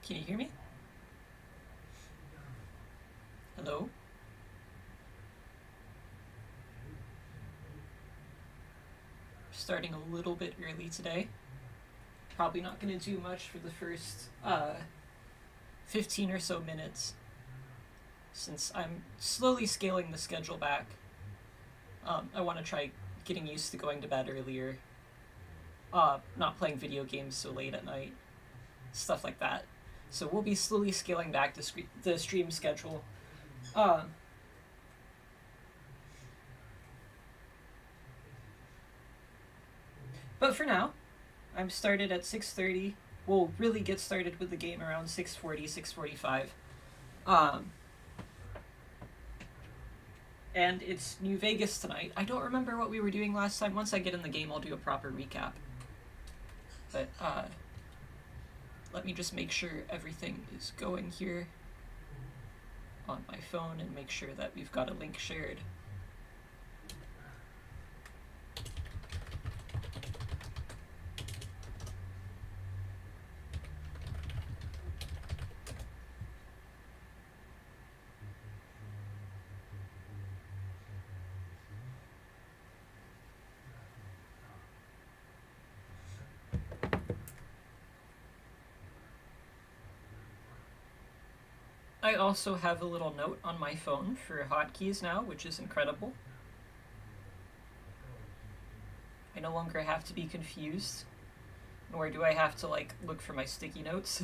Can you hear me? Hello? Starting a little bit early today. Probably not going to do much for the first 15 or so minutes, since I'm slowly scaling the schedule back. I want to try getting used to going to bed earlier, not playing video games so late at night, stuff like that. So we'll be slowly scaling back the stream schedule. But for now, I'm started at 6:30. We'll really get started with the game around 6:40, 6:45. And it's New Vegas tonight. I don't remember what we were doing last time. Once I get in the game, I'll do a proper recap. But let me just make sure everything is going here on my phone and make sure that we've got a link shared. I also have a little note on my phone for hotkeys now, which is incredible. I no longer have to be confused, nor do I have to look for my sticky notes.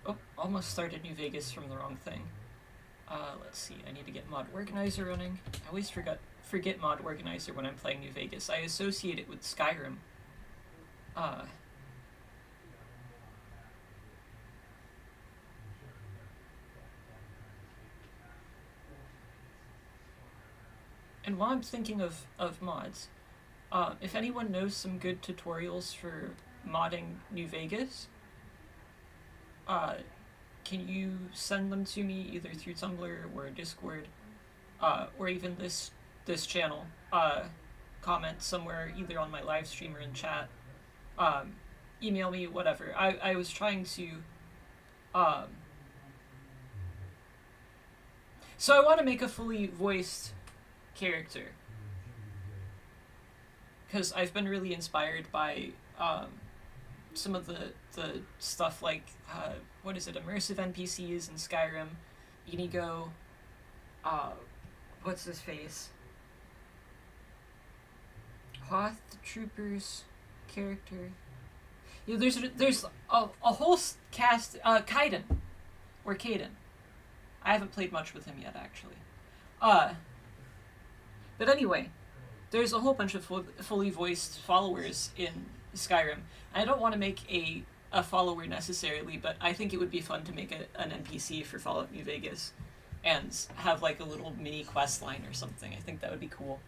Oh, almost started New Vegas from the wrong thing. Let's see, I need to get Mod Organizer running. I always forget Mod Organizer when I'm playing New Vegas. I associate it with Skyrim. And while I'm thinking of mods, if anyone knows some good tutorials for modding New Vegas, can you send them to me either through Tumblr or Discord, or even this channel? Comment somewhere either on my live stream or in chat. Email me, whatever. I was trying to. So I want to make a fully voiced character, because I've been really inspired by some of the stuff like what is it, immersive NPCs in Skyrim, Inigo, what's his face, Hoth Trooper's character. Yeah, there's a whole cast. Kaiden, or Caden. I haven't played much with him yet, actually. But anyway, there's a whole bunch of fully voiced followers in Skyrim. I don't want to make a follower necessarily, but I think it would be fun to make an NPC for Fallout New Vegas and have a little mini quest line or something. I think that would be cool.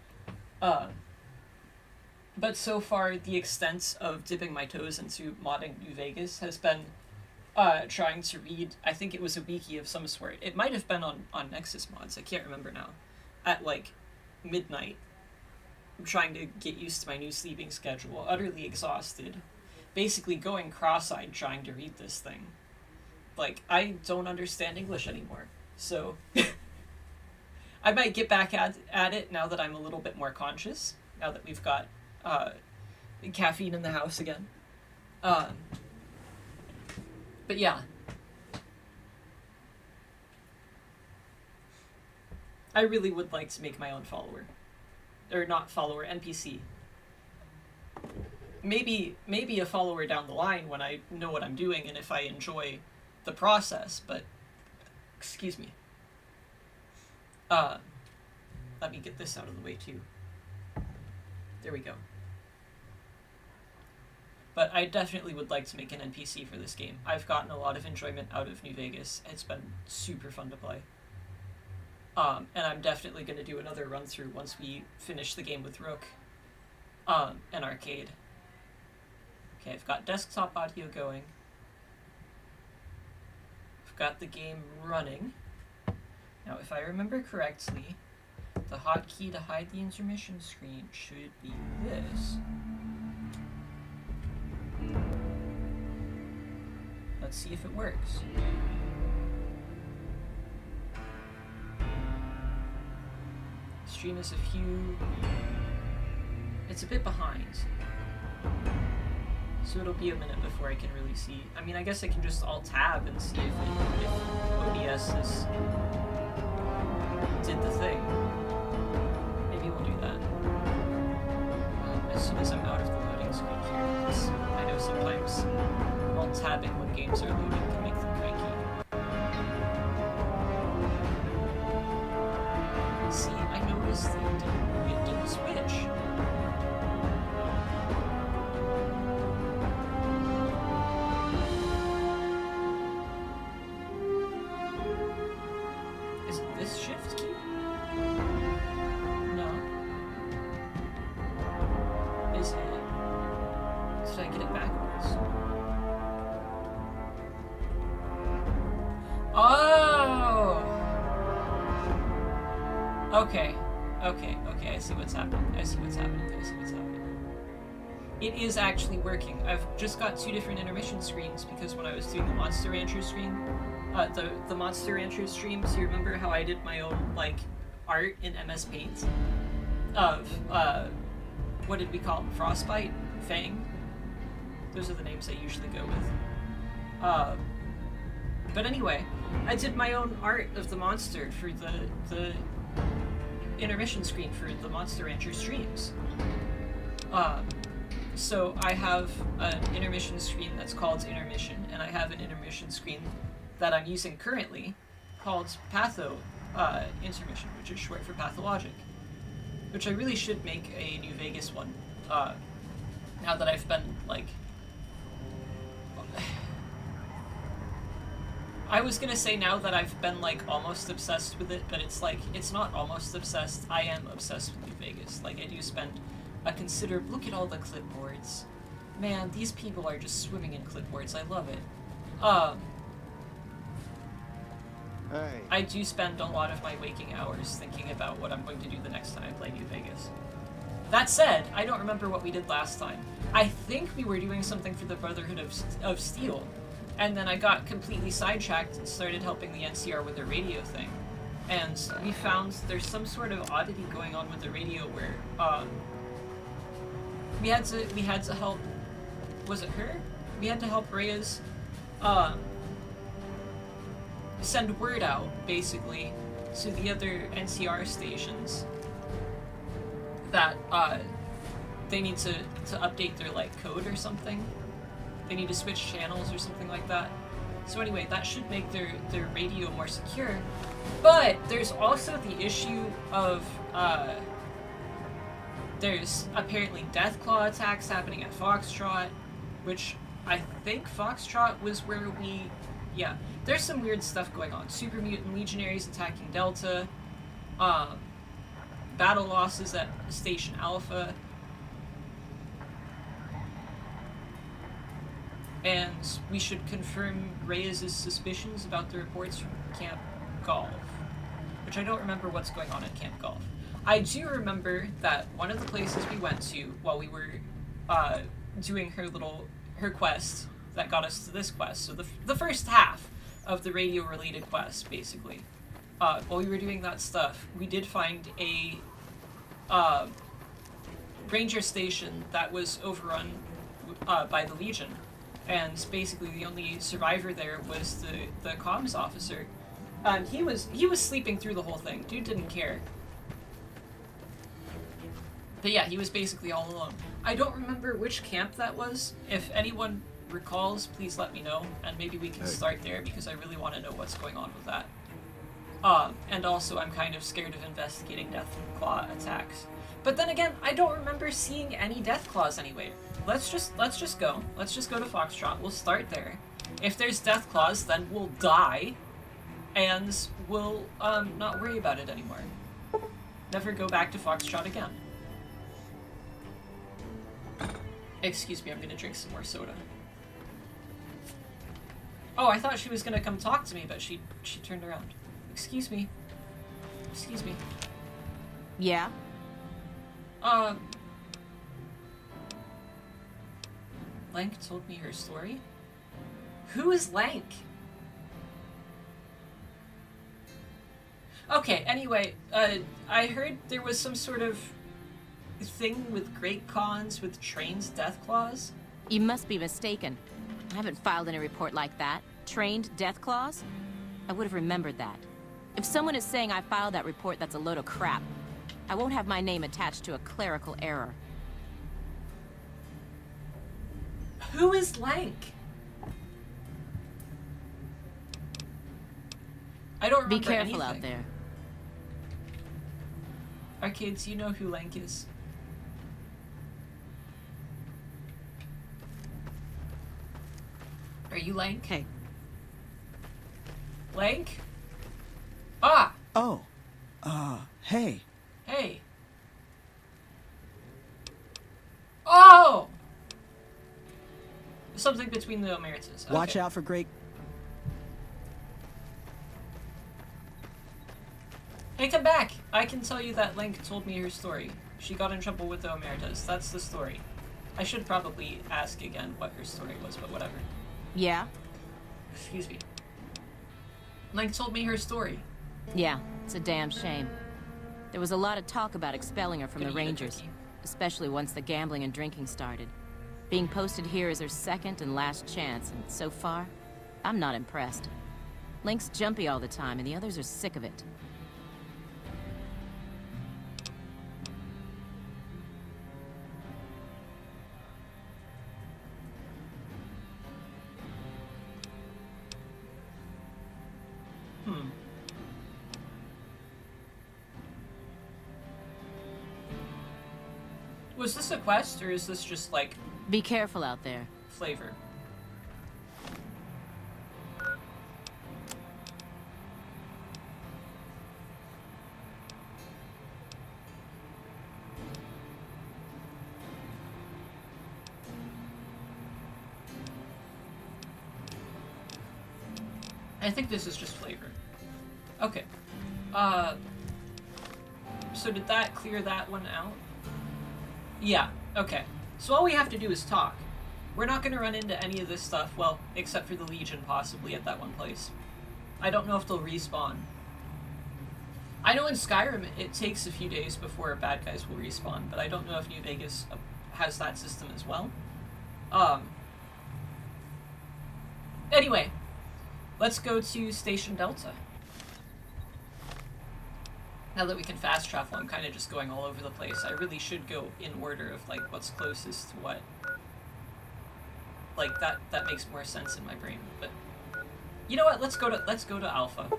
But so far, the extent of dipping my toes into modding New Vegas has been trying to read, I think it was a wiki of some sort. It might have been on Nexus Mods, I can't remember now. At midnight. I'm trying to get used to my new sleeping schedule, utterly exhausted. Basically going cross-eyed trying to read this thing. I don't understand English anymore. So I might get back at it now that I'm a little bit more conscious, now that we've got caffeine in the house again. But yeah. I really would like to make my own follower. Or not follower, NPC. maybe a follower down the line when I know what I'm doing and if I enjoy the process, but excuse me. Let me get this out of the way too. There we go. But I definitely would like to make an NPC for this game. I've gotten a lot of enjoyment out of New Vegas. It's been super fun to play. And I'm definitely going to do another run through once we finish the game with Rook and Arcade. Okay, I've got desktop audio going. I've got the game running. Now, if I remember correctly, the hotkey to hide the intermission screen should be this. Let's see if it works. Stream is it's a bit behind. So it'll be a minute before I can really see. I mean, I guess I can just alt-tab and see if OBS did the thing. Maybe we'll do that. As soon as I'm out of the loading screen here, because I know sometimes alt-tabbing when games are loading can make them cranky. See, I noticed that it didn't switch. Is it this shift key? No. Is it... Did I get it backwards? Oh! Okay, I see what's happening. It is actually working. I've just got two different intermission screens because when I was doing the Monster Rancher stream, the Monster Rancher streams, you remember how I did my own, like, art in MS Paint of, what did we call them? Frostbite? Fang? Those are the names I usually go with. But anyway, I did my own art of the monster for the intermission screen for the Monster Rancher streams. So I have an intermission screen that's called Intermission, and I have an intermission screen that I'm using currently called Patho Intermission, which is short for Pathologic, which I really should make a New Vegas one, now that I've been, like... I was gonna say now that I've been, like, almost obsessed with it, but it's like, it's not almost obsessed. I am obsessed with New Vegas. Like, I do spend a considerable... Look at all the clipboards. Man, these people are just swimming in clipboards. I love it. Hey. I do spend a lot of my waking hours thinking about what I'm going to do the next time I play New Vegas. That said, I don't remember what we did last time. I think we were doing something for the Brotherhood of Steel. And then I got completely sidetracked and started helping the NCR with their radio thing. And we found there's some sort of oddity going on with the radio where, we had to help, was it her? We had to help Reyes, send word out, basically, to the other NCR stations that, they need to update their, like, code or something. They need to switch channels or something like that. So anyway, that should make their radio more secure. But there's also the issue of, there's apparently Deathclaw attacks happening at Foxtrot, which I think Foxtrot was where we... Yeah, there's some weird stuff going on. Super Mutant Legionaries attacking Delta, battle losses at Station Alpha, and we should confirm Reyes' suspicions about the reports from Camp Golf, which I don't remember what's going on at Camp Golf. I do remember that one of the places we went to while we were doing her quest that got us to this quest, so the first half of the radio-related quest, basically. While we were doing that stuff, we did find a ranger station that was overrun by the Legion. And basically the only survivor there was the comms officer. And he was sleeping through the whole thing. Dude didn't care. But yeah, he was basically all alone. I don't remember which camp that was. If anyone recalls, please let me know, and maybe we can start there, because I really want to know what's going on with that. And also, I'm kind of scared of investigating Deathclaw attacks. But then again, I don't remember seeing any Deathclaws anywhere. Let's just go. Let's just go to Foxtrot. We'll start there. If there's Deathclaws, then we'll die, and we'll not worry about it anymore. Never go back to Foxtrot again. Excuse me, I'm gonna drink some more soda. Oh, I thought she was gonna come talk to me, but she turned around. Excuse me. Excuse me. Yeah? Lank told me her story? Who is Lank? Okay, anyway, I heard there was some sort of thing with Great Khans with trained Deathclaws. You must be mistaken. I haven't filed any report like that. Trained Deathclaws? I would have remembered that. If someone is saying I filed that report, that's a load of crap. I won't have my name attached to a clerical error. Who is Lank? I don't remember Be careful anything. out there. Arcades, you know who Lank is. Are you Lank? Hey. Lank? Ah! Oh. Hey. Hey. Oh! Something between the Emeritus. Okay. Watch out for Great... Hey, come back! I can tell you that Link told me her story. She got in trouble with the Emeritus. That's the story. I should probably ask again what her story was, but whatever. Yeah? Excuse me. Link told me her story. Yeah, it's a damn shame. There was a lot of talk about expelling her from the Rangers, especially once the gambling and drinking started. Being posted here is her second and last chance, and so far, I'm not impressed. Link's jumpy all the time, and the others are sick of it. Was this a quest, or is this just, like, Be careful out there. flavor? I think this is just flavor. Okay. So did that clear that one out? Yeah, okay. So all we have to do is talk. We're not going to run into any of this stuff, well, except for the Legion possibly at that one place. I don't know if they'll respawn. I know in Skyrim it takes a few days before bad guys will respawn, but I don't know if New Vegas has that system as well. Anyway, let's go to Station Delta. Now that we can fast travel, I'm kind of just going all over the place. I really should go in order of, like, what's closest to what. Like, that makes more sense in my brain. But you know what? Let's go to Alpha.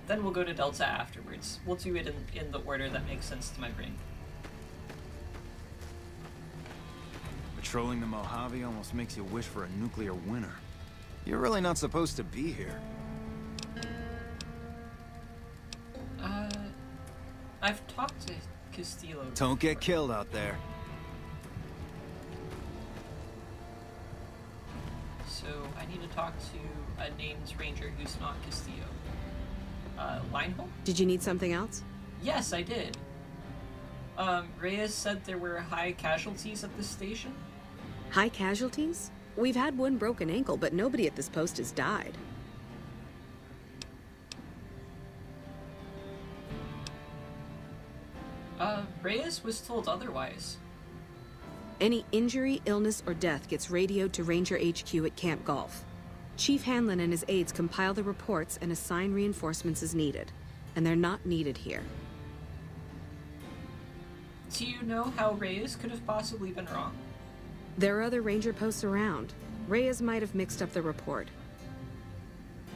Then we'll go to Delta afterwards. We'll do it in the order that makes sense to my brain. Patrolling the Mojave almost makes you wish for a nuclear winter. You're really not supposed to be here. I've talked to Castillo. Don't get killed out there. So I need to talk to a named ranger who's not Castillo. Lineholm? Did you need something else? Yes, I did. Reyes said there were high casualties at this station. High casualties? We've had one broken ankle, but nobody at this post has died. Reyes was told otherwise. Any injury, illness, or death gets radioed to Ranger HQ at Camp Golf. Chief Hanlon and his aides compile the reports and assign reinforcements as needed. And they're not needed here. Do you know how Reyes could have possibly been wrong? There are other ranger posts around. Reyes might have mixed up the report.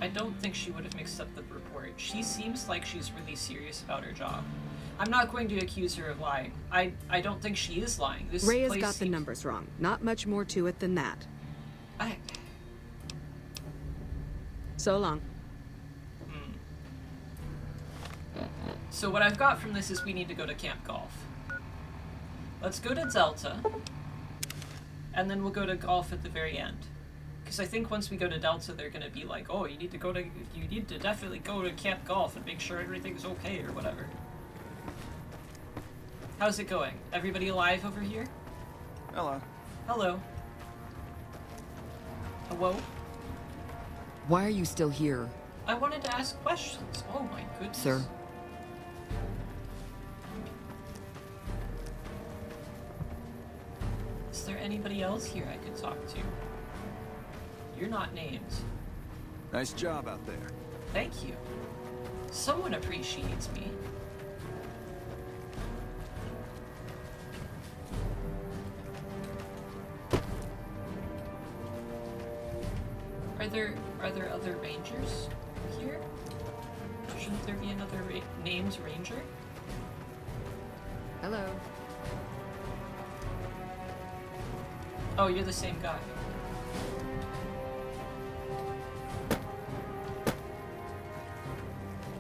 I don't think she would have mixed up the report. She seems like she's really serious about her job. I'm not going to accuse her of lying. I don't think she is lying. This Reyes place got the seems... numbers wrong. Not much more to it than that. So long. So what I've got from this is we need to go to Camp Golf. Let's go to Delta, and then we'll go to Golf at the very end. Because I think once we go to Delta, they're going to be like, oh, you need to definitely go to Camp Golf and make sure everything's okay or whatever. How's it going? Everybody alive over here? Hello. Hello. Hello? Why are you still here, I wanted to ask questions. Oh my goodness. sir? Is there anybody else here I could talk to? You're not named. Nice job out there. Thank you. Someone appreciates me. Are there other rangers here? Shouldn't there be another named ranger? Hello. Oh, you're the same guy.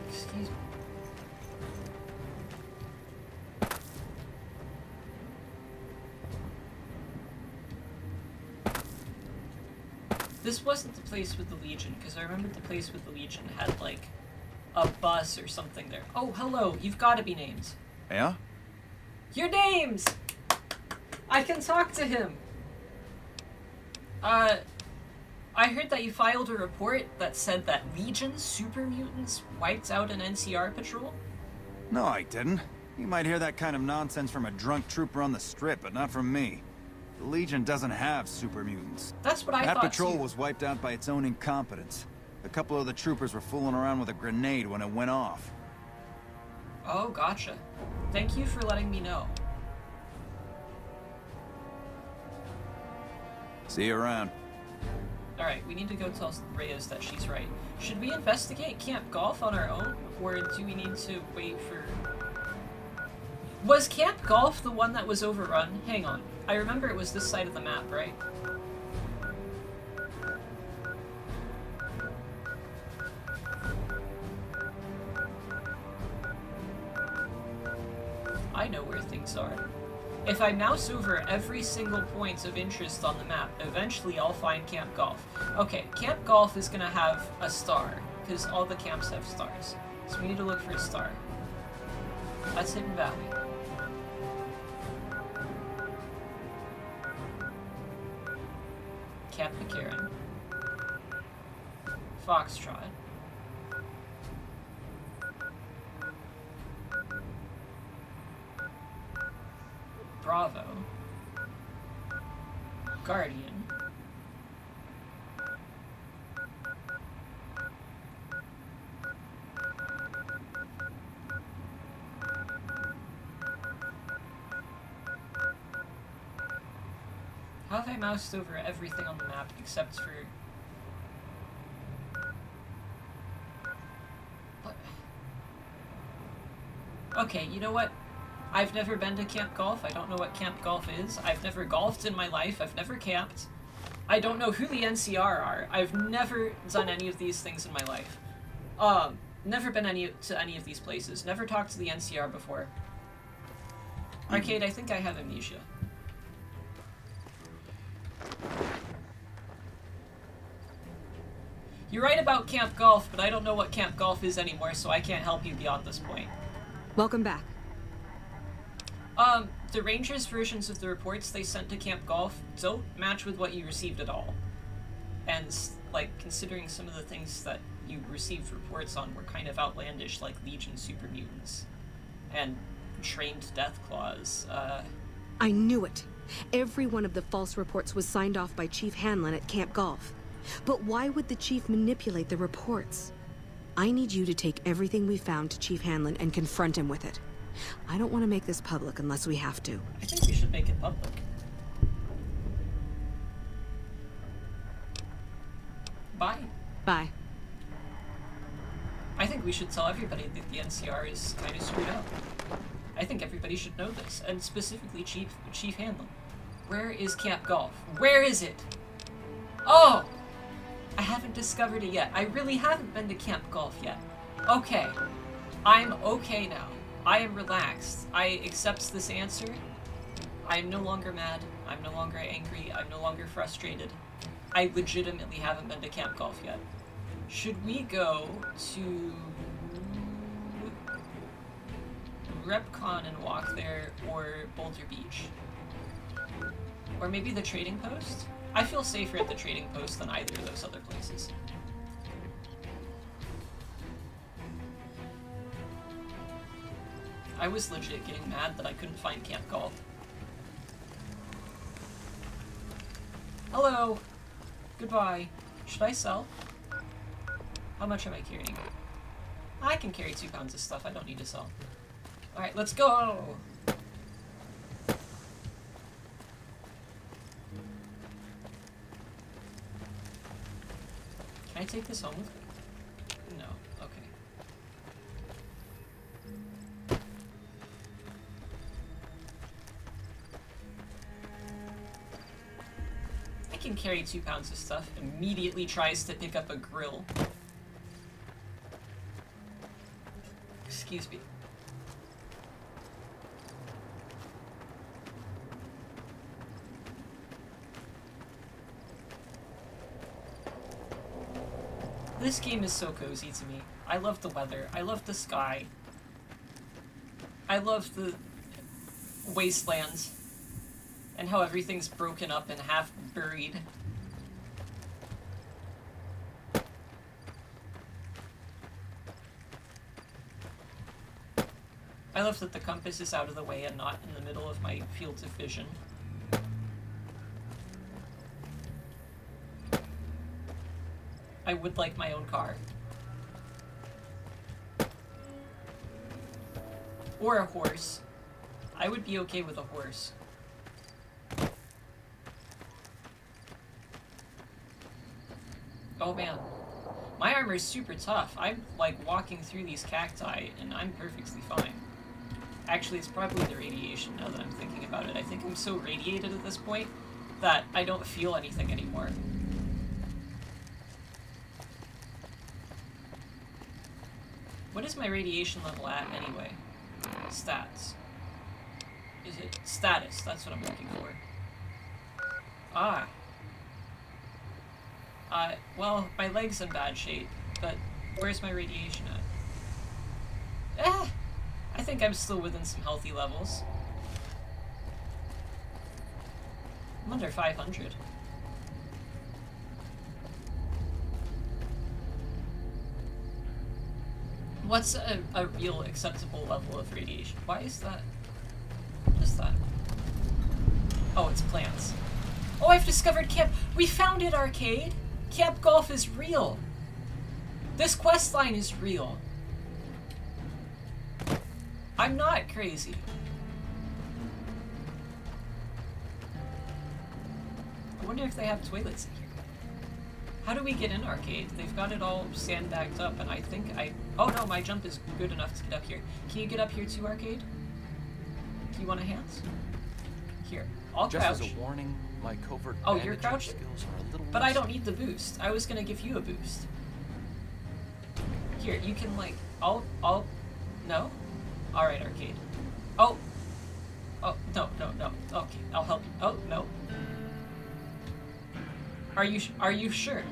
Excuse me. This wasn't the place with the Legion, because I remember the place with the Legion had, like, a bus or something there. Oh, hello, you've got to be named. Yeah? Your names! I can talk to him! I heard that you filed a report that said that Legion super mutants wiped out an NCR patrol? No, I didn't. You might hear that kind of nonsense from a drunk trooper on the strip, but not from me. The Legion doesn't have super mutants. That's what I That thought patrol too. was wiped out by its own incompetence. A couple of the troopers were fooling around with a grenade when it went off. Oh, gotcha. Thank you for letting me know. See you around. Alright, we need to go tell Reyes that she's right. Should we investigate Camp Golf on our own, or do we need to wait for... Was Camp Golf the one that was overrun? Hang on. I remember it was this side of the map, right? I know where things are. If I mouse over every single point of interest on the map, eventually I'll find Camp Golf. Okay, Camp Golf is gonna have a star, because all the camps have stars. So we need to look for a star. That's Hidden Valley. Camp McCarran. Foxtrot. Bravo. Guardian. How have I moused over everything on the map except for... What? Okay, you know what? I've never been to Camp Golf. I don't know what Camp Golf is. I've never golfed in my life. I've never camped. I don't know who the NCR are. I've never done any of these things in my life. Never been to any of these places. Never talked to the NCR before. Arcade, I think I have amnesia. You're right about Camp Golf, but I don't know what Camp Golf is anymore, so I can't help you beyond this point. Welcome back. The Rangers' versions of the reports they sent to Camp Golf don't match with what you received at all. And, like, considering some of the things that you received reports on were kind of outlandish, like Legion super mutants and trained Deathclaws, I knew it. Every one of the false reports was signed off by Chief Hanlon at Camp Golf. But why would the chief manipulate the reports? I need you to take everything we found to Chief Hanlon and confront him with it. I don't want to make this public unless we have to. I think we should make it public. Bye. Bye. I think we should tell everybody that the NCR is kind of screwed up. I think everybody should know this, and specifically Chief Hanlon. Where is Camp Golf? Where is it? Oh! I haven't discovered it yet. I really haven't been to Camp Golf yet. Okay. I'm okay now. I am relaxed. I accept this answer. I am no longer mad. I'm no longer angry. I'm no longer frustrated. I legitimately haven't been to Camp Golf yet. Should we go to Repcon and walk there, or Boulder Beach? Or maybe the trading post? I feel safer at the trading post than either of those other places. I was legit getting mad that I couldn't find Camp Golf. Hello! Goodbye. Should I sell? How much am I carrying? I can carry 2 pounds of stuff, I don't need to sell. Alright, let's go! Can I take this home with me? No. Okay. I can carry 2 pounds of stuff. Immediately tries to pick up a grill. Excuse me. This game is so cozy to me. I love the weather. I love the sky. I love the wastelands and how everything's broken up and half buried. I love that the compass is out of the way and not in the middle of my field of vision. I would like my own car. Or a horse. I would be okay with a horse. Oh man. My armor is super tough. I'm like walking through these cacti and I'm perfectly fine. Actually, it's probably the radiation now that I'm thinking about it. I think I'm so radiated at this point that I don't feel anything anymore. What is my radiation level at anyway? Stats. Is it status? That's what I'm looking for. Ah. Well, my leg's in bad shape, but where's my radiation at? I think I'm still within some healthy levels. I'm under 500. What's a real acceptable level of radiation? Why is that? What is that? Oh, it's plants. Oh, I've discovered Camp... We found it, Arcade! Camp Golf is real! This quest line is real. I'm not crazy. I wonder if they have toilets in here. How do we get in, Arcade? They've got it all sandbagged up, and I think oh no, my jump is good enough to get up here. Can you get up here too, Arcade? Do you want a hand? Here, I'll crouch. Just as a warning, my covert You're crouching? skills are a little But I don't need the boost. I was gonna give you a boost. Here, you can like, no? Alright, Arcade. Oh, no. Okay, I'll help you. Oh, no. Are you sure?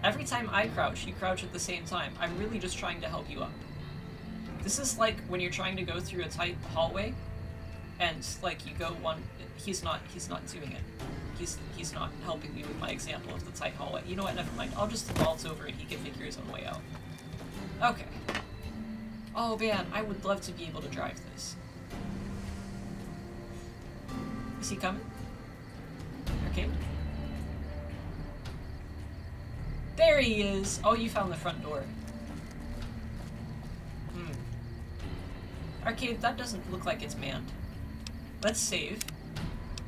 Every time I crouch, you crouch at the same time. I'm really just trying to help you up. This is like when you're trying to go through a tight hallway, and like you go one. He's not doing it. He's not helping me with my example of the tight hallway. You know what? Never mind. I'll just vault over and he can figure his own way out. Okay. Oh man, I would love to be able to drive this. Is he coming? Okay. There he is! Oh, you found the front door. Arcade, that doesn't look like it's manned. Let's save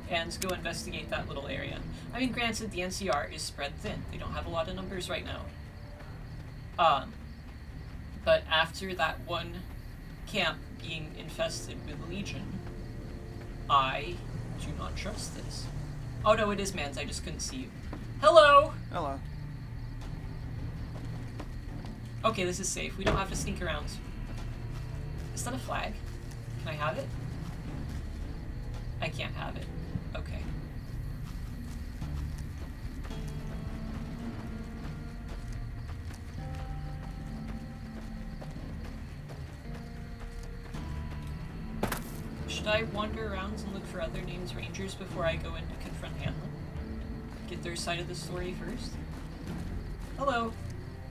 and go investigate that little area. I mean, granted, the NCR is spread thin. They don't have a lot of numbers right now. But after that one camp being infested with Legion, I do not trust this. Oh no, it is manned. I just couldn't see you. Hello! Hello. Okay, this is safe. We don't have to sneak around. Is that a flag? Can I have it? I can't have it. Okay. Should I wander around and look for other named Rangers before I go in to confront Hanlon? Get their side of the story first? Hello.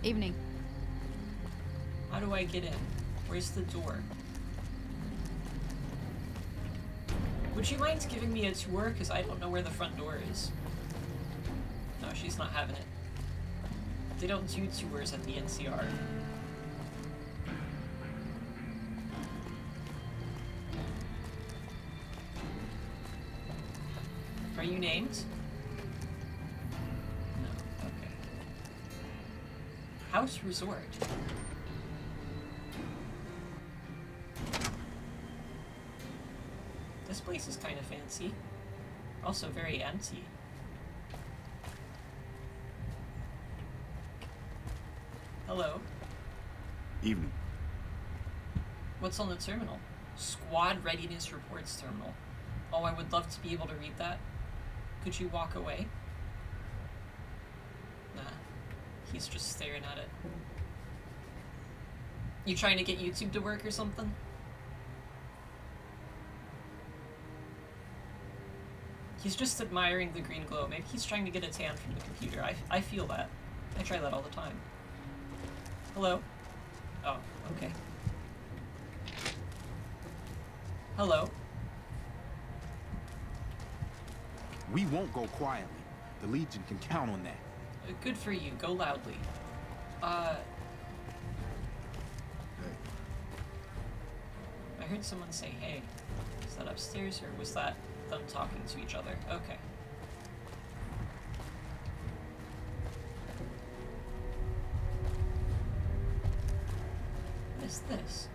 Evening. How do I get in? Where's the door? Would you mind giving me a tour? Because I don't know where the front door is. No, she's not having it. They don't do tours at the NCR. Are you named? No, okay. House Resort. This place is kind of fancy. Also very empty. Hello. Evening. What's on the terminal? Squad Readiness Reports Terminal. Oh, I would love to be able to read that. Could you walk away? Nah. He's just staring at it. You trying to get YouTube to work or something? He's just admiring the green glow. Maybe he's trying to get a tan from the computer. I feel that. I try that all the time. Hello? Oh, okay. Hello? We won't go quietly. The Legion can count on that. Good for you. Go loudly. Hey. I heard someone say, hey. Is that upstairs, or was that them talking to each other? Okay. What is this?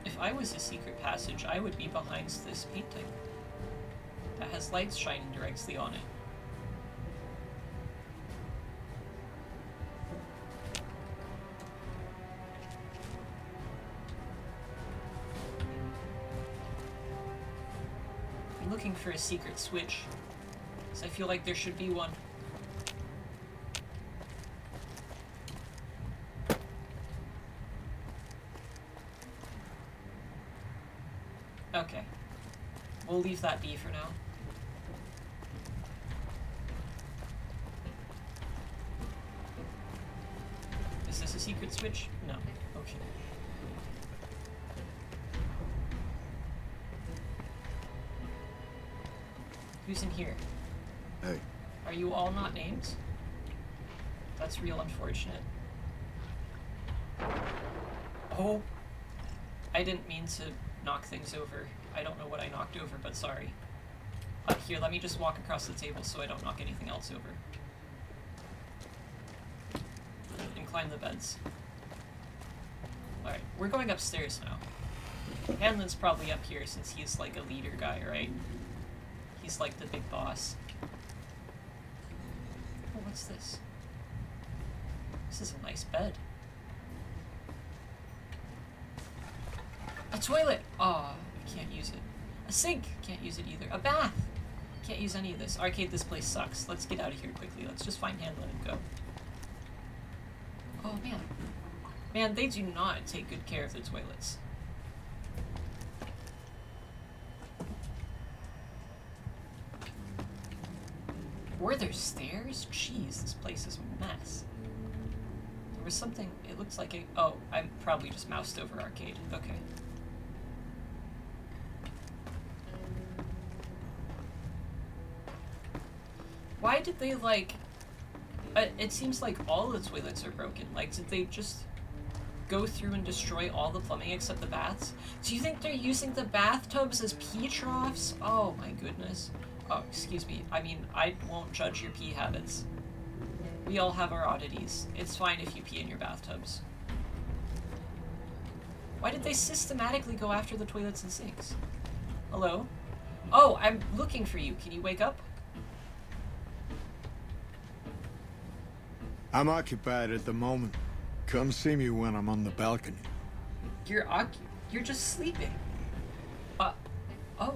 If I was a secret passage, I would be behind this painting that has lights shining directly on it. I'm looking for a secret switch, because I feel like there should be one. Okay. We'll leave that be for now. Is this a secret switch? No. Okay. Who's in here? Hey. Are you all not named? That's real unfortunate. Oh. I didn't mean to knock things over. I don't know what I knocked over, but sorry. Here, let me just walk across the table so I don't knock anything else over. And climb the beds. Alright, we're going upstairs now. Hanlon's probably up here since he's like a leader guy, right? He's like the big boss. Oh, what's this? This is a nice bed. A toilet! Aw, can't use it. A sink! Can't use it either. A bath! Can't use any of this. Arcade, this place sucks. Let's get out of here quickly. Let's just find Hanlon and go. Oh, man. Man, they do not take good care of the toilets. Were there stairs? Jeez, this place is a mess. There was something, it looks like a... Oh, I probably just moused over Arcade. Okay. Why did they, like... it seems like all the toilets are broken. Like, did they just go through and destroy all the plumbing except the baths? Do you think they're using the bathtubs as pee troughs? Oh my goodness. Oh, excuse me. I mean, I won't judge your pee habits. We all have our oddities. It's fine if you pee in your bathtubs. Why did they systematically go after the toilets and sinks? Hello? Oh, I'm looking for you. Can you wake up? I'm occupied at the moment. Come see me when I'm on the balcony. You're just sleeping. Oh.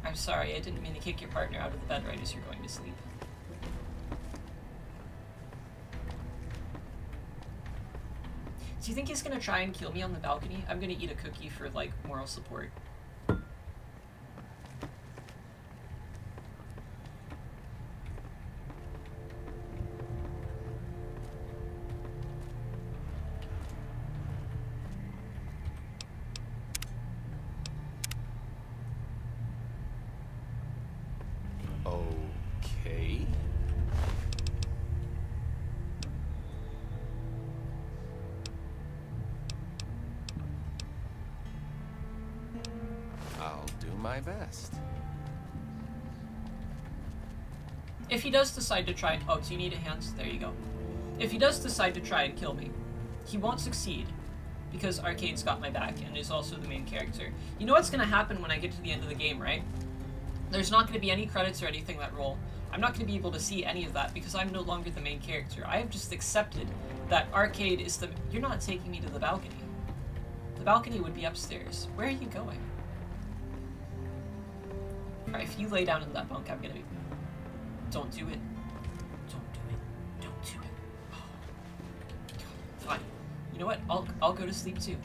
I'm sorry, I didn't mean to kick your partner out of the bed right as you're going to sleep. Do you think he's gonna try and kill me on the balcony? I'm gonna eat a cookie for, like, moral support. Okay. I'll do my best. If he does decide to try... Oh, do you need a hand? There you go. If he does decide to try and kill me, he won't succeed, because Arcade's got my back and is also the main character. You know what's gonna happen when I get to the end of the game, right? There's not gonna be any credits or anything that roll. I'm not gonna be able to see any of that because I'm no longer the main character. I have just accepted that Arcade is the... You're not taking me to the balcony. The balcony would be upstairs. Where are you going? Alright, if you lay down in that bunk, I'm gonna be... Don't do it. Don't do it. Don't do it. Oh. Fine. You know what? I'll go to sleep too.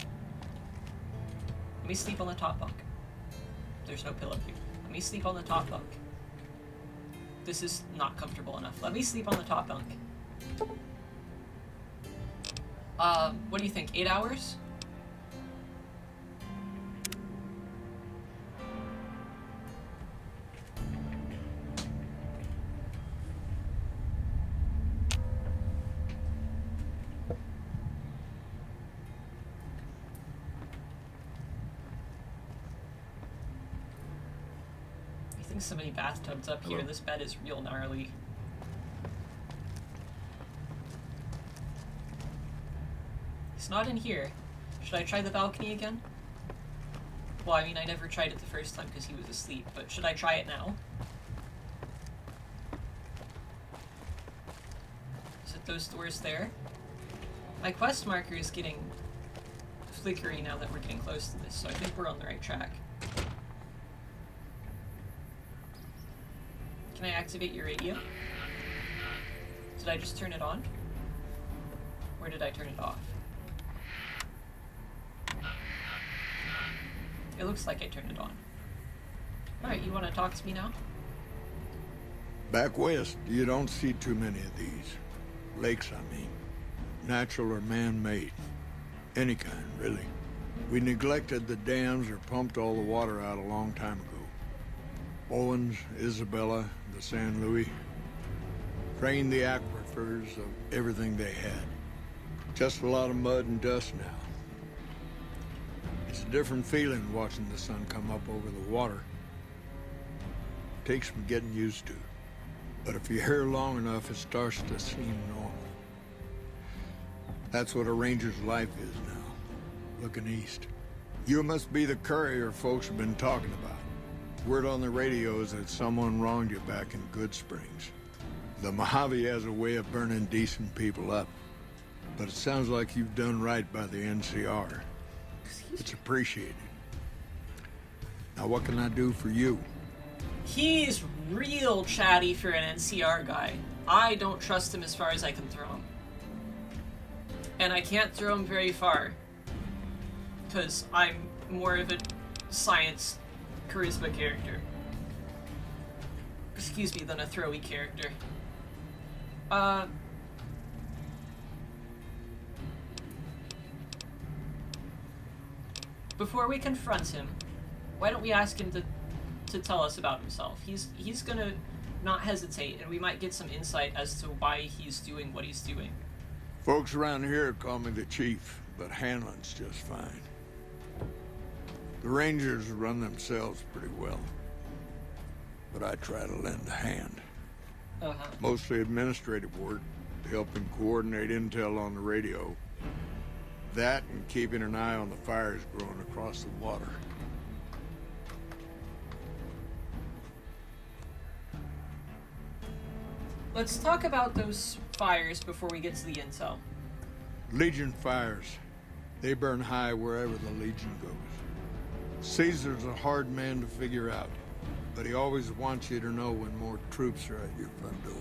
Let me sleep on the top bunk. There's no pillow here. Let me sleep on the top bunk. This is not comfortable enough. Let me sleep on the top bunk. What do you think? 8 hours? So many bathtubs up here. This bed is real gnarly. It's not in here. Should I try the balcony again? Well, I mean, I never tried it the first time because he was asleep, but should I try it now? Is it those doors there? My quest marker is getting flickery now that we're getting close to this, so I think we're on the right track. Can I activate your radio? Did I just turn it on? Or did I turn it off? It looks like I turned it on. Alright, you want to talk to me now? Back west, you don't see too many of these. Lakes, I mean. Natural or man-made. Any kind, really. We neglected the dams or pumped all the water out a long time ago. Owens, Isabella, the San Luis. Drained the aquifers of everything they had. Just a lot of mud and dust now. It's a different feeling watching the sun come up over the water. Takes some getting used to. But if you're here long enough, it starts to seem normal. That's what a ranger's life is now, looking east. You must be the courier folks have been talking about. Word on the radio is that someone wronged you back in Good Springs. The Mojave has a way of burning decent people up. But it sounds like you've done right by the NCR. It's appreciated. Now what can I do for you? He's real chatty for an NCR guy. I don't trust him as far as I can throw him. And I can't throw him very far. Because I'm more of a science charisma character. Excuse me, than a throwy character. Before we confront him, why don't we ask him to to tell us about himself. He's gonna not hesitate, and we might get some insight as to why he's doing what he's doing. Folks around here call me the chief, but Hanlon's just fine. The Rangers run themselves pretty well, but I try to lend a hand. Mostly administrative work, helping coordinate intel on the radio. That and keeping an eye on the fires growing across the water. Let's talk about those fires before we get to the intel. Legion fires. They burn high wherever the Legion goes. Caesar's a hard man to figure out, but he always wants you to know when more troops are at your front door.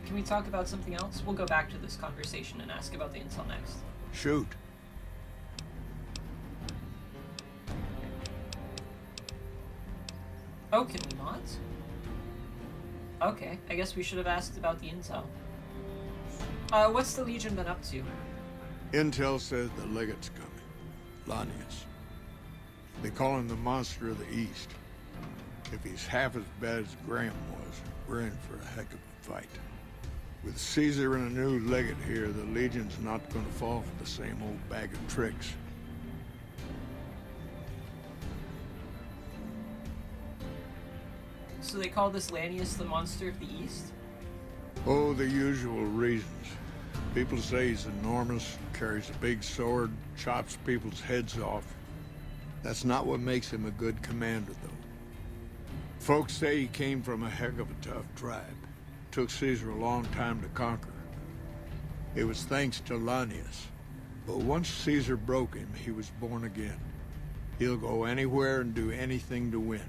Can we talk about something else? We'll go back to this conversation and ask about the intel next. Shoot. Oh, can we not? Okay, I guess we should have asked about the intel. What's the Legion been up to? Intel says the legate's coming. Lanius. They call him the monster of the East. If he's half as bad as Graham was, we're in for a heck of a fight. With Caesar and a new legate here, the Legion's not gonna fall for the same old bag of tricks. So they call this Lanius the monster of the East? Oh, the usual reasons. People say he's enormous, carries a big sword, chops people's heads off. That's not what makes him a good commander, though. Folks say he came from a heck of a tough tribe. Took Caesar a long time to conquer. It was thanks to Lanius. But once Caesar broke him, he was born again. He'll go anywhere and do anything to win.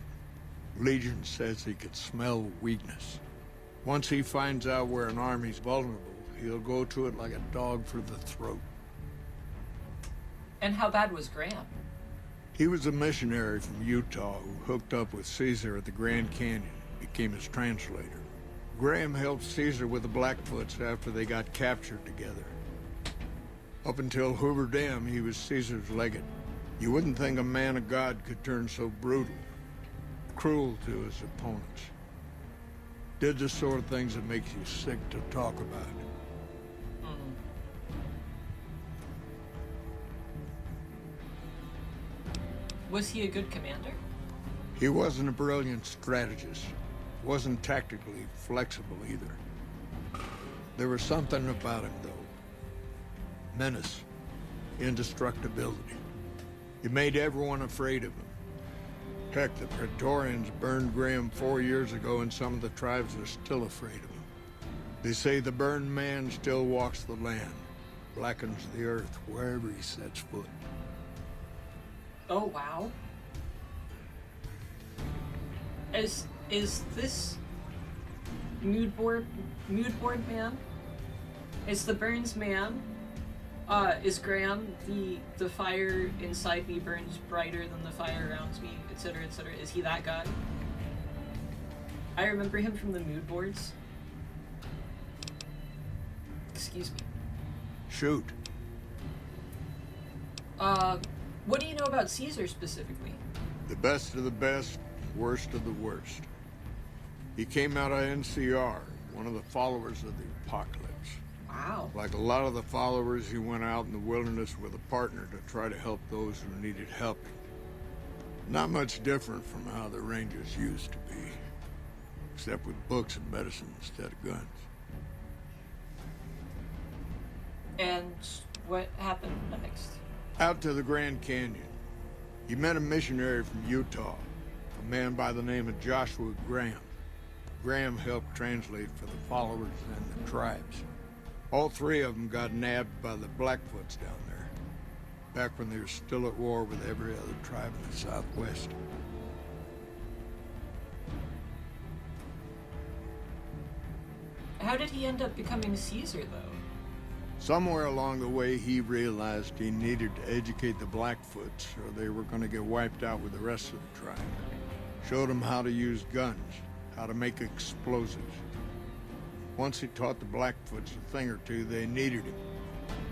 Legion says he could smell weakness. Once he finds out where an army's vulnerable, he'll go to it like a dog for the throat. And how bad was Graham? He was a missionary from Utah who hooked up with Caesar at the Grand Canyon, became his translator. Graham helped Caesar with the Blackfoots after they got captured together. Up until Hoover Dam, he was Caesar's legate. You wouldn't think a man of God could turn so brutal, cruel to his opponents. Did the sort of things that makes you sick to talk about. Was he a good commander? He wasn't a brilliant strategist. Wasn't tactically flexible either. There was something about him, though. Menace. Indestructibility. He made everyone afraid of him. Heck, the Praetorians burned Graham 4 years ago, and some of the tribes are still afraid of him. They say the burned man still walks the land, blackens the earth wherever he sets foot. Oh, wow. Is this mood board man? Is the Burns man? Is Graham the fire inside me burns brighter than the fire around me, etc., etc.? Is he that guy? I remember him from the mood boards. Excuse me. Shoot. What do you know about Caesar specifically? The best of the best, worst of the worst. He came out of NCR, one of the followers of the apocalypse. Wow. Like a lot of the followers, he went out in the wilderness with a partner to try to help those who needed helping. Not much different from how the Rangers used to be, except with books and medicine instead of guns. And what happened next? Out to the Grand Canyon. He met a missionary from Utah, a man by the name of Joshua Graham. Graham helped translate for the followers and the tribes. All three of them got nabbed by the Blackfoots down there, back when they were still at war with every other tribe in the Southwest. How did he end up becoming Caesar, though? Somewhere along the way, he realized he needed to educate the Blackfoots, or they were going to get wiped out with the rest of the tribe. Showed them how to use guns, how to make explosives. Once he taught the Blackfoots a thing or two, they needed him.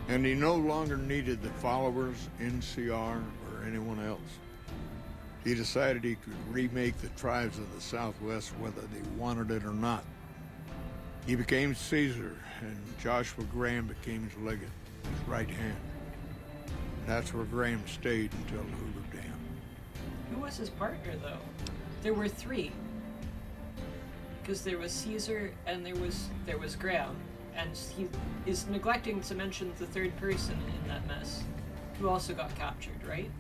And he no longer needed the followers, NCR, or anyone else. He decided he could remake the tribes of the Southwest whether they wanted it or not. He became Caesar, and Joshua Graham became his legate, his right hand. And that's where Graham stayed until Hoover Dam. Who was his partner, though? There were three. Because there was Caesar, and there was Graham. And he is neglecting to mention the third person in that mess, who also got captured, right?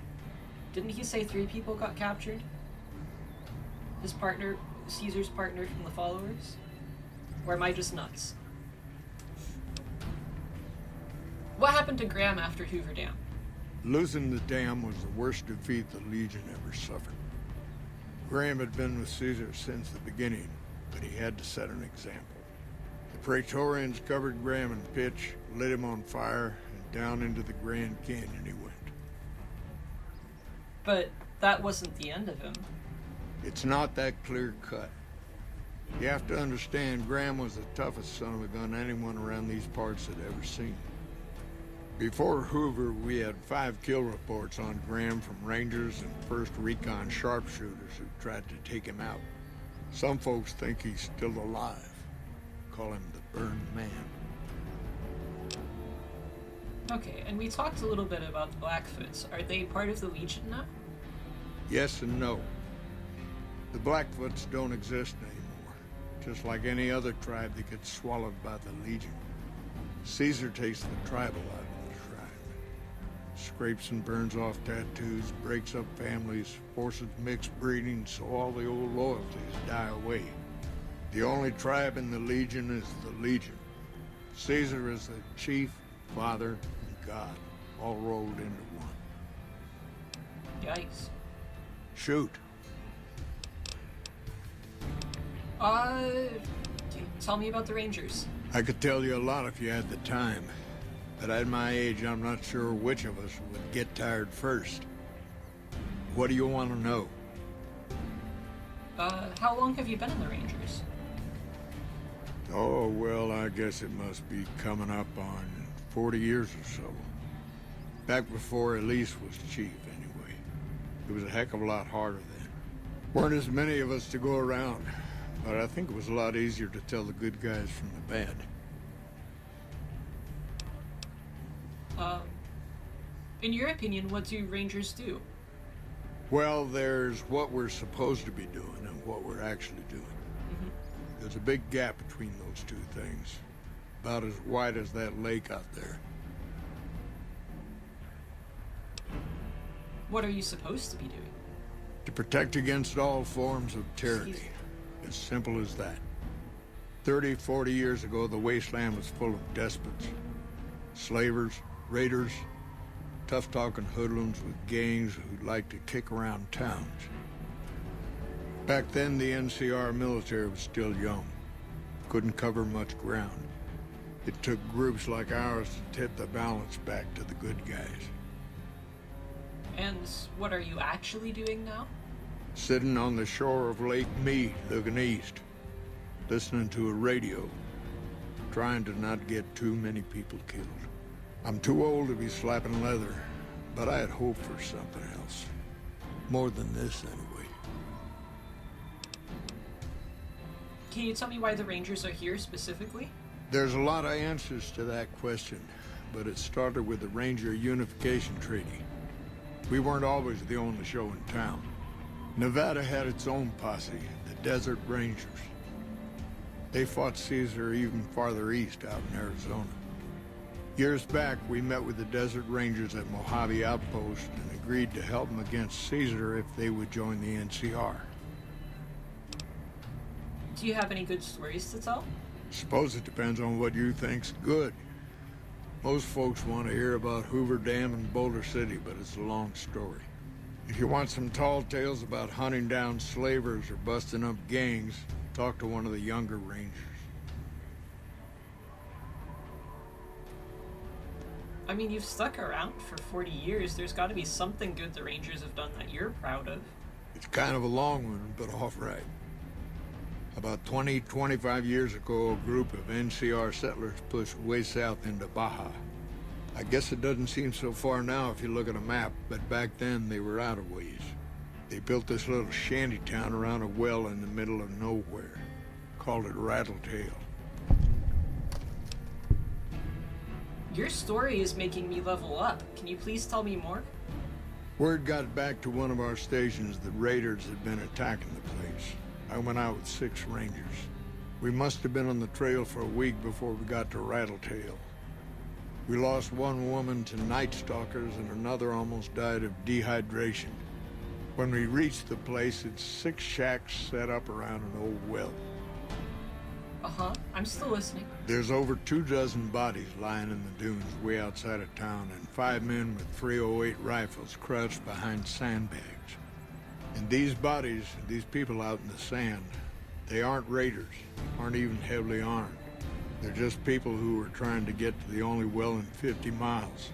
Didn't he say 3 people got captured? His partner, Caesar's partner from the followers? Or am I just nuts? What happened to Graham after Hoover Dam? Losing the dam was the worst defeat the Legion ever suffered. Graham had been with Caesar since the beginning, but he had to set an example. The Praetorians covered Graham in pitch, lit him on fire, and down into the Grand Canyon he went. But that wasn't the end of him. It's not that clear cut. You have to understand, Graham was the toughest son of a gun anyone around these parts had ever seen. Before Hoover, we had 5 kill reports on Graham from Rangers and 1st Recon sharpshooters who tried to take him out. Some folks think he's still alive. Call him the Burned Man. Okay, and we talked a little bit about the Blackfoots. Are they part of the Legion now? Yes and no. The Blackfoots don't exist anymore. Just like any other tribe that gets swallowed by the Legion. Caesar takes the tribal out of the tribe. Scrapes and burns off tattoos, breaks up families, forces mixed breeding so all the old loyalties die away. The only tribe in the Legion is the Legion. Caesar is the chief, father, and god, all rolled into one. Yikes. Shoot. Tell me about the Rangers. I could tell you a lot if you had the time. But at my age, I'm not sure which of us would get tired first. What do you want to know? How long have you been in the Rangers? Oh, well, I guess it must be coming up on 40 years or so. Back before Elise was chief, anyway. It was a heck of a lot harder then. Weren't as many of us to go around, but I think it was a lot easier to tell the good guys from the bad. In your opinion, what do Rangers do? Well, there's what we're supposed to be doing and what we're actually doing. There's a big gap between those two things. About as wide as that lake out there. What are you supposed to be doing? To protect against all forms of tyranny. As simple as that. 30, 40 years ago, the wasteland was full of despots. Slavers, raiders, tough-talking hoodlums with gangs who'd like to kick around towns. Back then, the NCR military was still young. Couldn't cover much ground. It took groups like ours to tip the balance back to the good guys. And what are you actually doing now? Sitting on the shore of Lake Mead, looking east. Listening to a radio. Trying to not get too many people killed. I'm too old to be slapping leather, but I had hoped for something else. More than this, anyway. Can you tell me why the Rangers are here specifically? There's a lot of answers to that question, but it started with the Ranger Unification Treaty. We weren't always the only show in town. Nevada had its own posse, the Desert Rangers. They fought Caesar even farther east out in Arizona. Years back, we met with the Desert Rangers at Mojave Outpost and agreed to help them against Caesar if they would join the NCR. Do you have any good stories to tell? Suppose it depends on what you think's good. Most folks want to hear about Hoover Dam and Boulder City, but it's a long story. If you want some tall tales about hunting down slavers or busting up gangs, talk to one of the younger Rangers. I mean, you've stuck around for 40 years. There's got to be something good the Rangers have done that you're proud of. It's kind of a long one, but all right. About 20, 25 years ago, a group of NCR settlers pushed way south into Baja. I guess it doesn't seem so far now if you look at a map, but back then they were out of ways. They built this little shanty town around a well in the middle of nowhere. Called it Rattletail. Your story is making me level up. Can you please tell me more? Word got back to one of our stations that raiders had been attacking the place. I went out with 6 rangers. We must have been on the trail for a week before we got to Rattletail. We lost one woman to night stalkers and another almost died of dehydration. When we reached the place, it's 6 shacks set up around an old well. Uh-huh. I'm still listening. There's over 24 bodies lying in the dunes way outside of town, and 5 men with 308 rifles crouched behind sandbags. And these bodies, these people out in the sand, they aren't raiders, aren't even heavily armed. They're just people who were trying to get to the only well in 50 miles.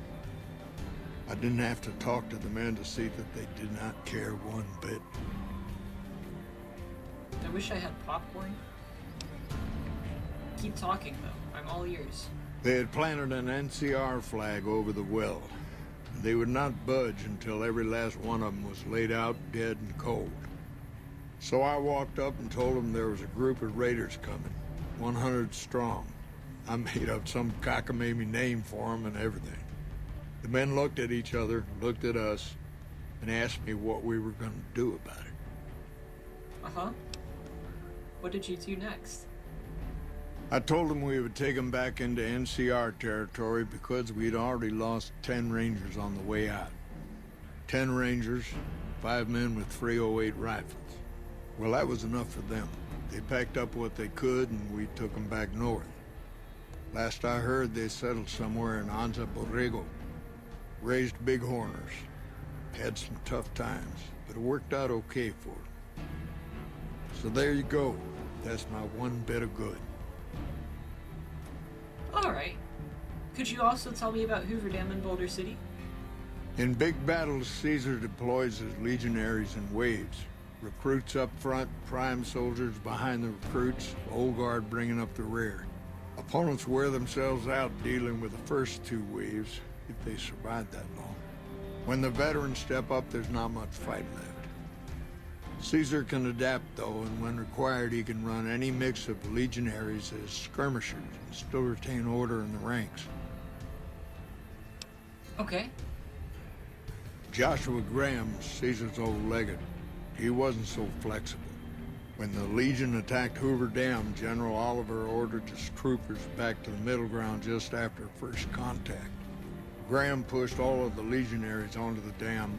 I didn't have to talk to the men to see that they did not care one bit. I wish I had popcorn. Keep talking, though. I'm all ears. They had planted an NCR flag over the well. They would not budge until every last one of them was laid out dead and cold. So I walked up and told them there was a group of raiders coming, 100 strong. I made up some cockamamie name for them and everything. The men looked at each other, looked at us, and asked me what we were going to do about it. Uh-huh. What did you do next? I told them we would take them back into NCR territory because we'd already lost 10 Rangers on the way out. 10 Rangers, 5 men with 308 rifles. Well, that was enough for them. They packed up what they could and we took them back north. Last I heard, they settled somewhere in Anza Borrego. Raised bighorners. Had some tough times, but it worked out okay for them. So there you go. That's my one bit of good. Alright. Could you also tell me about Hoover Dam in Boulder City? In big battles, Caesar deploys his legionaries in waves. Recruits up front, prime soldiers behind the recruits, old guard bringing up the rear. Opponents wear themselves out dealing with the first 2 waves, if they survive that long. When the veterans step up, there's not much fight left. Caesar can adapt, though, and when required, he can run any mix of legionaries as skirmishers and still retain order in the ranks. Okay. Joshua Graham, Caesar's old legate, he wasn't so flexible. When the Legion attacked Hoover Dam, General Oliver ordered his troopers back to the middle ground just after first contact. Graham pushed all of the legionaries onto the dam,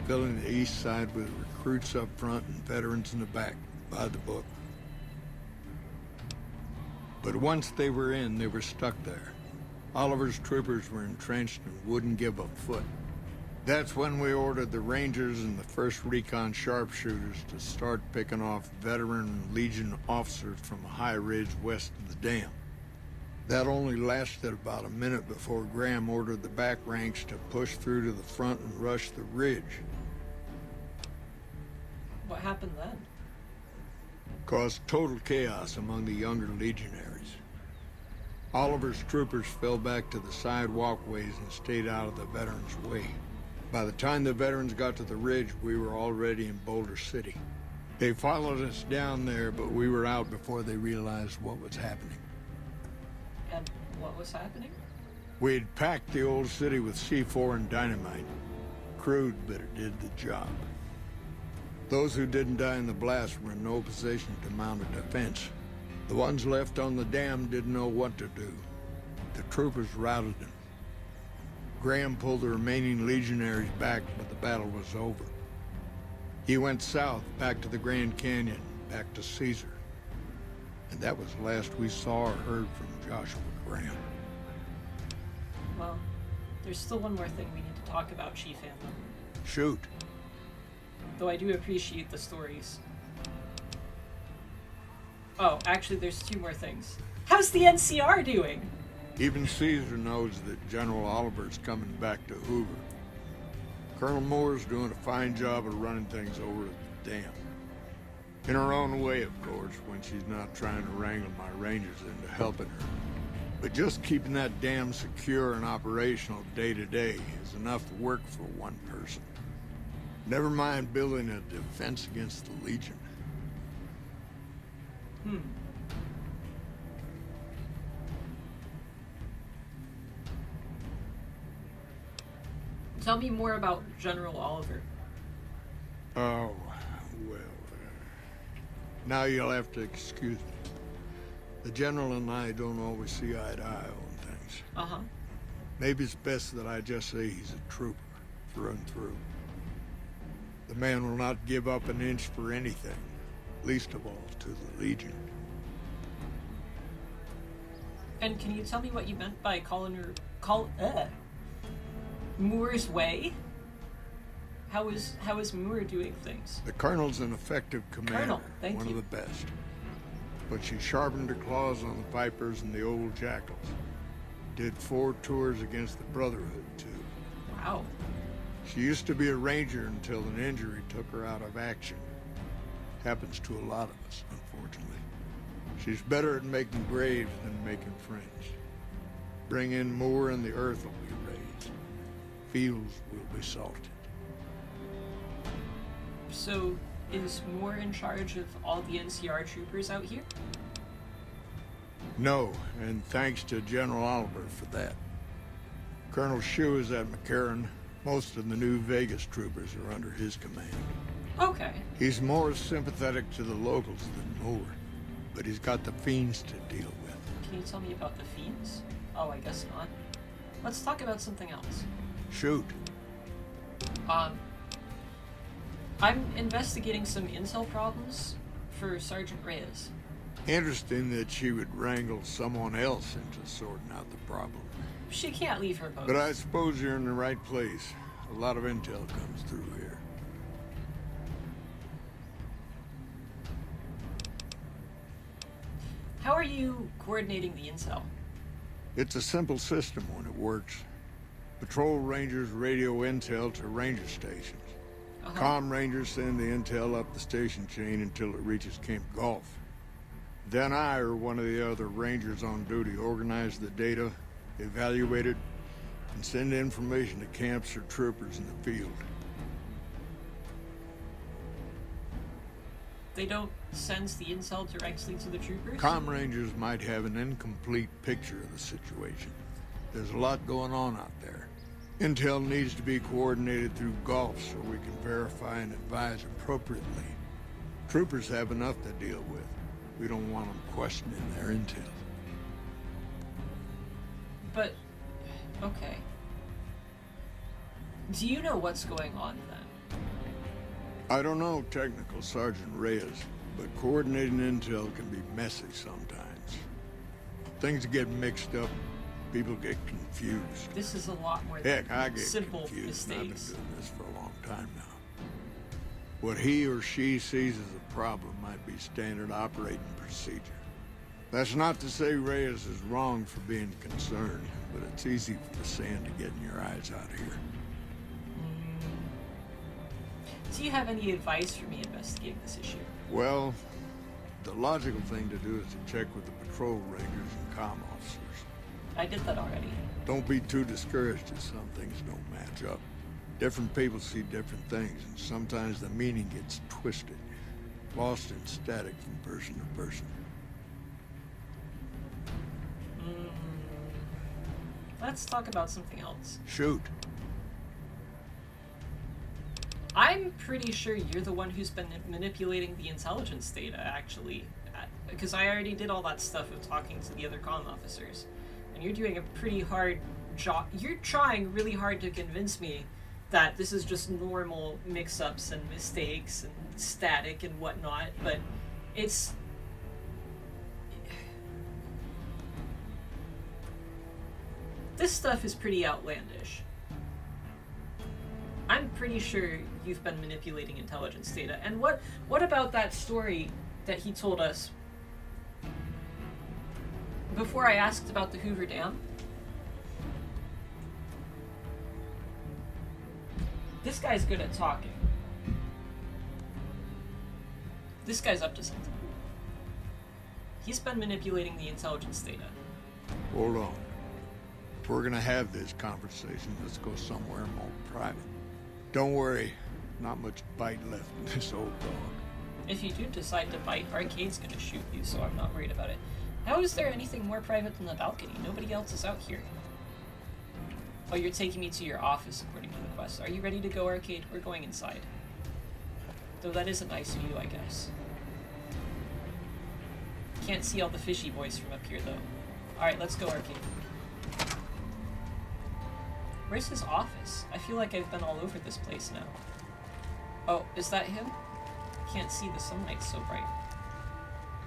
filling the east side with recruits up front and veterans in the back, by the book. But once they were in, they were stuck there. Oliver's troopers were entrenched and wouldn't give a foot. That's when we ordered the Rangers and the 1st Recon sharpshooters to start picking off veteran Legion officers from a high ridge west of the dam. That only lasted about a minute before Graham ordered the back ranks to push through to the front and rush the ridge. What happened then? Caused total chaos among the younger legionaries. Oliver's troopers fell back to the side walkways and stayed out of the veterans' way. By the time the veterans got to the ridge, we were already in Boulder City. They followed us down there, but we were out before they realized what was happening. And what was happening? We'd packed the old city with C4 and dynamite. Crude, but it did the job. Those who didn't die in the blast were in no position to mount a defense. The ones left on the dam didn't know what to do. The troopers routed them. Graham pulled the remaining legionaries back, but the battle was over. He went south, back to the Grand Canyon, back to Caesar. And that was the last we saw or heard from Joshua Graham. Well, there's still one more thing we need to talk about, Chief Hanlon. Shoot. Though I do appreciate the stories. Oh, actually, there's 2 more things. How's the NCR doing? Even Caesar knows that General Oliver's coming back to Hoover. Colonel Moore's doing a fine job of running things over at the dam. In her own way, of course, when she's not trying to wrangle my Rangers into helping her. But just keeping that dam secure and operational day to day is enough work for one person. Never mind building a defense against the Legion. Tell me more about General Oliver. Oh, well, now you'll have to excuse me. The General and I don't always see eye to eye on things. Uh-huh. Maybe it's best that I just say he's a trooper, through and through. The man will not give up an inch for anything, least of all to the Legion. And can you tell me what you meant by Moore's Way? How is Moore doing things? The Colonel's an effective commander, Colonel, thank one you. of the best. But she sharpened her claws on the Vipers and the old Jackals. Did 4 tours against the Brotherhood, too. Wow. She used to be a ranger until an injury took her out of action. Happens to a lot of us, unfortunately. She's better at making graves than making friends. Bring in Moore and the earth will be raised. Fields will be salted. So, is Moore in charge of all the NCR troopers out here? No, and thanks to General Oliver for that. Colonel Shue is at McCarran. Most of the new Vegas troopers are under his command. Okay. He's more sympathetic to the locals than Moore, but he's got the fiends to deal with. Can you tell me about the fiends? Oh, I guess not. Let's talk about something else. Shoot. I'm investigating some intel problems for Sergeant Reyes. Interesting that she would wrangle someone else into sorting out the problem. She can't leave her post. But I suppose you're in the right place. A lot of intel comes through here. How are you coordinating the intel? It's a simple system when it works. Patrol rangers radio intel to ranger stations. Comm rangers send the intel up the station chain until it reaches Camp Gulf. Then I or one of the other rangers on duty organize the data, evaluate it, and send information to camps or troopers in the field. They don't send the intel directly to the troopers? Comm rangers might have an incomplete picture of the situation. There's a lot going on out there. Intel needs to be coordinated through Gulf so we can verify and advise appropriately. Troopers have enough to deal with. We don't want them questioning their intel. But, okay. Do you know what's going on then? I don't know, Technical Sergeant Reyes, but coordinating intel can be messy sometimes. Things get mixed up, people get confused. This is a lot more Heck, than I get simple confused, and I've been mistakes. doing this for a long time now. What he or she sees as a problem might be standard operating procedure. That's not to say Reyes is wrong for being concerned, but it's easy for the sand to get in your eyes out here. Do you have any advice for me investigating this issue? Well, the logical thing to do is to check with the patrol rangers and comm officers. I did that already. Don't be too discouraged if some things don't match up. Different people see different things, and sometimes the meaning gets twisted, lost in static from person to person. Let's talk about something else. Shoot. I'm pretty sure you're the one who's been manipulating the intelligence data, actually. Because I already did all that stuff of talking to the other comm officers. And you're doing a pretty hard job. You're trying really hard to convince me that this is just normal mix-ups and mistakes and static and whatnot, but it's... This stuff is pretty outlandish. I'm pretty sure you've been manipulating intelligence data. And what about that story that he told us before I asked about the Hoover Dam? This guy's good at talking. This guy's up to something. He's been manipulating the intelligence data. Hold on. If we're gonna have this conversation, let's go somewhere more private. Don't worry. Not much bite left in this old dog. If you do decide to bite, Arcade's gonna shoot you, so I'm not worried about it. How is there anything more private than the balcony? Nobody else is out here. Oh, you're taking me to your office according to the quest. Are you ready to go, Arcade? We're going inside. Though that is a nice view, I guess. Can't see all the fishy boys from up here, though. Alright, let's go, Arcade. Where's his office? I feel like I've been all over this place now. Oh, is that him? Can't see, the sunlight's so bright.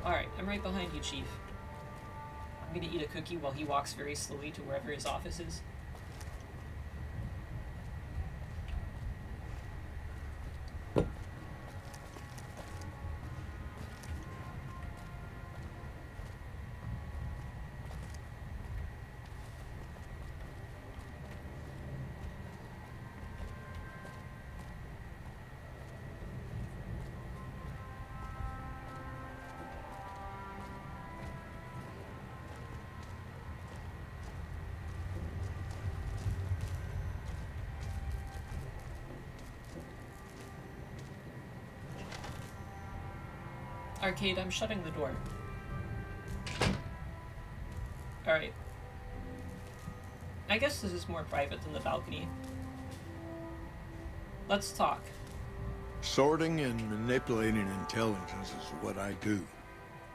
Alright, I'm right behind you, Chief. I'm gonna eat a cookie while he walks very slowly to wherever his office is. Arcade, I'm shutting the door. Alright. I guess this is more private than the balcony. Let's talk. Sorting and manipulating intelligence is what I do.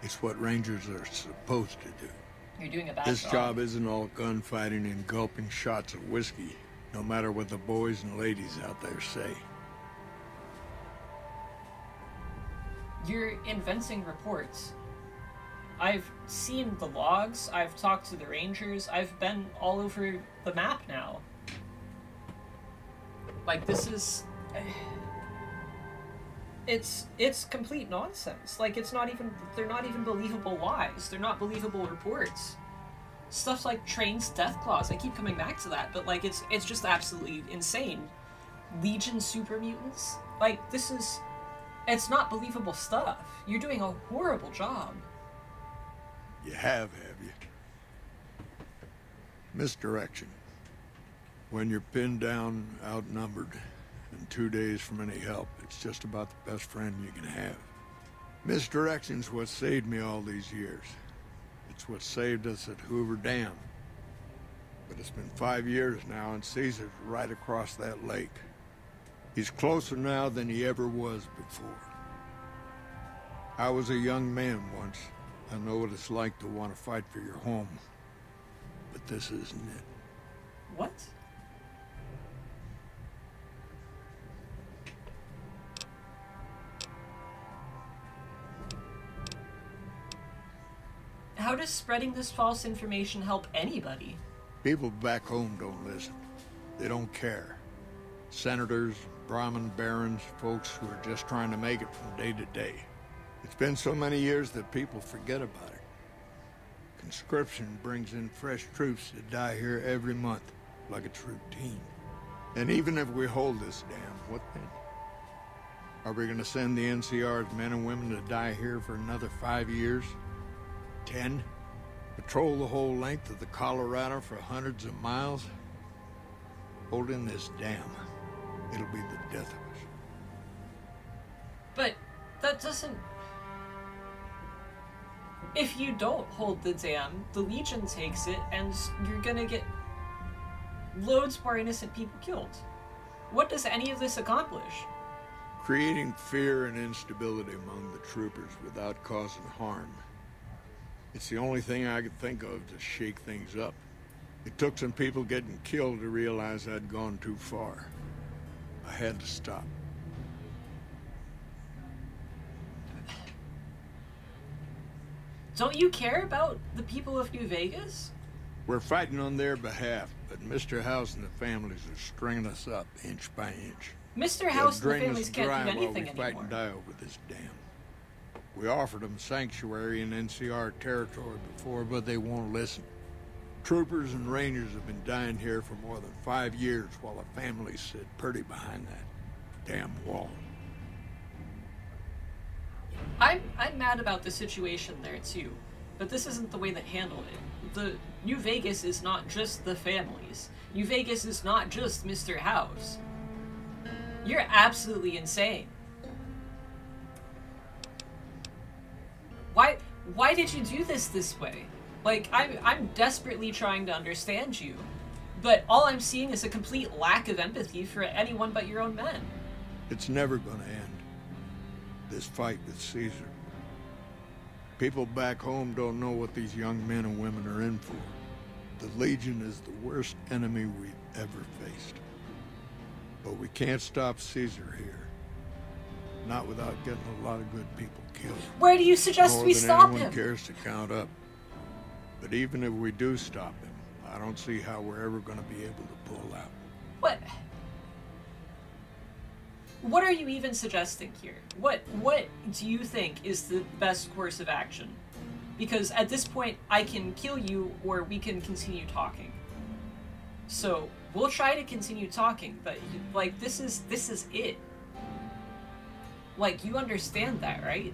It's what Rangers are supposed to do. You're doing a bad This job isn't all gunfighting and gulping shots of whiskey, no matter what the boys and ladies out there say. You're inventing reports. I've seen the logs, I've talked to the Rangers, I've been all over the map now. Like, this is... It's complete nonsense. Like, it's not even... They're not even believable lies. They're not believable reports. Stuff like Train's Deathclaws, I keep coming back to that, but, like, it's just absolutely insane. Legion super mutants? Like, this is... It's not believable stuff. You're doing a horrible job. You have you? Misdirection. When you're pinned down, outnumbered, and 2 days from any help, it's just about the best friend you can have. Misdirection's what saved me all these years. It's what saved us at Hoover Dam. But it's been 5 years now, and Caesar's right across that lake. He's closer now than he ever was before. I was a young man once. I know what it's like to want to fight for your home. But this isn't it. What? How does spreading this false information help anybody? People back home don't listen. They don't care. Senators, Brahmin barons, folks who are just trying to make it from day to day. It's been so many years that people forget about it. Conscription brings in fresh troops that die here every month, like it's routine. And even if we hold this dam, what then? Are we gonna send the NCR's men and women to die here for another 5 years? 10? Patrol the whole length of the Colorado for hundreds of miles? Holding this dam. It'll be the death of us. But that doesn't... If you don't hold the dam, the Legion takes it, and you're gonna get loads more innocent people killed. What does any of this accomplish? Creating fear and instability among the troopers without causing harm. It's the only thing I could think of to shake things up. It took some people getting killed to realize I'd gone too far. I had to stop. Don't you care about the people of New Vegas? We're fighting on their behalf, but Mr. House and the families are stringing us up inch by inch. Mr. House and the families can't do anything while we fight and die over this dam. We offered them sanctuary in NCR territory before, but they won't listen. Troopers and Rangers have been dying here for more than 5 years while the families sit pretty behind that damn wall. I'm mad about the situation there too, but this isn't the way that handled it. The New Vegas is not just the families. New Vegas is not just Mr. House. You're absolutely insane. Why did you do this way? Like, I'm desperately trying to understand you, but all I'm seeing is a complete lack of empathy for anyone but your own men. It's never gonna end, this fight with Caesar. People back home don't know what these young men and women are in for. The Legion is the worst enemy we've ever faced. But we can't stop Caesar here. Not without getting a lot of good people killed. Where do you suggest we stop him? More than anyone cares to count up. But even if we do stop him, I don't see how we're ever going to be able to pull out. What are you even suggesting here? What do you think is the best course of action? Because at this point, I can kill you or we can continue talking. So, we'll try to continue talking, but, like, this is it. Like, you understand that, right?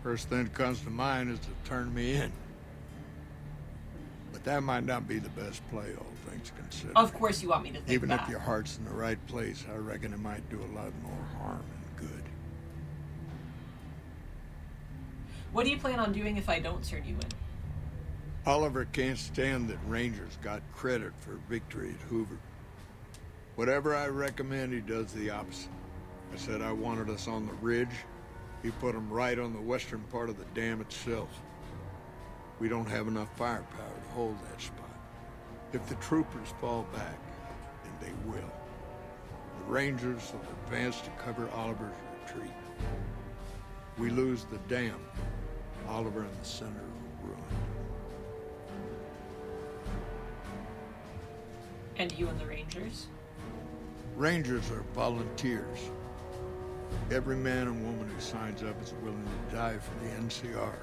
First thing that comes to mind is to turn me in. But that might not be the best play, all things considered. Of course you want me to think Even that. if your heart's in the right place, I reckon it might do a lot more harm than good. What do you plan on doing if I don't turn you in? Oliver can't stand that Rangers got credit for victory at Hoover. Whatever I recommend, he does the opposite. I said I wanted us on the ridge. He put them right on the western part of the dam itself. We don't have enough firepower to hold that spot. If the troopers fall back, and they will, the Rangers will advance to cover Oliver's retreat. We lose the dam. Oliver and the center are ruined. And you and the Rangers? Rangers are volunteers. Every man and woman who signs up is willing to die for the NCR,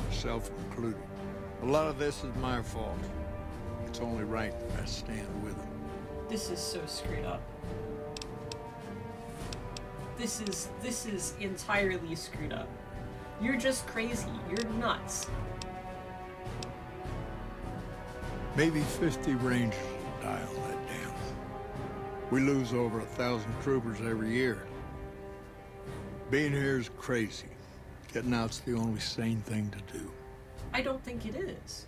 myself included. A lot of this is my fault. It's only right that I stand with them. This is so screwed up. This is entirely screwed up. You're just crazy. You're nuts. Maybe 50 Rangers will die on that dam. We lose over 1,000 troopers every year. Being here is crazy. Getting out's the only sane thing to do. I don't think it is.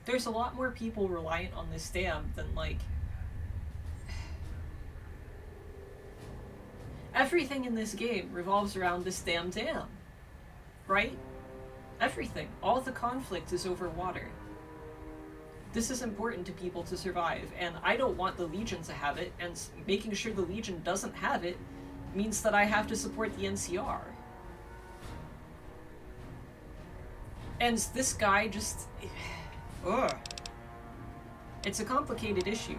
There's a lot more people reliant on this dam than, like... Everything in this game revolves around this damn dam. Right? Everything. All the conflict is over water. This is important to people to survive, and I don't want the Legion to have it, and making sure the Legion doesn't have it means that I have to support the NCR. And this guy just... Ugh. It's a complicated issue.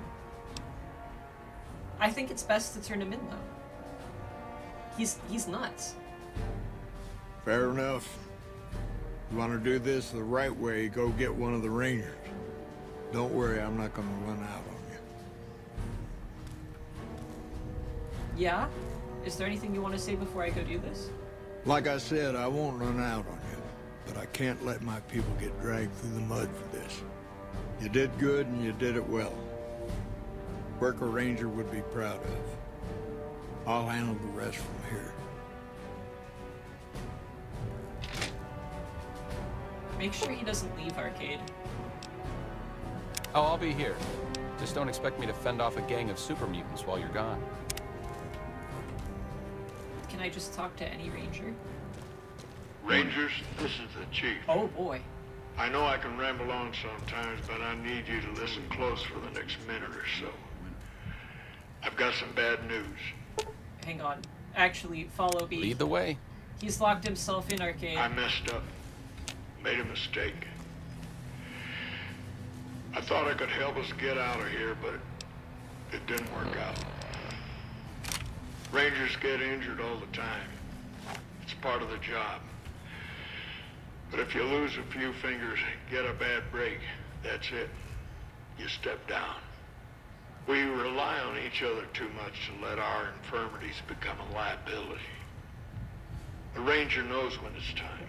I think it's best to turn him in, though. He's nuts. Fair enough. You want to do this the right way, go get one of the Rangers. Don't worry, I'm not going to run out on you. Yeah? Is there anything you want to say before I go do this? Like I said, I won't run out on you, but I can't let my people get dragged through the mud for this. You did good and you did it well. Work a Ranger would be proud of. I'll handle the rest from here. Make sure he doesn't leave Arcade. Oh, I'll be here. Just don't expect me to fend off a gang of super mutants while you're gone. Can I just talk to any Ranger? Rangers, this is the Chief. Oh boy. I know I can ramble on sometimes, but I need you to listen close for the next minute or so. I've got some bad news. Hang on. Actually, follow B. Lead the way. He's locked himself in Arcade. I messed up. Made a mistake. I thought I could help us get out of here, but it didn't work out. Rangers get injured all the time. It's part of the job. But if you lose a few fingers, get a bad break, that's it. You step down. We rely on each other too much to let our infirmities become a liability. The Ranger knows when it's time.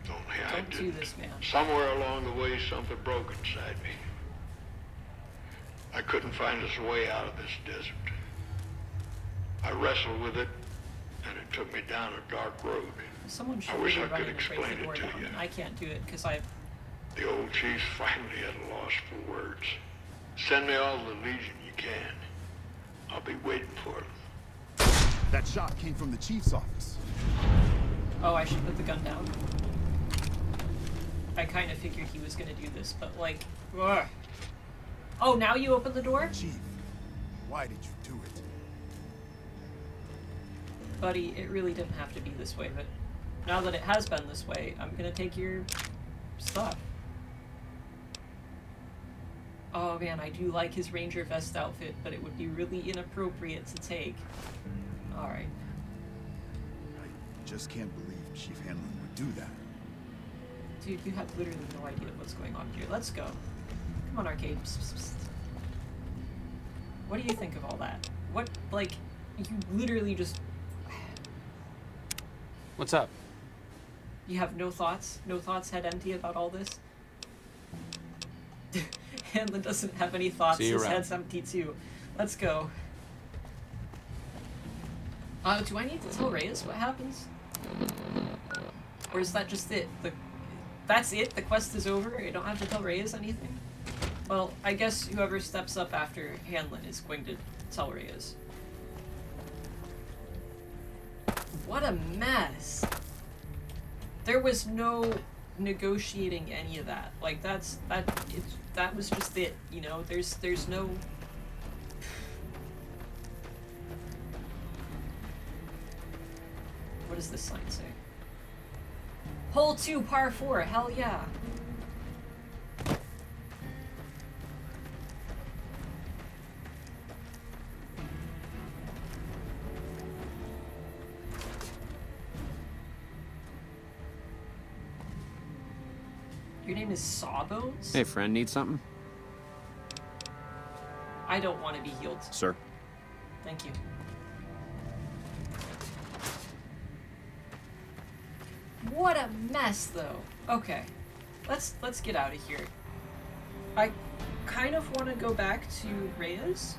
Don't do this, man. Somewhere along the way, something broke inside me. I couldn't find us a way out of this desert. I wrestled with it, and it took me down a dark road. Someone should I wish be I could running to break explain the it door to down, you. and I can't do it because I... The old chief finally at a loss for words. Send me all the Legion you can. I'll be waiting for them. That shot came from the chief's office. Oh, I should put the gun down. I kind of figured he was gonna do this, but like... Ugh. Oh, now you open the door? Chief, why did you do it? Buddy, it really didn't have to be this way, but now that it has been this way, I'm gonna take your stuff. Oh man, I do like his ranger vest outfit, but it would be really inappropriate to take. Alright. I just can't believe Chief Hanlon would do that. Dude, you have literally no idea what's going on here. Let's go. Come on, Arcade. Psst, psst, psst. What do you think of all that? What, like, you literally just... What's up? You have no thoughts? No thoughts head empty about all this? Hanlon doesn't have any thoughts. See you His around. head's empty too. Let's go. Do I need to tell Reyes what happens? Or is that just it? That's it? The quest is over? I don't have to tell Reyes anything? Well, I guess whoever steps up after Hanlon is going to tell Reyes. What a mess! There was no negotiating any of that. Like, that was just it, you know? There's no... What does this sign say? Hole 2, par 4, hell yeah! Your name is Sawbones? Hey, friend, need something? I don't want to be healed. Sir. Thank you. What a mess, though. Okay, let's get out of here. I kind of want to go back to Reyes.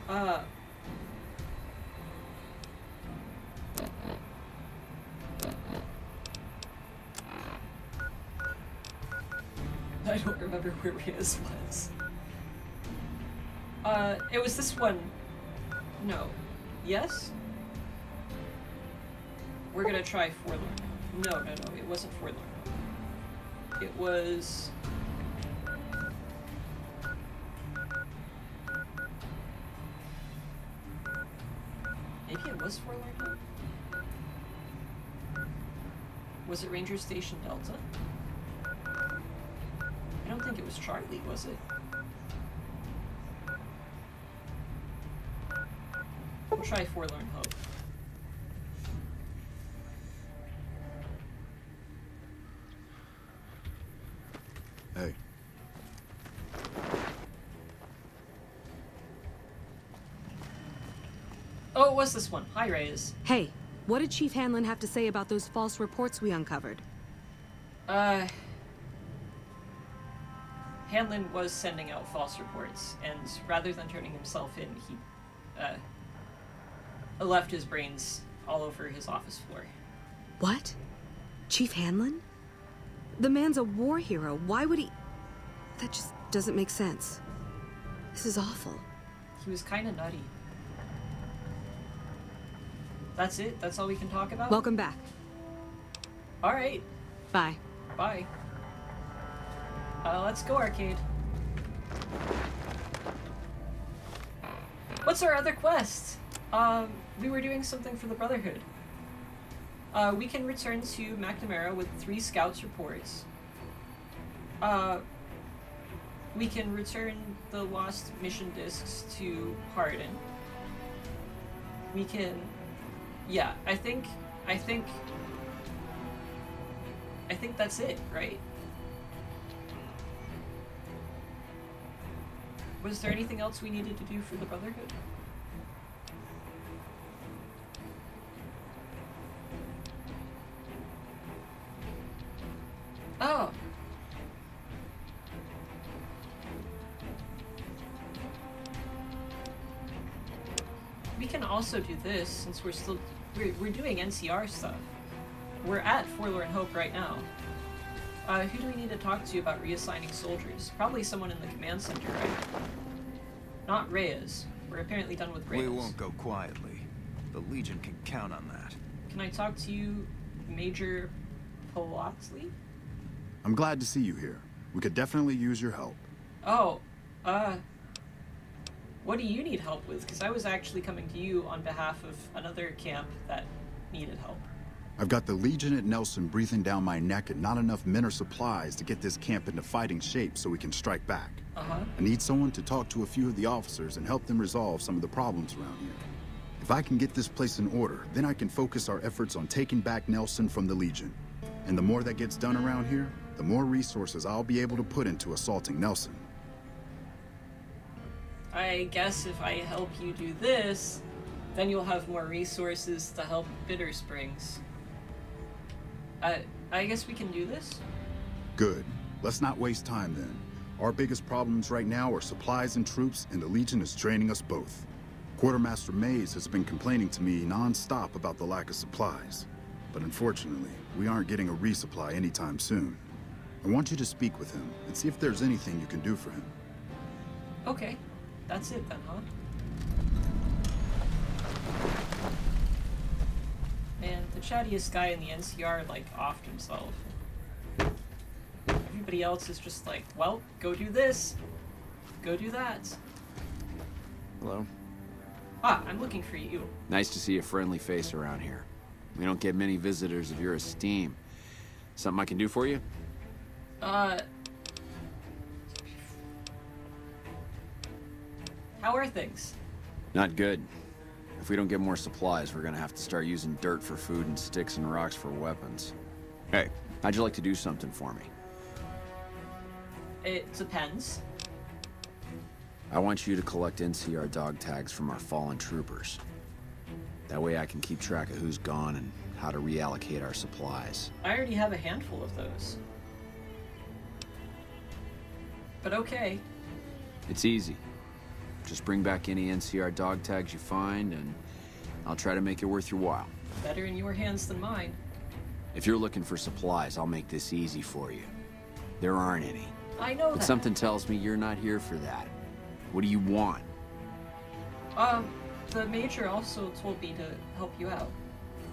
I don't remember where Reyes was. It was this one. No. Yes? We're gonna try Forlorn. No, it wasn't Forlorn. It was... Maybe it was Forlorn? Was it Ranger Station Delta? I don't think it was Charlie, was it? We'll try Forlorn Hope. Hey. Oh, it was this one. Hi, Reyes. Hey, what did Chief Hanlon have to say about those false reports we uncovered? Hanlon was sending out false reports, and rather than turning himself in, he, left his brains all over his office floor. What? Chief Hanlon? The man's a war hero. Why would he... That just doesn't make sense. This is awful. He was kinda nutty. That's it? That's all we can talk about? Welcome back. Alright. Bye. Bye. Let's go, Arcade. What's our other quest? We were doing something for the Brotherhood. We can return to McNamara with 3 scouts reports. We can return the lost mission discs to Hardin. We can... Yeah, I think that's it, right? Was there anything else we needed to do for the Brotherhood? Oh. We can also do this since we're doing NCR stuff. We're at Forlorn Hope right now. Who do we need to talk to about reassigning soldiers? Probably someone in the command center, right? Not Reyes. We're apparently done with Reyes. We won't go quietly. The Legion can count on that. Can I talk to you, Major Polotsley? I'm glad to see you here. We could definitely use your help. Oh, what do you need help with? Because I was actually coming to you on behalf of another camp that needed help. I've got the Legion at Nelson breathing down my neck and not enough men or supplies to get this camp into fighting shape so we can strike back. I need someone to talk to a few of the officers and help them resolve some of the problems around here. If I can get this place in order, then I can focus our efforts on taking back Nelson from the Legion. And the more that gets done around here, the more resources I'll be able to put into assaulting Nelson. I guess if I help you do this, then you'll have more resources to help Bitter Springs. I guess we can do this? Good. Let's not waste time then. Our biggest problems right now are supplies and troops, and the Legion is draining us both. Quartermaster Mays has been complaining to me non-stop about the lack of supplies. But unfortunately, we aren't getting a resupply anytime soon. I want you to speak with him and see if there's anything you can do for him. Okay. That's it then, huh? Man, the chattiest guy in the NCR, like, offed himself. Everybody else is just like, well, go do this. Go do that. Hello. Ah, I'm looking for you. Nice to see a friendly face around here. We don't get many visitors of your esteem. Something I can do for you? How are things? Not good. If we don't get more supplies, we're gonna have to start using dirt for food and sticks and rocks for weapons. Hey, how'd you like to do something for me? It depends. I want you to collect NCR dog tags from our fallen troopers. That way I can keep track of who's gone and how to reallocate our supplies. I already have a handful of those. But okay. It's easy. Just bring back any NCR dog tags you find, and I'll try to make it worth your while. Better in your hands than mine. If you're looking for supplies, I'll make this easy for you. There aren't any. I know But that. something tells me you're not here for that. What do you want? The Major also told me to help you out.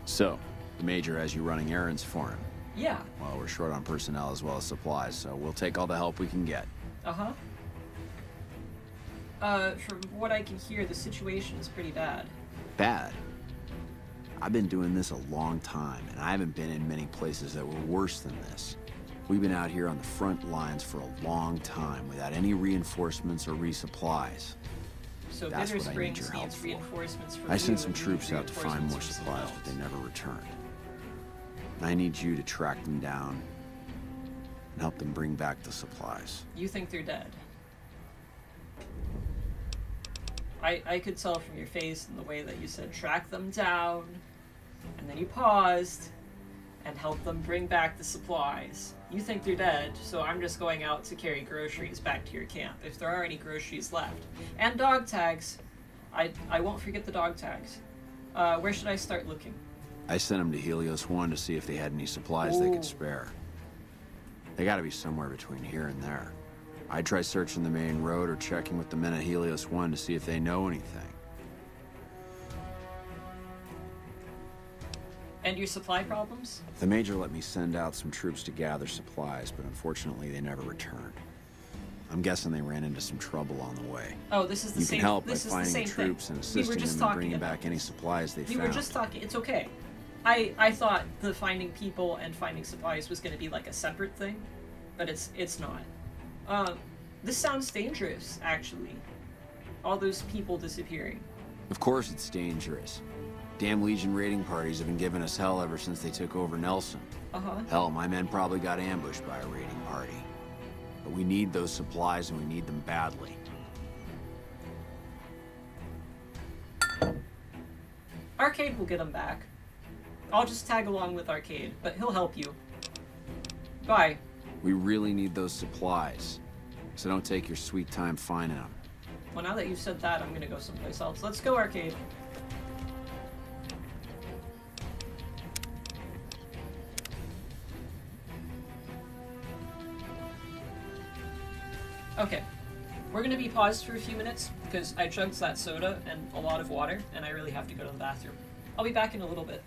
So, the Major has you running errands for him. Yeah. Well, we're short on personnel as well as supplies, so we'll take all the help we can get. Uh-huh. From what I can hear, the situation is pretty bad. Bad? I've been doing this a long time, and I haven't been in many places that were worse than this. We've been out here on the front lines for a long time without any reinforcements or resupplies. So That's Bitter what I need Springs your help needs for. reinforcements for I you, sent some and you troops need out to find more reinforcements for supplies, someone but they else. never returned. And I need you to track them down and help them bring back the supplies. You think they're dead? I could tell from your face and the way that you said track them down, and then you paused, and help them bring back the supplies. You think they're dead, so I'm just going out to carry groceries back to your camp, if there are any groceries left. And dog tags. I won't forget the dog tags. Where should I start looking? I sent them to Helios 1 to see if they had any supplies they could spare. They gotta be somewhere between here and there. I'd try searching the main road or checking with the men at Helios 1 to see if they know anything. And your supply problems? The Major let me send out some troops to gather supplies, but unfortunately they never returned. I'm guessing they ran into some trouble on the way. Oh, this is the You same. can help by this is the finding same the troops thing. and We were assisting just them in talking bringing about back any supplies they We found. were just talking. It's okay. I thought the finding people and finding supplies was going to be like a separate thing, but it's not. This sounds dangerous, actually. All those people disappearing. Of course it's dangerous. Damn Legion raiding parties have been giving us hell ever since they took over Nelson. Hell, my men probably got ambushed by a raiding party. But we need those supplies and we need them badly. Arcade will get them back. I'll just tag along with Arcade, but he'll help you. Bye. We really need those supplies, so don't take your sweet time finding them. Well, now that you've said that, I'm gonna go someplace else. Let's go arcade. Okay. We're gonna be paused for a few minutes, because I chugged that soda and a lot of water, and I really have to go to the bathroom. I'll be back in a little bit.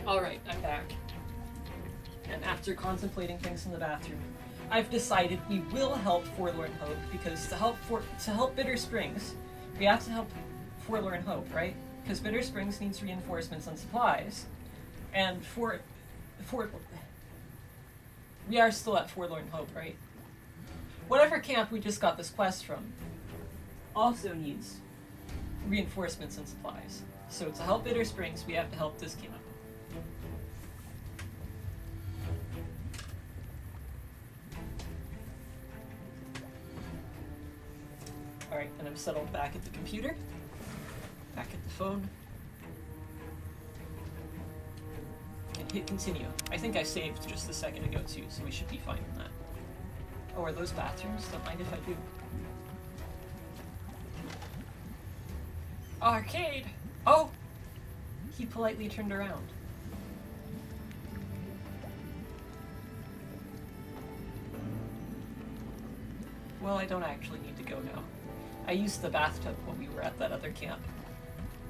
Alright, I'm back. And after contemplating things in the bathroom, I've decided we will help Forlorn Hope, because to help Bitter Springs, we have to help Forlorn Hope, right? Because Bitter Springs needs reinforcements and supplies, and we are still at Forlorn Hope, right? Whatever camp we just got this quest from also needs reinforcements and supplies. So to help Bitter Springs, we have to help this camp. Alright, and I'm settled back at the computer. Back at the phone. And hit continue. I think I saved just a second ago too, so we should be fine on that. Oh, are those bathrooms? Don't mind if I do. Arcade! Oh! He politely turned around. Well, I don't actually need to go now. I used the bathtub when we were at that other camp.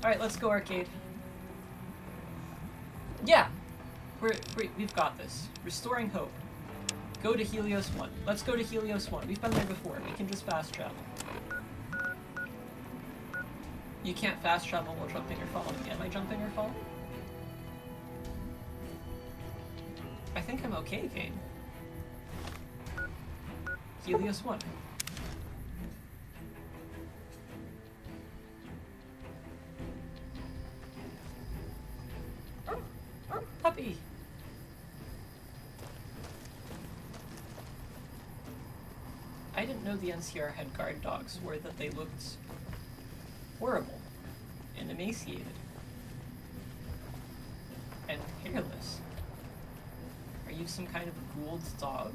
Alright, let's go, Arcade. Yeah! We've got this. Restoring hope. Go to Helios 1. Let's go to Helios 1. We've been there before. We can just fast travel. You can't fast travel while jumping or falling. Am I jumping or falling? I think I'm okay, game. Helios 1. Puppy! I didn't know the NCR had guard dogs, or that they looked horrible and emaciated and hairless. Are you some kind of Gould's dog?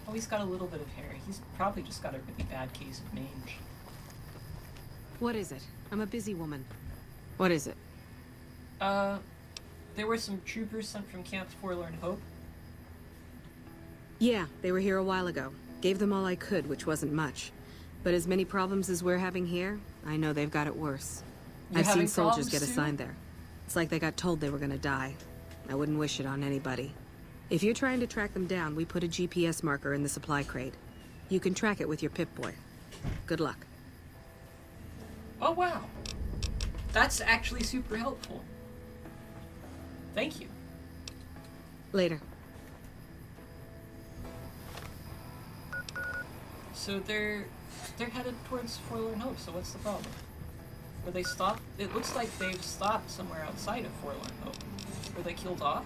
Oh, he's got a little bit of hair. He's probably just got a really bad case of mange. What is it? I'm a busy woman. What is it? There were some troopers sent from Camp Forlorn Hope. Yeah, they were here a while ago. Gave them all I could, which wasn't much. But as many problems as we're having here, I know they've got it worse. I've seen soldiers get assigned there. It's like they got told they were gonna die. I wouldn't wish it on anybody. If you're trying to track them down, we put a GPS marker in the supply crate. You can track it with your Pip-Boy. Good luck. Oh, wow. That's actually super helpful. Thank you. Later. So they're headed towards Forlorn Hope, so what's the problem? Were they stopped? It looks like they've stopped somewhere outside of Forlorn Hope. Were they killed off?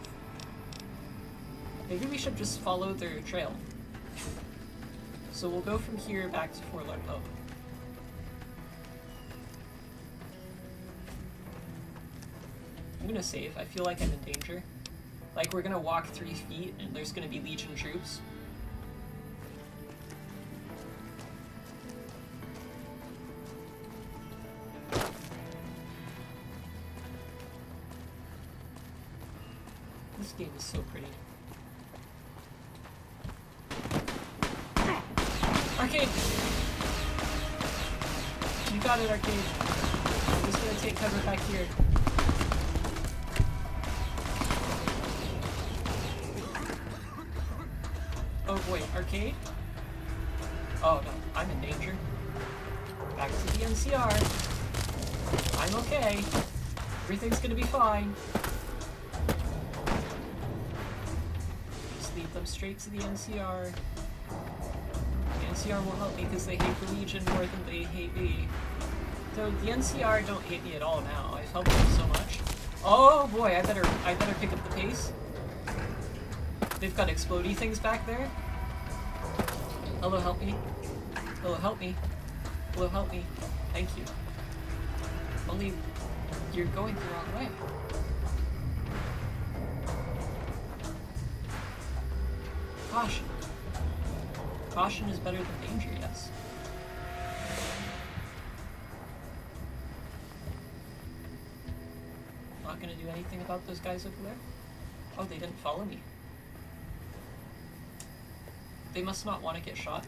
Maybe we should just follow their trail. So we'll go from here back to Forlorn Hope. I'm gonna save. I feel like I'm in danger. Like we're gonna walk 3 feet and there's gonna be Legion troops. This game is so pretty. Arcade! You got it, Arcade. I'm just gonna take cover back here. Oh boy, Arcade? Oh no, I'm in danger. Back to the NCR. I'm okay. Everything's gonna be fine. Just lead them straight to the NCR. The NCR will help me because they hate the Legion more than they hate me. Though the NCR don't hate me at all now. I've helped them so much. Oh boy, I better pick up the pace. They've got explodey things back there. Hello, help me. Hello, help me. Hello, help me. Thank you. Only you're going the wrong way. Caution. Caution is better than danger, yes. Not gonna do anything about those guys over there? Oh, they didn't follow me. They must not want to get shot.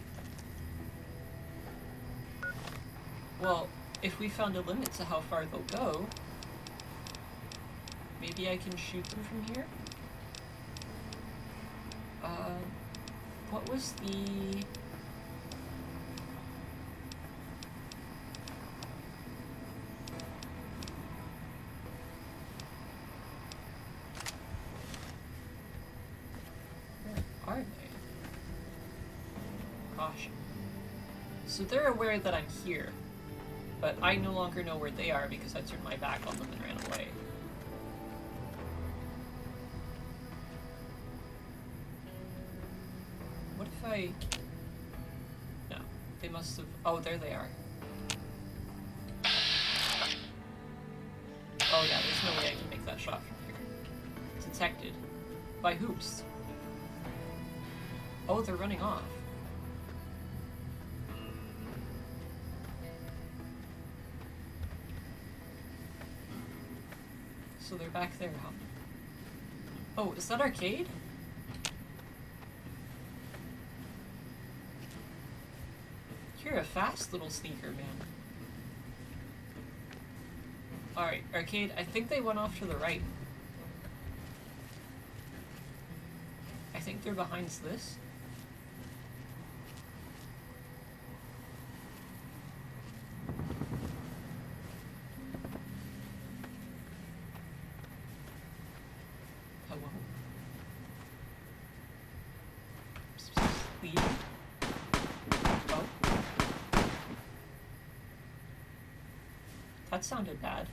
Well, if we found a limit to how far they'll go, maybe I can shoot them from here? What was the... Where are they? Caution. So they're aware that I'm here, but I no longer know where they are because I turned my back on them and ran away. What if I... No, they must have... Oh, there they are. Oh yeah, there's no way I can make that shot from here. Detected. By Hoops. Oh, they're running off. So they're back there, huh? Oh, is that Arcade? You're a fast little sneaker, man. Alright, Arcade, I think they went off to the right. I think they're behind this. Hello? Sleep? Oh. That sounded bad.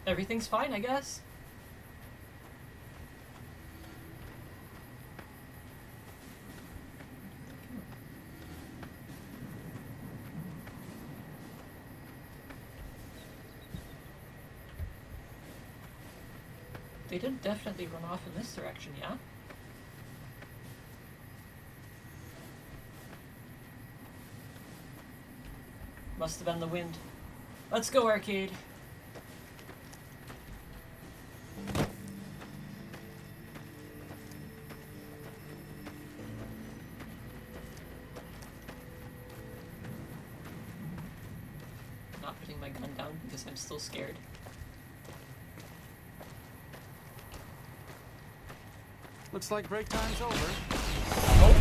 Everything's fine, I guess. They did definitely run off in this direction, yeah? Must have been the wind. Let's go, Arcade. Not putting my gun down because I'm still scared. Looks like break time's over. Oh!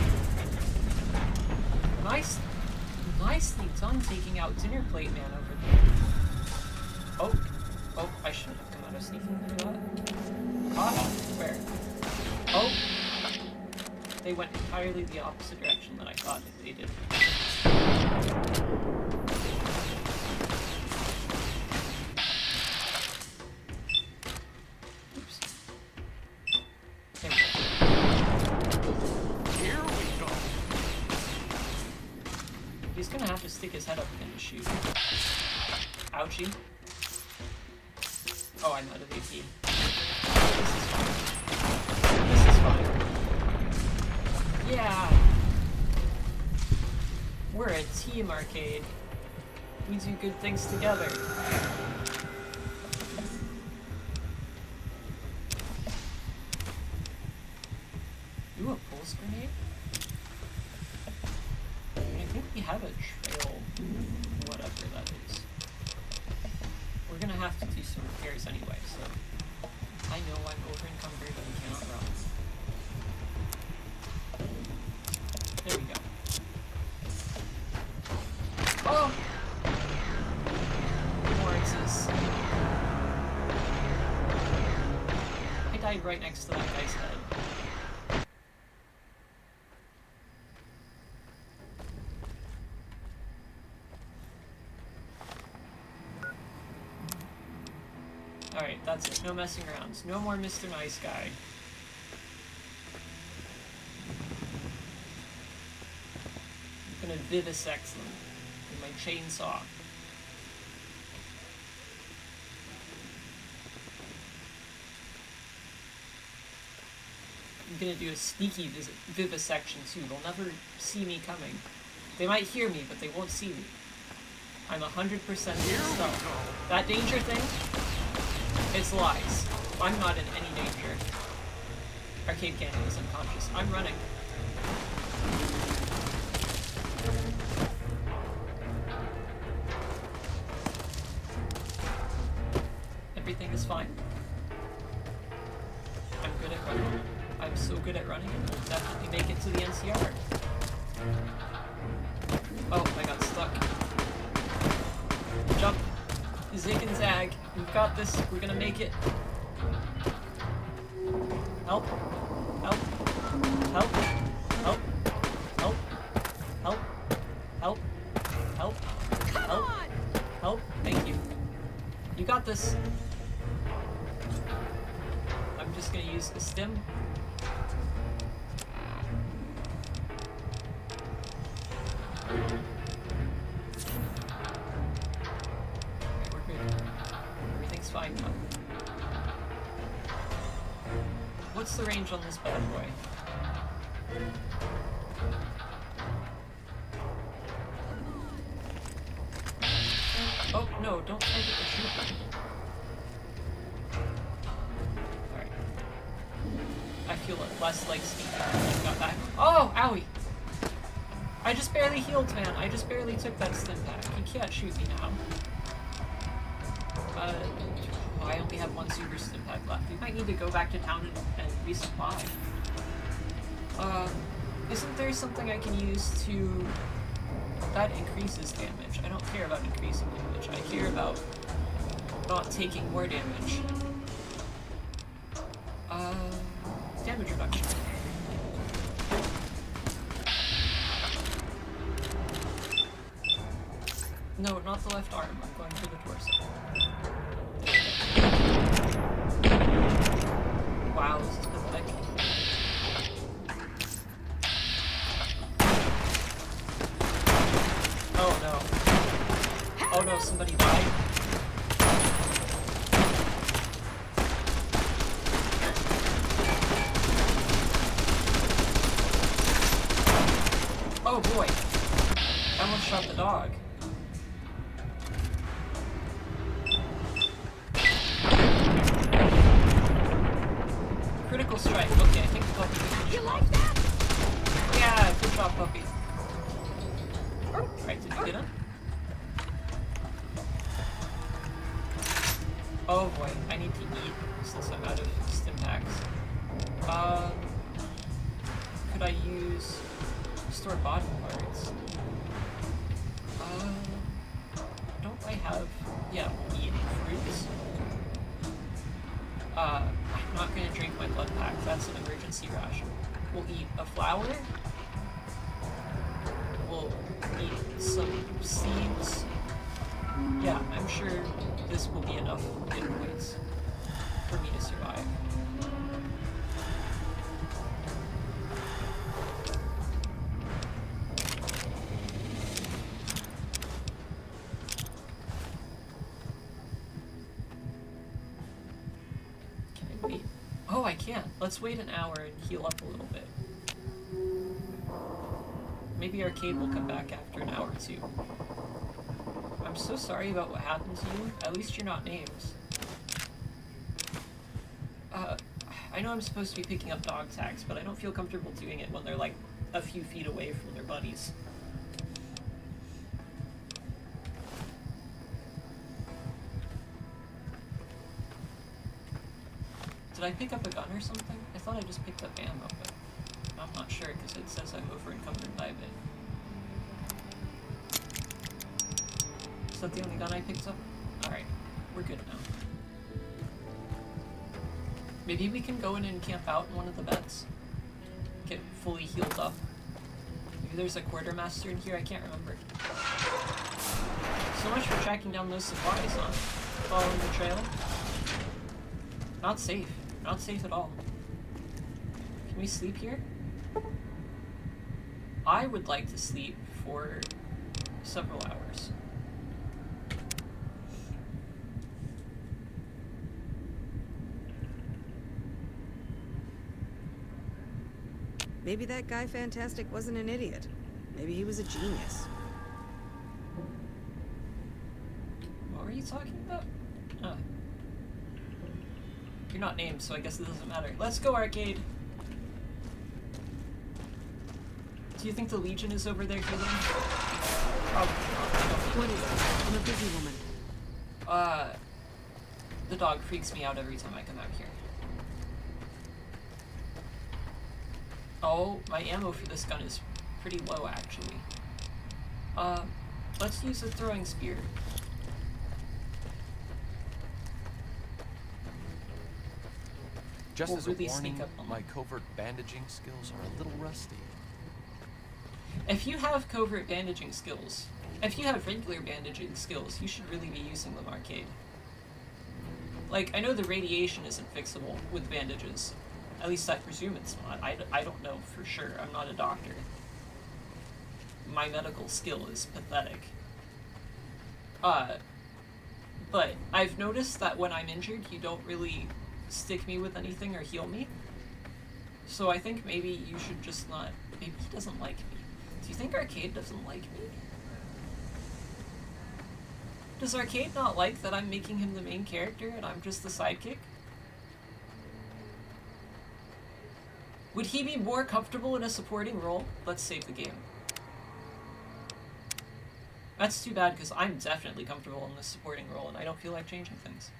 Nicely done taking out Dinner Plate Man over there. Oh! Oh, I shouldn't have come out of sneaking like that. Ah, where? Oh! They went entirely the opposite direction than I thought they did. Oops. There we go. Here we go. He's gonna have to stick his head up again to shoot. Ouchie. Oh, I'm out of AP. This is fine. Yeah. We're a team, Arcade. We do good things together. Ooh, a pulse grenade? I think we have a trail, whatever that is. We're gonna have to do some repairs anyway, so I know I'm over encumbered and cannot run. There we go. Oh! Lawrence's. I died right next to that guy's head. Alright, that's it. No messing around. No more Mr. Nice Guy. I'm gonna vivisect them with my chainsaw. I'm gonna do a sneaky vivisection too. They'll never see me coming. They might hear me, but they won't see me. I'm 100% stealth. That danger thing? It's lies. I'm not in any danger. arcade cannon is unconscious. I'm running. Everything is fine. I'm good at running. I'm so good at running, and we'll definitely make it to the NCR. Oh, I got stuck. Jump. Zig and zag. We've got this. We're gonna make it. Help. Help. Help. Help. Help. Help. Help. Help. Help. Help. Thank you. You got this. I'm just gonna use a stim. We're good. Everything's fine now. What's the range on this bad boy? Oh, no, don't target the trooper. Alright. I feel less like sneaking. Got back. Oh, owie! I just barely healed, man. I just barely took that stim pack. You can't shoot me now. I only have one super stim pack left. We might need to go back to town and resupply. Isn't there something I can use to... That increases damage. I don't care about increasing damage. I care about not taking more damage. Damage reduction. No, not the left arm. I'm going for the torso. Wow, this is pathetic. Oh no. Oh no, somebody died. Oh boy. I almost shot the dog. Critical strike. Okay, I think the puppy can finish him off. Yeah, good job, puppy. Alright, did you get him? Oh boy, I need to eat since I'm out of stim packs. Could I use store body parts? Don't I have... Yeah, eat fruits. I'm not gonna drink my blood pack, that's an emergency ration. We'll eat a flower. We'll eat some seeds. Yeah, I'm sure this will be enough hit points for me to survive. Wait. Oh, I can. Let's wait an hour and heal up a little bit. Maybe Arcade will come back after an hour too. I'm so sorry about what happened to you. At least you're not names. I know I'm supposed to be picking up dog tags, but I don't feel comfortable doing it when they're like a few feet away from their buddies. Did I pick up a gun or something? I thought I just picked up ammo, but I'm not sure because it says I'm over-encumbered by a bit. Is that the only gun I picked up? Alright, we're good now. Maybe we can go in and camp out in one of the beds. Get fully healed up. Maybe there's a quartermaster in here, I can't remember. So much for tracking down those supplies, huh? Following the trail. Not safe. Not safe at all. Can we sleep here? I would like to sleep for several hours. Maybe that guy Fantastic wasn't an idiot. Maybe he was a genius. What were you talking about? You're not named, so I guess it doesn't matter. Let's go, Arcade! Do you think the Legion is over there healing? Probably not. What is it? I'm a busy woman. The dog freaks me out every time I come out here. Oh, my ammo for this gun is pretty low, actually. Let's use a throwing spear. Just We'll as a really warning, sneak up on my them. covert bandaging skills are a little rusty. If you have covert bandaging skills, if you have regular bandaging skills, you should really be using them, Arcade. Like, I know the radiation isn't fixable with bandages. At least I presume it's not. I don't know for sure. I'm not a doctor. My medical skill is pathetic. But I've noticed that when I'm injured, you don't really stick me with anything or heal me. So I think maybe you should just not... Maybe he doesn't like me. Do you think Arcade doesn't like me? Does Arcade not like that I'm making him the main character and I'm just the sidekick? Would he be more comfortable in a supporting role? Let's save the game. That's too bad because I'm definitely comfortable in this supporting role and I don't feel like changing things.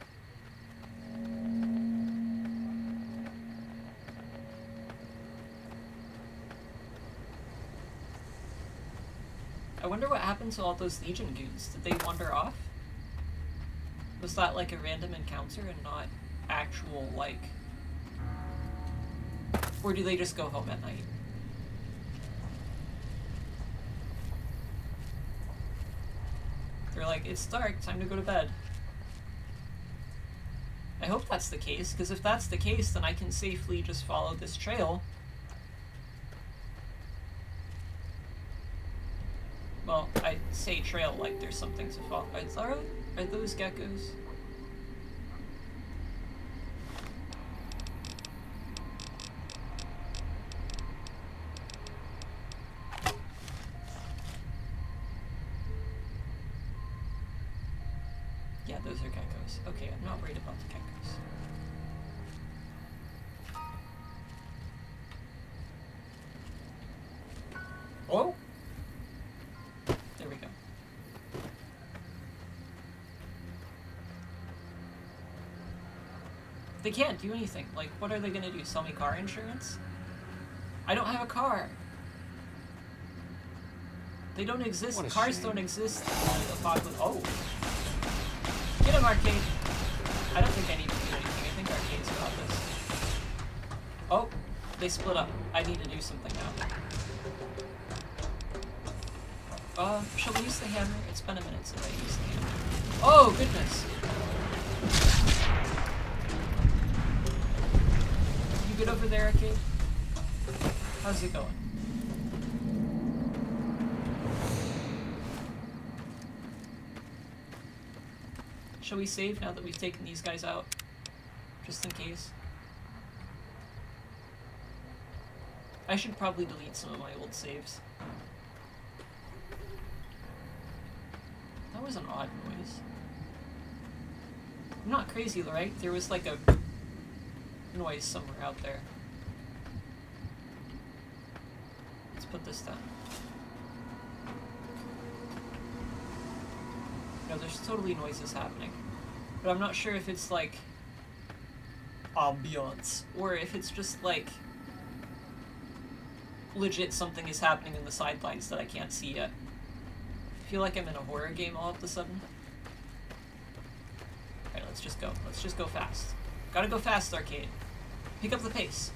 I wonder what happened to all those Legion goons. Did they wander off? Was that like a random encounter and not actual, like... Or do they just go home at night? They're like, it's dark, time to go to bed. I hope that's the case, because if that's the case, then I can safely just follow this trail. Well, I say trail like there's something to follow. Are those geckos? Yeah, those are geckos. Okay, I'm not worried about the geckos. Oh! There we go. They can't do anything. Like, what are they gonna do? Sell me car insurance? I don't have a car. They don't exist. Cars don't exist in the apocalypse. Oh! Get him, Arcade! I don't think I need to do anything. I think Arcade's got this. Oh! They split up. I need to do something now. Shall we use the hammer? It's been a minute since I used the hammer. Oh, goodness! You good over there, Arcade? How's it going? Shall we save now that we've taken these guys out? Just in case. I should probably delete some of my old saves. That was an odd noise. I'm not crazy, right? There was like a noise somewhere out there. Let's put this down. No, there's totally noises happening. But I'm not sure if it's like ambiance or if it's just like legit something is happening in the sidelines that I can't see yet. I feel like I'm in a horror game all of a sudden. Alright, let's just go. Let's just go fast. Gotta go fast, Arcade. Pick up the pace.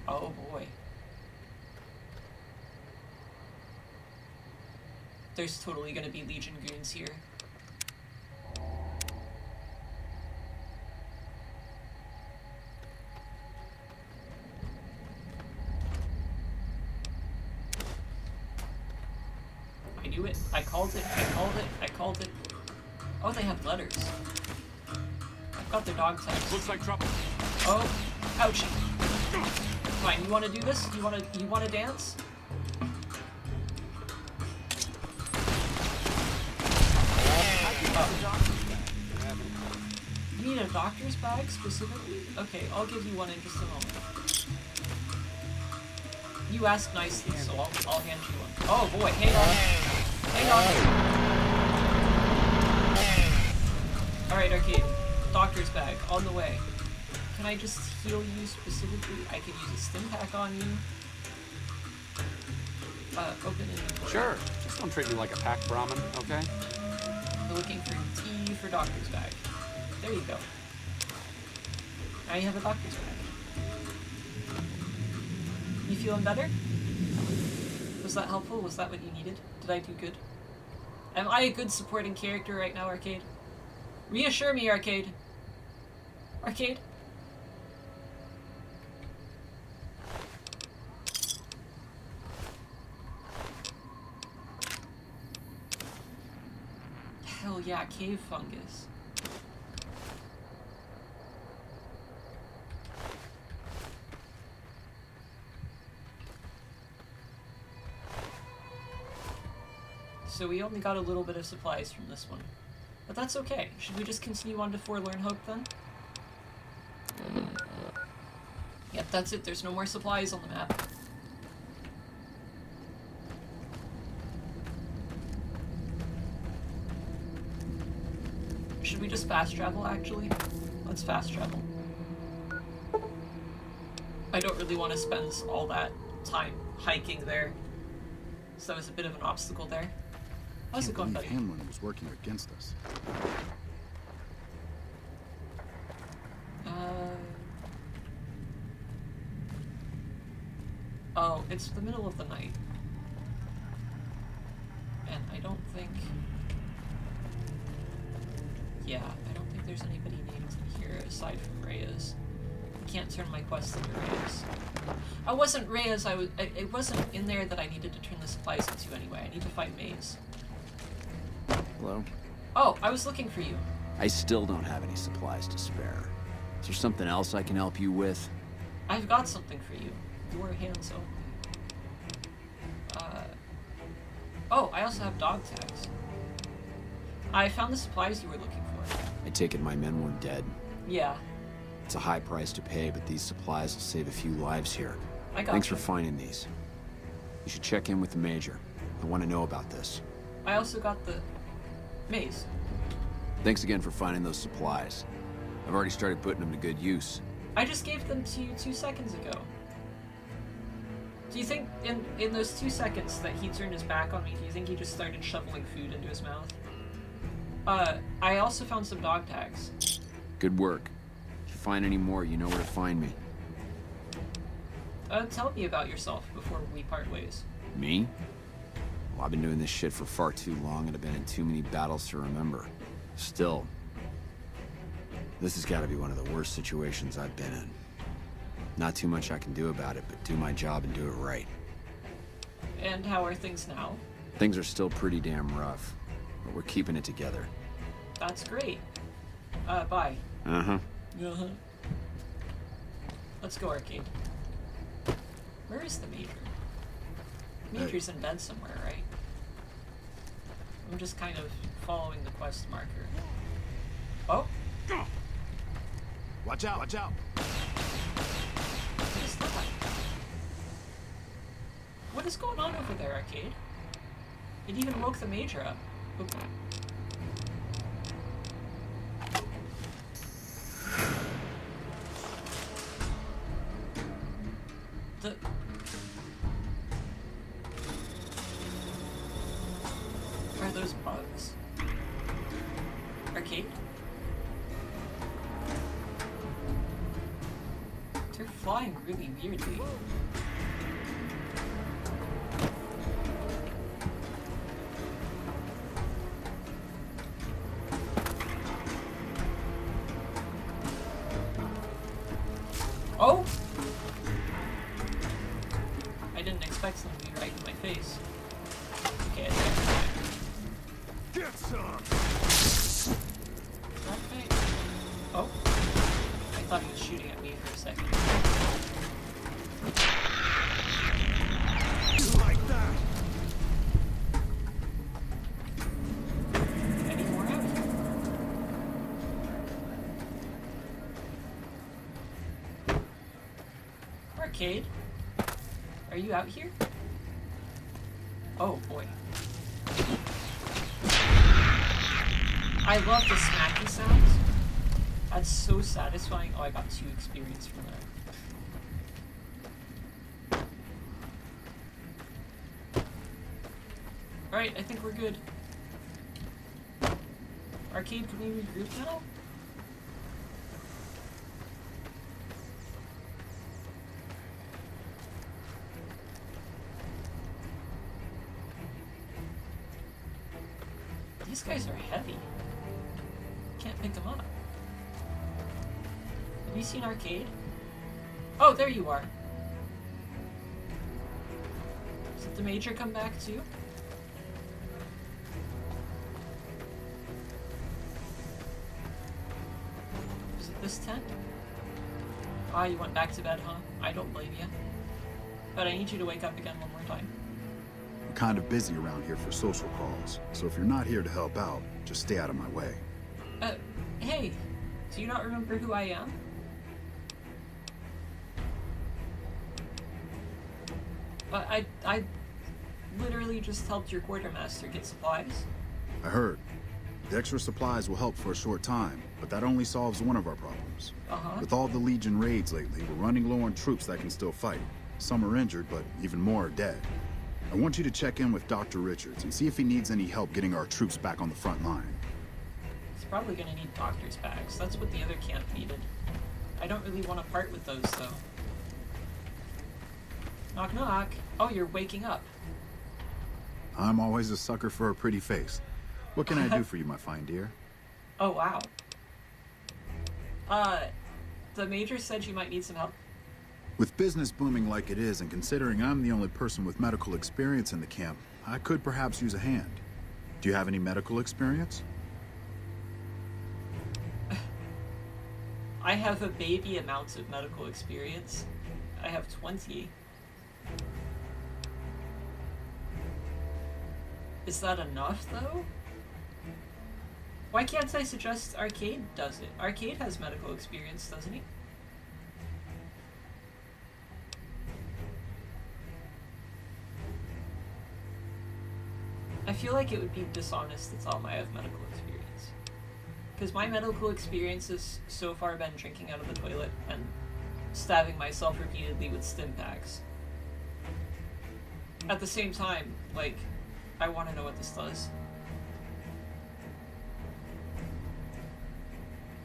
Oh boy. There's totally gonna be Legion goons here. I knew it. I called it. I called it. I called it. Oh, they have letters. I've got their dog tags. Looks like trouble. Oh, ouchie. Fine, you wanna do this? You wanna dance? You need a doctor's bag specifically? Okay, I'll give you one in just a moment. You asked nicely, so I'll hand you one. Oh boy, hang on. Hang on. Alright, Arcade. Doctor's bag, on the way. Can I just heal you specifically? I can use a stim pack on you. Open inventory. Sure. Just don't treat me like a pack Brahmin, okay? We're looking for T for doctor's bag. There you go. Now you have a doctor's bag. You feeling better? Was that helpful? Was that what you needed? Did I do good? Am I a good supporting character right now, Arcade? Reassure me, Arcade. Arcade? Hell yeah, cave fungus. So we only got a little bit of supplies from this one. But that's okay. Should we just continue on to Forlorn Hope then? Yep, that's it. There's no more supplies on the map. Should we just fast travel, actually? Let's fast travel. I don't really want to spend all that time hiking there. So that was a bit of an obstacle there. How's it going, buddy? Hamlin was working against us. Oh, it's the middle of the night. And I don't think... Yeah, I don't think there's anybody named here aside from Reyes. I can't turn my quest into Reyes. I wasn't Reyes, it wasn't in there that I needed to turn the supplies into anyway. I need to find Maze. Hello? Oh, I was looking for you. I still don't have any supplies to spare. Is there something else I can help you with? I've got something for you. Your hands only. Oh, I also have dog tags. I found the supplies you were looking for. I take it my men weren't dead. Yeah. It's a high price to pay, but these supplies will save a few lives here. Thanks for finding these. You should check in with the Major. I want to know about this. I also got the maze. Thanks again for finding those supplies. I've already started putting them to good use. I just gave them to you 2 seconds ago. Do you think in those 2 seconds that he turned his back on me, do you think he just started shoveling food into his mouth? I also found some dog tags. Good work. If you find any more, you know where to find me. Tell me about yourself before we part ways. Me? Well, I've been doing this shit for far too long and I've been in too many battles to remember. Still, this has got to be one of the worst situations I've been in. Not too much I can do about it, but do my job and do it right. And how are things now? Things are still pretty damn rough, but we're keeping it together. That's great. Bye. Uh-huh. Uh-huh. Let's go, Arcade. Where is the Major? Major's in bed somewhere, right? I'm just kind of following the quest marker. Oh? Watch out, watch out! What is that? What is going on over there, Arcade? It even woke the Major up. Oop. Are those bugs? Arcade? They're flying really weirdly. Oh! I didn't expect them to be right in my face. Okay, I think Get some! is that right? Oh. I thought he was shooting at me for a second. Like that! Any more out here? Arcade? Are you out here? Oh boy. I love the smacky sounds. That's so satisfying. Oh, I got 2 experience from that. Alright, I think we're good. Arcade community group now? These guys are heavy. Can't pick them up. Have you seen Arcade? Oh, there you are. Did the Major come back too? Is it this tent? Ah, you went back to bed, huh? I don't blame you. But I need you to wake up again one more time. We're kind of busy around here for social calls, so if you're not here to help out, just stay out of my way. Hey, do you not remember who I am? I literally just helped your quartermaster get supplies. I heard. The extra supplies will help for a short time, but that only solves one of our problems. With all the Legion raids lately, we're running low on troops that can still fight. Some are injured, but even more are dead. I want you to check in with Dr. Richards and see if he needs any help getting our troops back on the front line. He's probably gonna need doctor's bags. That's what the other camp needed. I don't really want to part with those, though. Knock knock. Oh, you're waking up. I'm always a sucker for a pretty face. What can I do for you, my fine dear? Oh, wow. The Major said you might need some help. With business booming like it is, and considering I'm the only person with medical experience in the camp, I could perhaps use a hand. Do you have any medical experience? I have a baby amount of medical experience. I have 20. Is that enough, though? Why can't I suggest Arcade does it? Arcade has medical experience, doesn't he? I feel like it would be dishonest to tell him I have medical experience. Because my medical experience has so far been drinking out of the toilet and stabbing myself repeatedly with stim packs. At the same time, like, I want to know what this does.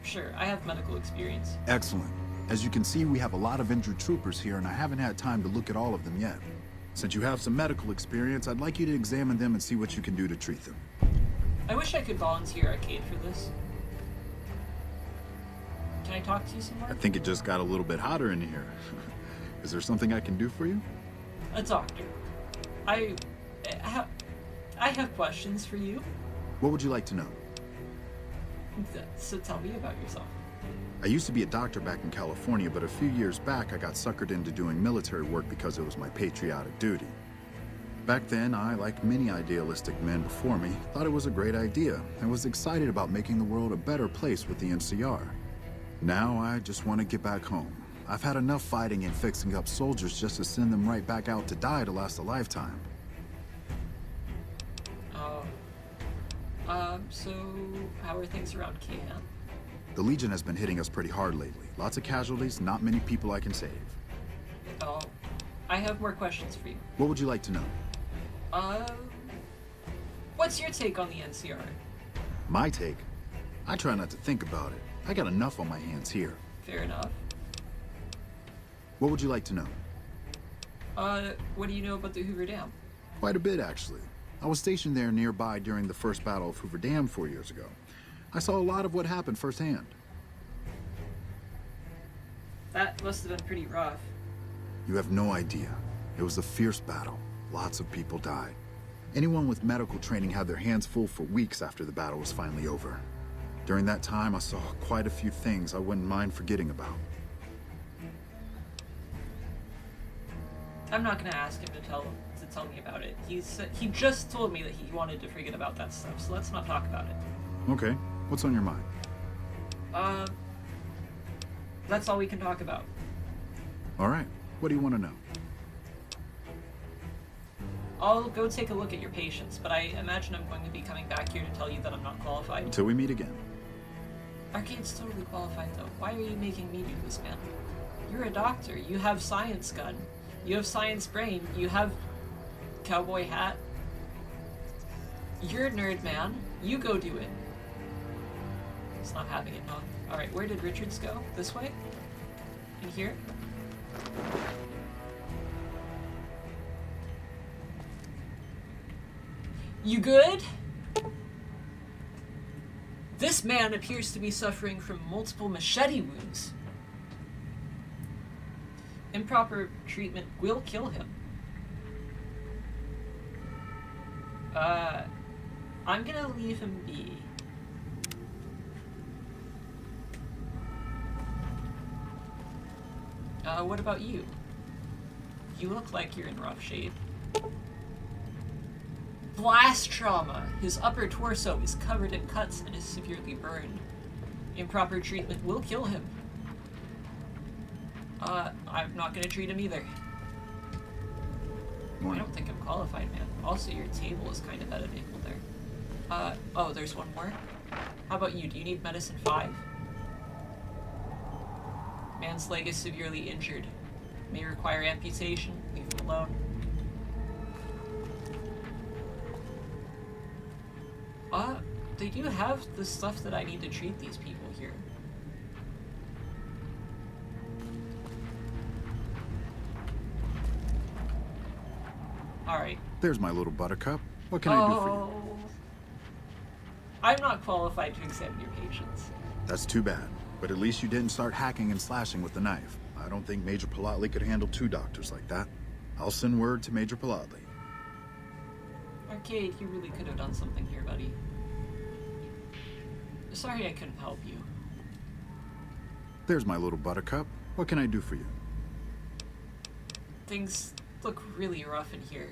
Sure, I have medical experience. Excellent. As you can see, we have a lot of injured troopers here, and I haven't had time to look at all of them yet. Since you have some medical experience, I'd like you to examine them and see what you can do to treat them. I wish I could volunteer Arcade for this. Can I talk to you some more? I think it just got a little bit hotter in here. Is there something I can do for you? A doctor. I have questions for you. What would you like to know? So tell me about yourself. I used to be a doctor back in California, but a few years back I got suckered into doing military work because it was my patriotic duty. Back then, I, like many idealistic men before me, thought it was a great idea and was excited about making the world a better place with the NCR. Now I just want to get back home. I've had enough fighting and fixing up soldiers just to send them right back out to die to last a lifetime. So how are things around camp? The Legion has been hitting us pretty hard lately. Lots of casualties, not many people I can save. Oh, I have more questions for you. What would you like to know? What's your take on the NCR? My take? I try not to think about it. I got enough on my hands here. Fair enough. What would you like to know? What do you know about the Hoover Dam? Quite a bit, actually. I was stationed there nearby during the first battle of Hoover Dam 4 years ago. I saw a lot of what happened firsthand. That must have been pretty rough. You have no idea. It was a fierce battle. Lots of people died. Anyone with medical training had their hands full for weeks after the battle was finally over. During that time, I saw quite a few things I wouldn't mind forgetting about. I'm not gonna ask him to tell me about it. He just told me that he wanted to forget about that stuff, so let's not talk about it. Okay, what's on your mind? That's all we can talk about. All right, what do you want to know? I'll go take a look at your patients, but I imagine I'm going to be coming back here to tell you that I'm not qualified. Until we meet again. Arcade's totally qualified, though. Why are you making me do this, man? You're a doctor. You have science gun. You have science brain. You have cowboy hat. You're a nerd, man. You go do it. He's not having it, huh? Alright, where did Richards go? This way? In here? You good? This man appears to be suffering from multiple machete wounds. Improper treatment will kill him. I'm gonna leave him be. What about you? You look like you're in rough shape. Blast trauma. His upper torso is covered in cuts and is severely burned. Improper treatment will kill him. I'm not gonna treat him either. Morning. I don't think I'm qualified, man. Also, your table is kind of at an angle there. Oh, there's one more? How about you? Do you need medicine 5? Man's leg is severely injured. May require amputation. Leave him alone. They do have the stuff that I need to treat these people here. Alright. There's my little buttercup. What can I do for you? I'm not qualified to examine your patients. That's too bad. But at least you didn't start hacking and slashing with the knife. I don't think Major Palatli could handle 2 doctors like that. I'll send word to Major Palatli. Arcade, you really could have done something here, buddy. Sorry I couldn't help you. There's my little buttercup. What can I do for you? Things look really rough in here.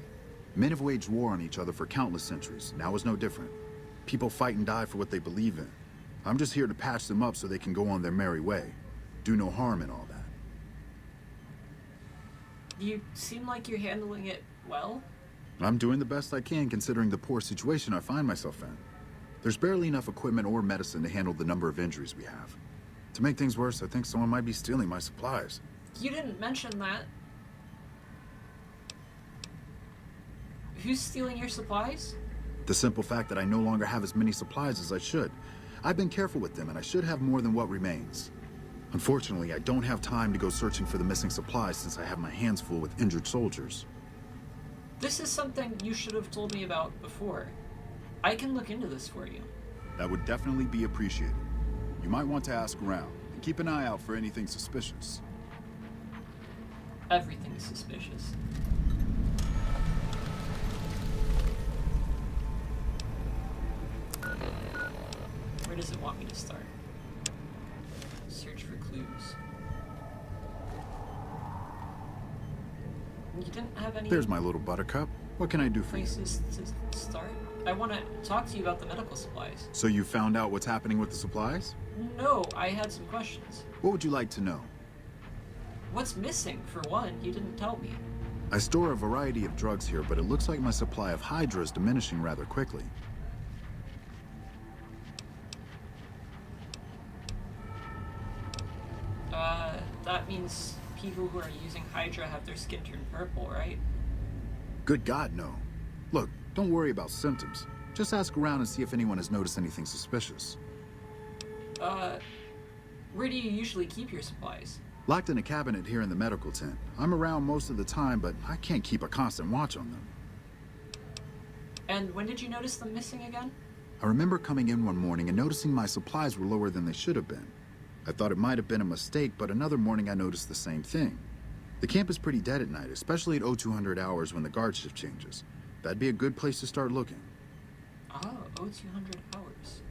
Men have waged war on each other for countless centuries. Now is no different. People fight and die for what they believe in. I'm just here to patch them up so they can go on their merry way. Do no harm in all that. You seem like you're handling it well. I'm doing the best I can considering the poor situation I find myself in. There's barely enough equipment or medicine to handle the number of injuries we have. To make things worse, I think someone might be stealing my supplies. You didn't mention that. Who's stealing your supplies? The simple fact that I no longer have as many supplies as I should. I've been careful with them, and I should have more than what remains. Unfortunately, I don't have time to go searching for the missing supplies since I have my hands full with injured soldiers. This is something you should have told me about before. I can look into this for you. That would definitely be appreciated. You might want to ask around, and keep an eye out for anything suspicious. Everything's suspicious. Where does it want me to start? Search for clues. You didn't have any... There's my little buttercup. What can I do for you? Places to start? I want to talk to you about the medical supplies. So you found out what's happening with the supplies? No, I had some questions. What would you like to know? What's missing, for one? You didn't tell me. I store a variety of drugs here, but it looks like my supply of Hydra is diminishing rather quickly. That means people who are using Hydra have their skin turned purple, right? Good God, no. Look, don't worry about symptoms. Just ask around and see if anyone has noticed anything suspicious. Where do you usually keep your supplies? Locked in a cabinet here in the medical tent. I'm around most of the time, but I can't keep a constant watch on them. And when did you notice them missing again? I remember coming in one morning and noticing my supplies were lower than they should have been. I thought it might have been a mistake, but another morning I noticed the same thing. The camp is pretty dead at night, especially at 0200 hours when the guard shift changes. That'd be a good place to start looking. Oh, 0200 hours.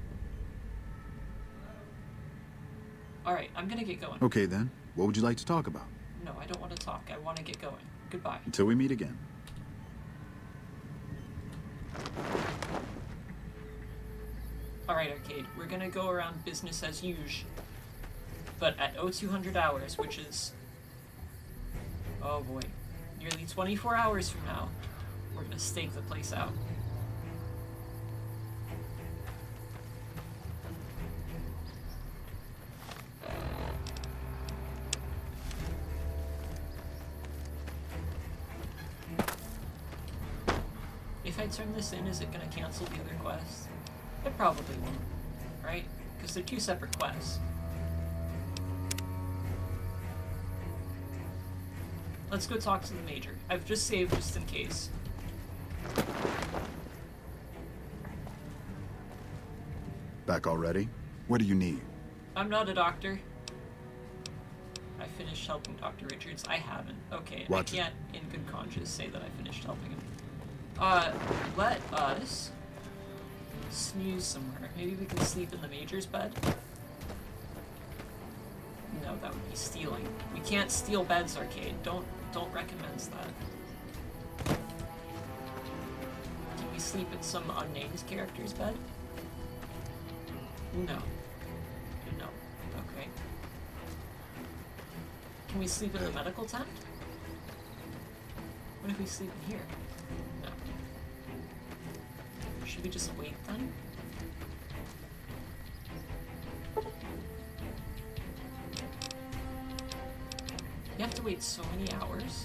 Alright, I'm gonna get going. Okay then, what would you like to talk about? No, I don't want to talk. I want to get going. Goodbye. Until we meet again. Alright, Arcade, we're gonna go around business as usual. But at 0200 hours, which is... oh boy. Nearly 24 hours from now. We're gonna stake the place out. If I turn this in, is it gonna cancel the other quests? It probably won't, right? Because they're two separate quests. Let's go talk to the Major. I've just saved just in case. Back already? What do you need? I'm not a doctor. I finished helping Dr. Richards. I haven't. Okay, I can't in good conscience say that I finished helping him. Let us snooze somewhere. Maybe we can sleep in the Major's bed? No, that would be stealing. We can't steal beds, Arcade. Don't recommend that. Can we sleep in some unnamed character's bed? No. No. Okay. Can we sleep in the medical tent? What if we sleep in here? No. Should we just wait then? You have to wait so many hours.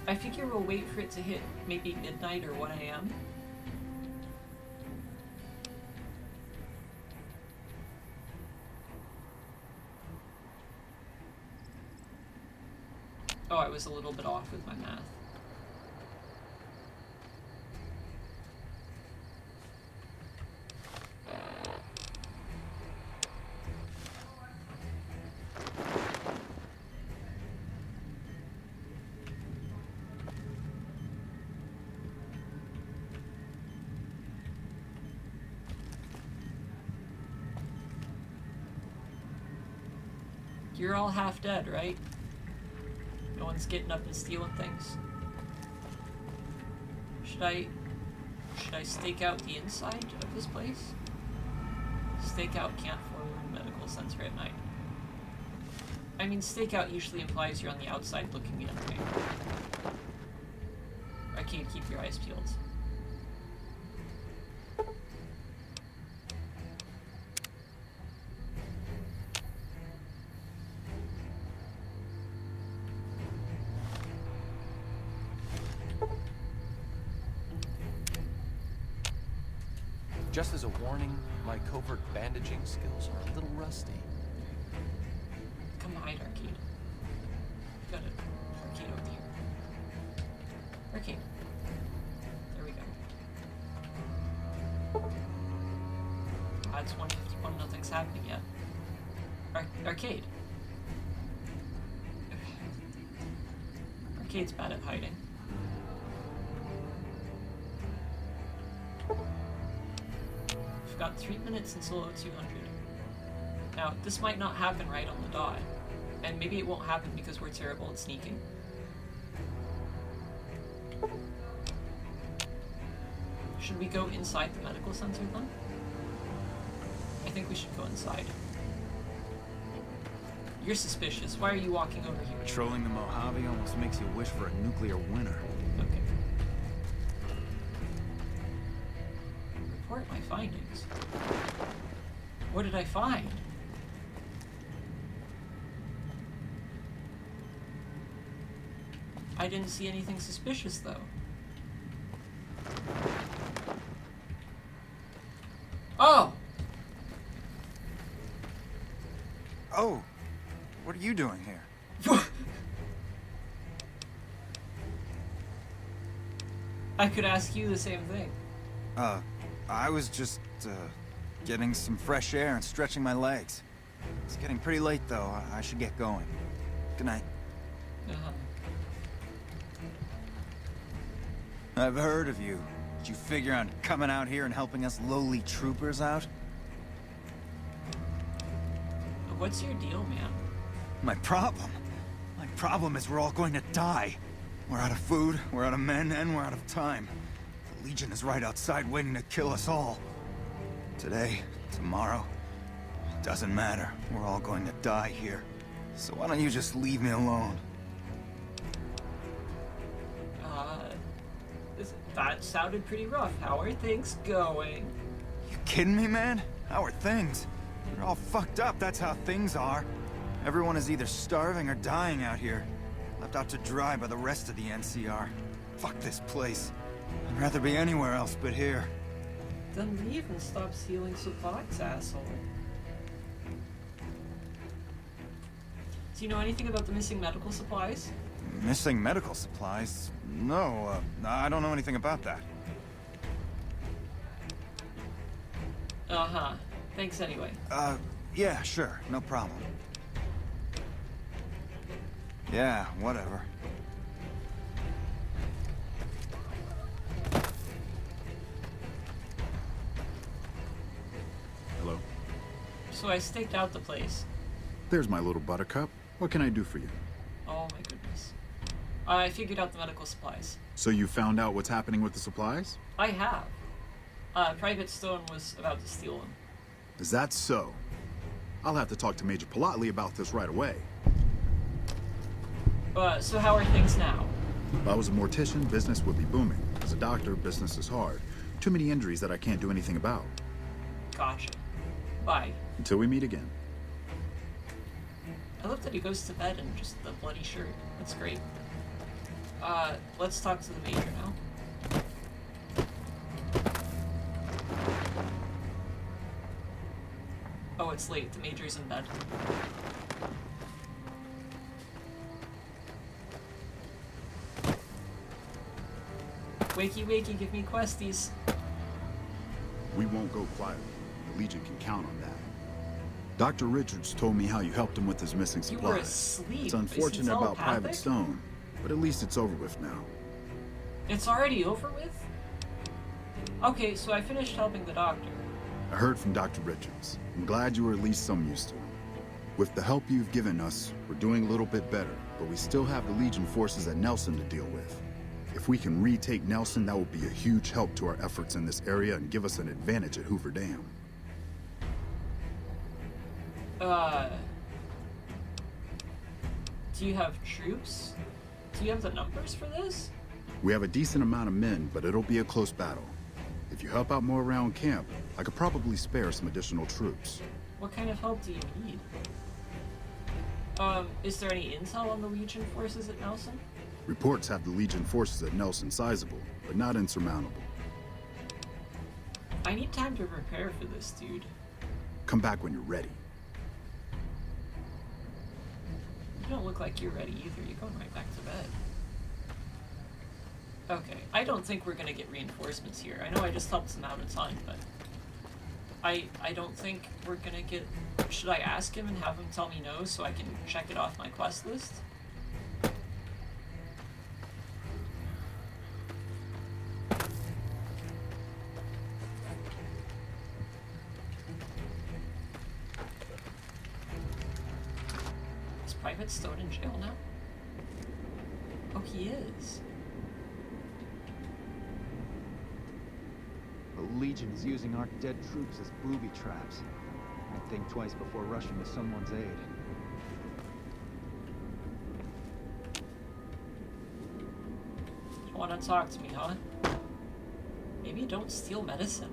I figure we'll wait for it to hit maybe midnight or 1 a.m. Oh, I was a little bit off with my math. You're all half dead, right? No one's getting up and stealing things. Should I stake out the inside of this place? Stake out can't forward medical sensor at night. I mean, stake out usually implies you're on the outside looking in, right? Arcade, keep your eyes peeled. Just as a warning, my covert bandaging skills are a little rusty. Come hide, Arcade. You got it. Arcade over here. Arcade. There we go. It's 1:51, nothing's happening yet. Arcade. Arcade's bad at hiding. We've got 3 minutes until 200. Now, this might not happen right on the dot, and maybe it won't happen because we're terrible at sneaking. Should we go inside the medical center then? I think we should go inside. You're suspicious. Why are you walking over here? Patrolling the Mojave almost makes you wish for a nuclear winter. Okay. Report my findings. What did I find? I didn't see anything suspicious, though. Oh! Oh! What are you doing here? I could ask you the same thing. I was just, getting some fresh air and stretching my legs. It's getting pretty late, though. I should get going. Good night. Uh-huh. I've heard of you. Did you figure on coming out here and helping us lowly troopers out? What's your deal, man? My problem is we're all going to die. We're out of food, we're out of men, and we're out of time. The Legion is right outside waiting to kill us all. Today, tomorrow, it doesn't matter. We're all going to die here. So why don't you just leave me alone? That sounded pretty rough. How are things going? You kidding me, man? How are things? You're all fucked up, that's how things are. Everyone is either starving or dying out here. Left out to dry by the rest of the NCR. Fuck this place. I'd rather be anywhere else but here. Then leave and stop stealing supplies, asshole. Do you know anything about the missing medical supplies? Missing medical supplies? No, I don't know anything about that. Uh-huh. Thanks anyway. Yeah, sure, no problem. Yeah, whatever. Hello? So I staked out the place. There's my little buttercup. What can I do for you? Oh my goodness. I figured out the medical supplies. So you found out what's happening with the supplies? I have. Private Stone was about to steal them. Is that so? I'll have to talk to Major Politely about this right away. So how are things now? If I was a mortician, business would be booming. As a doctor, business is hard. Too many injuries that I can't do anything about. Gotcha. Bye. Until we meet again. I love that he goes to bed in just the bloody shirt. That's great. Let's talk to the Major now. Oh, it's late. The Major's in bed. Wakey, wakey, give me questies. We won't go quietly. The Legion can count on that. Dr. Richards told me how you helped him with his missing supplies. You were asleep. It's unfortunate about Private Stone, but at least it's over with now. It's already over with? Okay, so I finished helping the doctor. I heard from Dr. Richards. I'm glad you were at least some use to him. With the help you've given us, we're doing a little bit better, but we still have the Legion forces at Nelson to deal with. If we can retake Nelson, that will be a huge help to our efforts in this area and give us an advantage at Hoover Dam. Do you have troops? Do you have the numbers for this? We have a decent amount of men, but it'll be a close battle. If you help out more around camp, I could probably spare some additional troops. What kind of help do you need? Is there any intel on the Legion forces at Nelson? Reports have the Legion forces at Nelson sizable, but not insurmountable. I need time to prepare for this, dude. Come back when you're ready. You don't look like you're ready either. You're going right back to bed. Okay, I don't think we're gonna get reinforcements here. I know I just helped them out a ton, but I don't think we're gonna get... Should I ask him and have him tell me no so I can check it off my quest list? Is Private Stone in jail now? Oh, he is. The Legion is using our dead troops as booby traps. I'd think twice before rushing to someone's aid. You wanna talk to me, huh? Maybe don't steal medicine.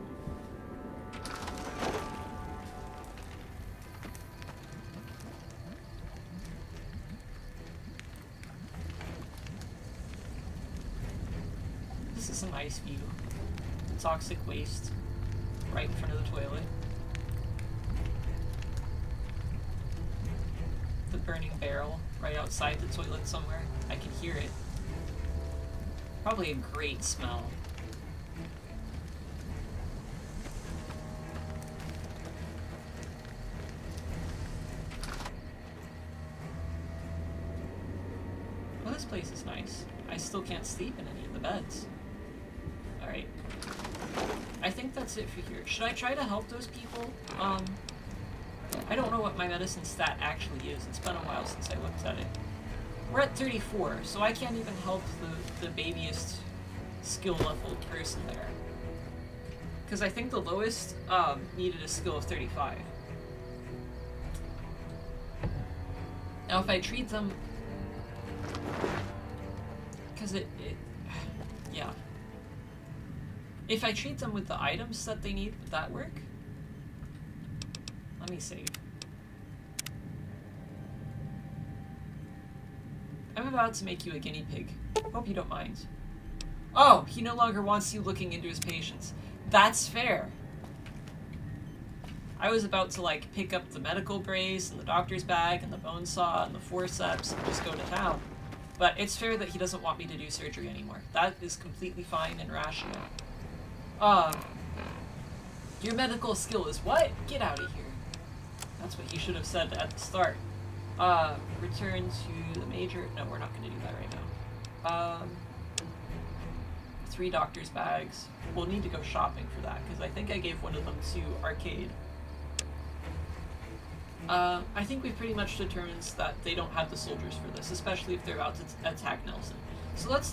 This is a nice view. Toxic waste right in front of the toilet. The burning barrel right outside the toilet somewhere. I can hear it. Probably a great smell. Well, this place is nice. I still can't sleep in any of the beds. Alright. I think that's it for here. Should I try to help those people? I don't know what my medicine stat actually is. It's been a while since I looked at it. We're at 34, so I can't even help the babiest skill level person there. Because I think the lowest needed a skill of 35. Now if I treat them... Because yeah. If I treat them with the items that they need, would that work? Let me save. I'm about to make you a guinea pig. Hope you don't mind. Oh, he no longer wants you looking into his patients. That's fair. I was about to, like, pick up the medical brace and the doctor's bag and the bone saw and the forceps and just go to town. But it's fair that he doesn't want me to do surgery anymore. That is completely fine and rational. Your medical skill is what? Get out of here. That's what he should have said at the start. Return to the major... No, we're not going to do that right now. 3 doctor's bags. We'll need to go shopping for that, because I think I gave one of them to Arcade. I think we've pretty much determined that they don't have the soldiers for this, especially if they're about to attack Nelson. So let's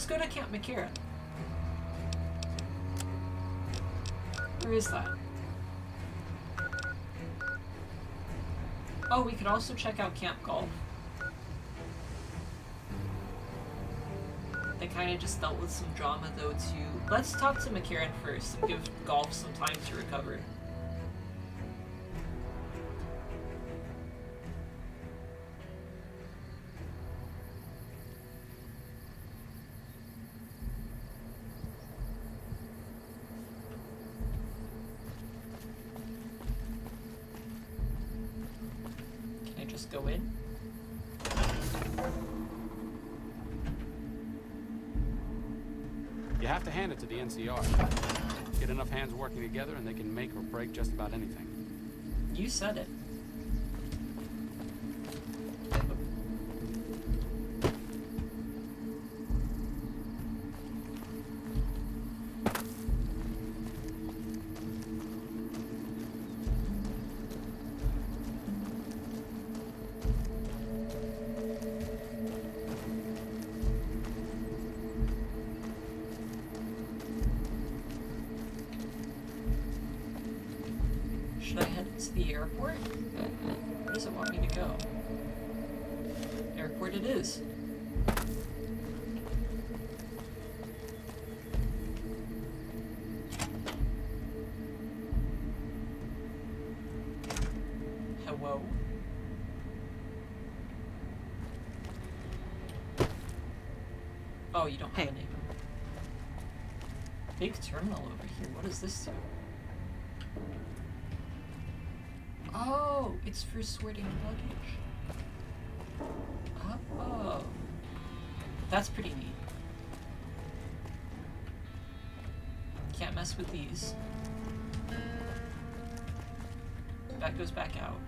go to Camp McCarran. Where is that? Oh, we could also check out Camp Golf. They kind of just dealt with some drama, though, too. Let's talk to McCarran first and give Golf some time to recover. Can I just go in? You have to hand it to the NCR. Get enough hands working together and they can make or break just about anything. You said it. Should I head to the airport? Where does it want me to go? Airport it is. Hello? Oh, you don't have a name. Big terminal over here. What does this do? Oh, it's for sorting luggage. Oh. That's pretty neat. Can't mess with these. That goes back out.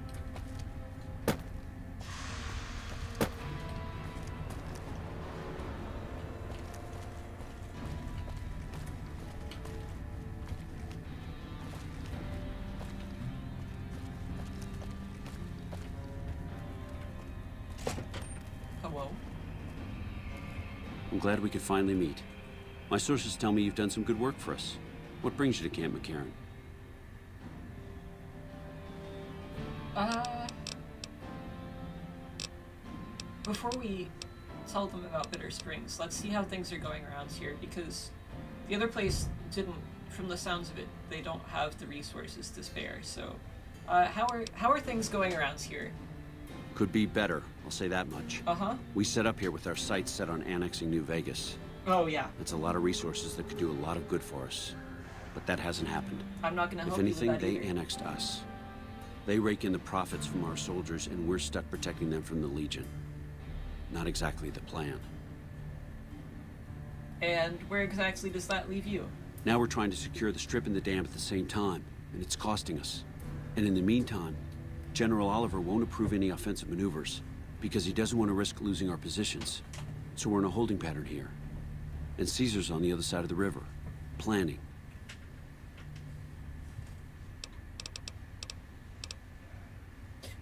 Hello? I'm glad we could finally meet. My sources tell me you've done some good work for us. What brings you to Camp McCarran? Before we tell them about Bitter Springs, let's see how things are going around here, because the other place didn't, from the sounds of it, they don't have the resources to spare, so how are things going around here? Could be better, I'll say that much. Uh-huh. We set up here with our sights set on annexing New Vegas. Oh, yeah. That's a lot of resources that could do a lot of good for us. But that hasn't happened. I'm not gonna help you with that. If anything, either. they annexed us. They rake in the profits from our soldiers, and we're stuck protecting them from the Legion. Not exactly the plan. And where exactly does that leave you? Now we're trying to secure the strip and the dam at the same time, and it's costing us. And in the meantime, General Oliver won't approve any offensive maneuvers, because he doesn't want to risk losing our positions. So we're in a holding pattern here. And Caesar's on the other side of the river, planning.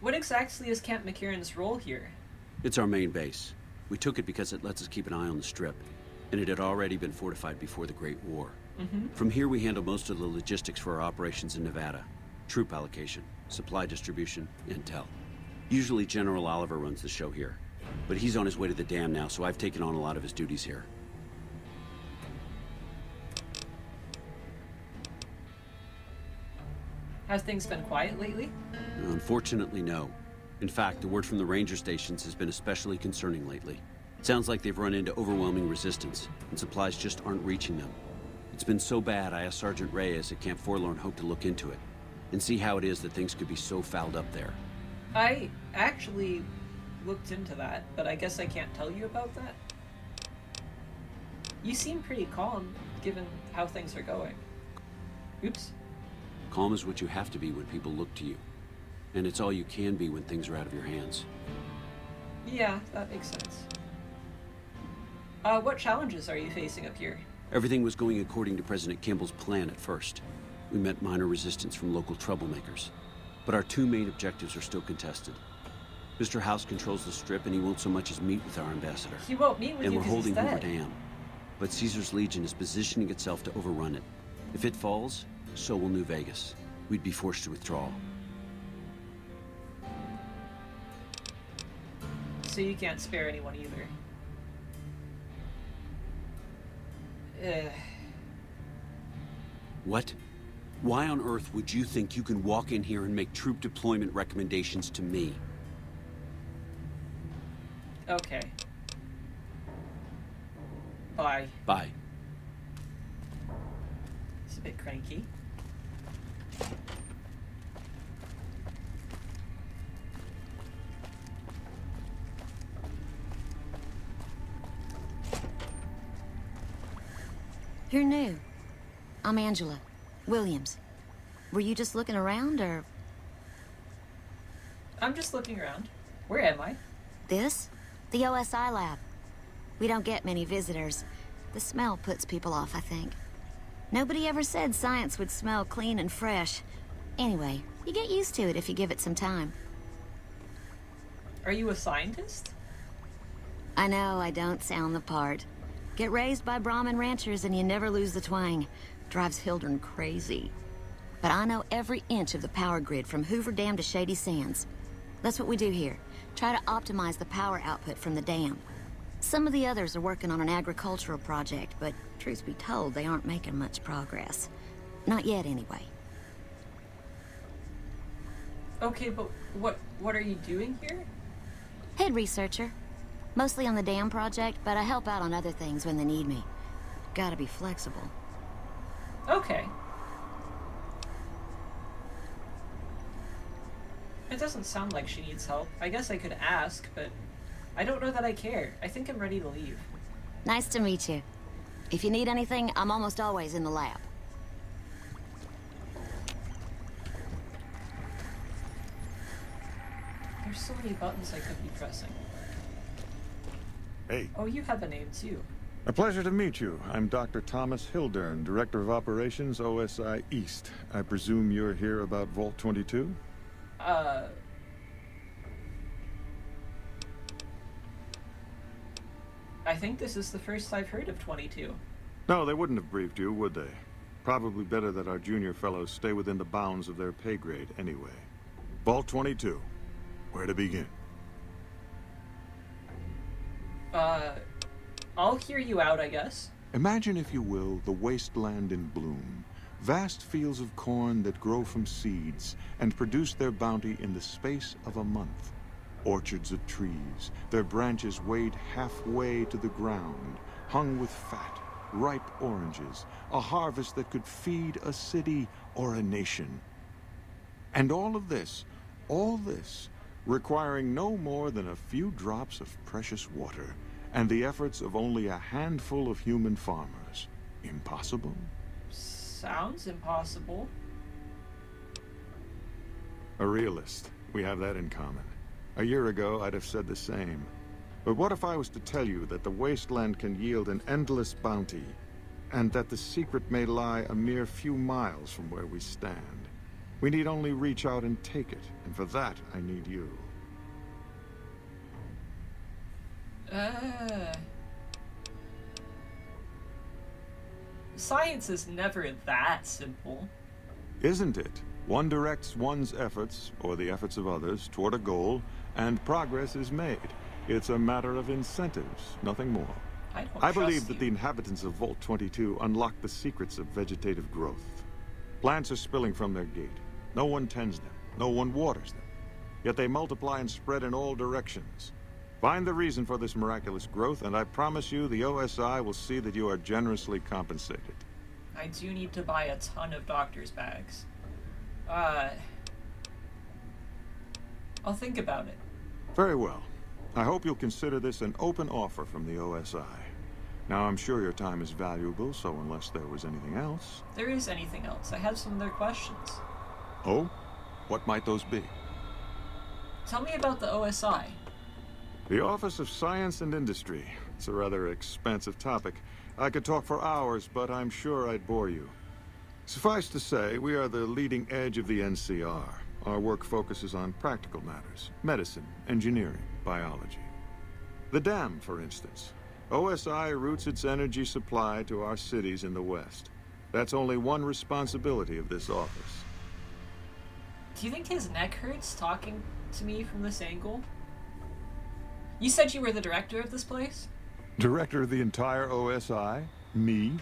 What exactly is Camp McCarran's role here? It's our main base. We took it because it lets us keep an eye on the strip, and it had already been fortified before the Great War. From here we handle most of the logistics for our operations in Nevada. Troop allocation, supply distribution, intel. Usually General Oliver runs the show here, but he's on his way to the dam now, so I've taken on a lot of his duties here. Has things been quiet lately? Unfortunately, no. In fact, the word from the ranger stations has been especially concerning lately. It sounds like they've run into overwhelming resistance, and supplies just aren't reaching them. It's been so bad, I asked Sergeant Reyes at Camp Forlorn Hope to look into it, and see how it is that things could be so fouled up there. I actually looked into that, but I guess I can't tell you about that. You seem pretty calm, given how things are going. Oops. Calm is what you have to be when people look to you. And it's all you can be when things are out of your hands. Yeah, that makes sense. What challenges are you facing up here? Everything was going according to President Kimball's plan at first. We met minor resistance from local troublemakers. But our two main objectives are still contested. Mr. House controls the Strip, and he won't so much as meet with our ambassador. He won't meet with and you we're because he's holding Hoover dead. Dam. But Caesar's Legion is positioning itself to overrun it. If it falls, so will New Vegas. We'd be forced to withdraw. So you can't spare anyone either. What? Why on earth would you think you can walk in here and make troop deployment recommendations to me? Okay. Bye. Bye. It's a bit cranky. You're new. I'm Angela Williams. Were you just looking around, or...? I'm just looking around. Where am I? This? The OSI lab. We don't get many visitors. The smell puts people off, I think. Nobody ever said science would smell clean and fresh. Anyway, you get used to it if you give it some time. Are you a scientist? I know I don't sound the part. Get raised by Brahmin ranchers and you never lose the twang. Drives Hildern crazy. But I know every inch of the power grid from Hoover Dam to Shady Sands. That's what we do here. Try to optimize the power output from the dam. Some of the others are working on an agricultural project, but truth be told, they aren't making much progress. Not yet, anyway. Okay, but what are you doing here? Head researcher. Mostly on the dam project, but I help out on other things when they need me. Gotta be flexible. Okay. It doesn't sound like she needs help. I guess I could ask, but I don't know that I care. I think I'm ready to leave. Nice to meet you. If you need anything, I'm almost always in the lab. There's so many buttons I could be pressing. Hey. Oh, you have a name too. A pleasure to meet you. I'm Dr. Thomas Hildern, Director of Operations, OSI East. I presume you're here about Vault 22? I think this is the first I've heard of 22. No, they wouldn't have briefed you, would they? Probably better that our junior fellows stay within the bounds of their pay grade anyway. Vault 22. Where to begin? I'll hear you out, I guess. Imagine, if you will, the wasteland in bloom. Vast fields of corn that grow from seeds and produce their bounty in the space of a month. Orchards of trees, their branches weighed halfway to the ground, hung with fat, ripe oranges, a harvest that could feed a city or a nation. And all this, requiring no more than a few drops of precious water, and the efforts of only a handful of human farmers. Impossible? Sounds impossible. A realist. We have that in common. A year ago, I'd have said the same. But what if I was to tell you that the wasteland can yield an endless bounty, and that the secret may lie a mere few miles from where we stand? We need only reach out and take it, and for that, I need you. Science is never that simple. Isn't it? One directs one's efforts, or the efforts of others, toward a goal, and progress is made. It's a matter of incentives, nothing more. I believe that the inhabitants of Vault 22 unlock the secrets of vegetative growth. Plants are spilling from their gate. No one tends them. No one waters them. Yet they multiply and spread in all directions. Find the reason for this miraculous growth, and I promise you the OSI will see that you are generously compensated. I do need to buy a ton of doctor's bags. I'll think about it. Very well. I hope you'll consider this an open offer from the OSI. Now, I'm sure your time is valuable, so unless there was anything else... There is anything else. I have some other questions. Oh? What might those be? Tell me about the OSI. The Office of Science and Industry. It's a rather expansive topic. I could talk for hours, but I'm sure I'd bore you. Suffice to say, we are the leading edge of the NCR. Our work focuses on practical matters: medicine, engineering, biology. The dam, for instance. OSI routes its energy supply to our cities in the West. That's only one responsibility of this office. Do you think his neck hurts talking to me from this angle? You said you were the director of this place? Director of the entire OSI? Me?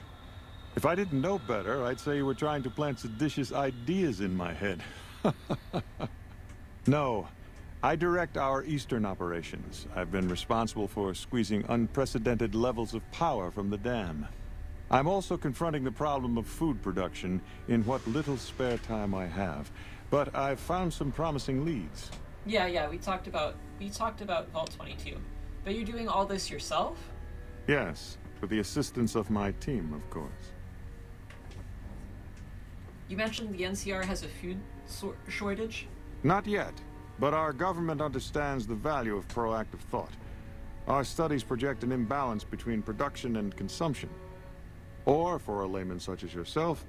If I didn't know better, I'd say you were trying to plant seditious ideas in my head. No. I direct our eastern operations. I've been responsible for squeezing unprecedented levels of power from the dam. I'm also confronting the problem of food production in what little spare time I have. But I've found some promising leads. Yeah, we talked about Vault 22. But you're doing all this yourself? Yes, with the assistance of my team, of course. You mentioned the NCR has a food shortage? Not yet, but our government understands the value of proactive thought. Our studies project an imbalance between production and consumption. Or, for a layman such as yourself,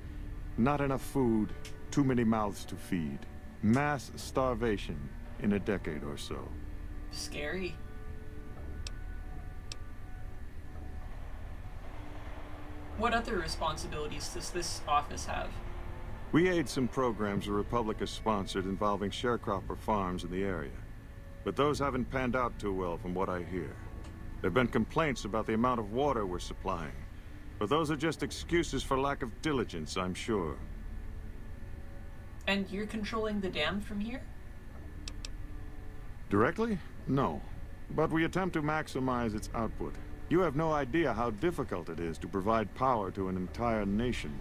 not enough food, too many mouths to feed. Mass starvation in a decade or so. Scary. What other responsibilities does this office have? We aid some programs the Republic has sponsored involving sharecropper farms in the area. But those haven't panned out too well from what I hear. There have been complaints about the amount of water we're supplying. But those are just excuses for lack of diligence, I'm sure. And you're controlling the dam from here? Directly? No. But we attempt to maximize its output. You have no idea how difficult it is to provide power to an entire nation.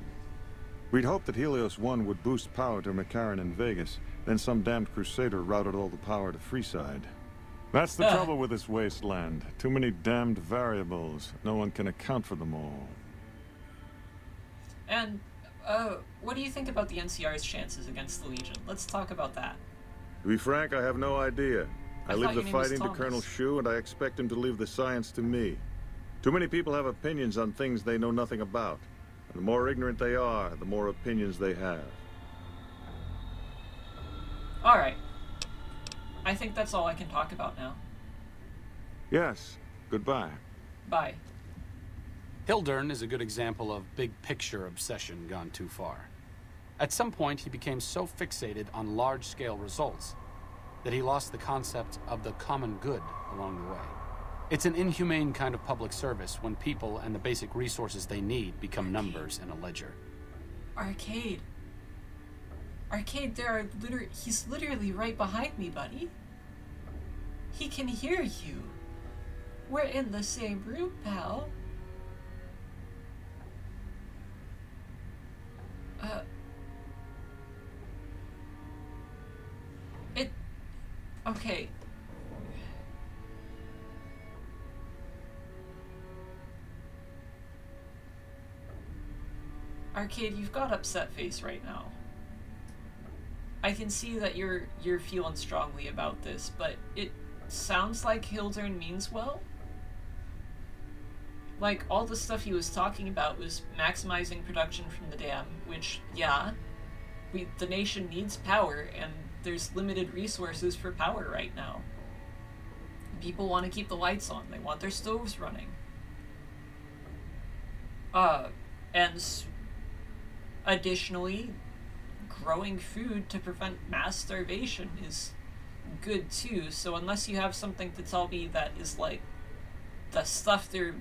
We'd hoped that Helios 1 would boost power to McCarran and Vegas, then some damned crusader routed all the power to Freeside. That's the trouble with this wasteland. Too many damned variables. No one can account for them all. And, what do you think about the NCR's chances against the Legion? Let's talk about that. To be frank, I have no idea. I leave the fighting to Thomas. Colonel Shu, and I expect him to leave the science to me. Too many people have opinions on things they know nothing about. And the more ignorant they are, the more opinions they have. Alright. I think that's all I can talk about now. Yes. Goodbye. Bye. Hildern is a good example of big-picture obsession gone too far. At some point, he became so fixated on large-scale results that he lost the concept of the common good along the way. It's an inhumane kind of public service when people and the basic resources they need become numbers in a ledger. Arcade, he's literally right behind me, buddy. He can hear you. We're in the same room, pal. Okay. Arcade, you've got upset face right now. I can see that you're feeling strongly about this, but it sounds like Hildern means well. Like, all the stuff he was talking about was maximizing production from the dam, which, yeah, the nation needs power, and there's limited resources for power right now. People want to keep the lights on. They want their stoves running. And additionally, growing food to prevent mass starvation is good too. So unless you have something to tell me that is like the stuff they're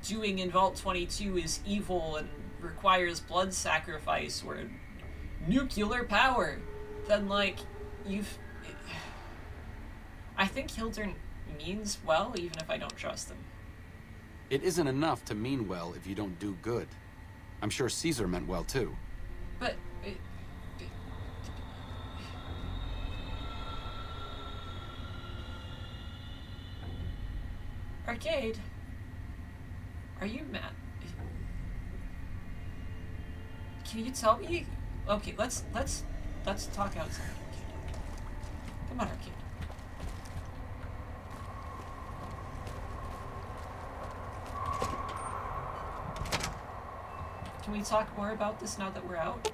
doing in Vault 22 is evil and requires blood sacrifice or nuclear power, then like I think Hildern means well, even if I don't trust him. It isn't enough to mean well if you don't do good. I'm sure Caesar meant well too. But Arcade, are you mad? Can you tell me? Okay, let's talk outside. Come on, Arcade. Can we talk more about this now that we're out?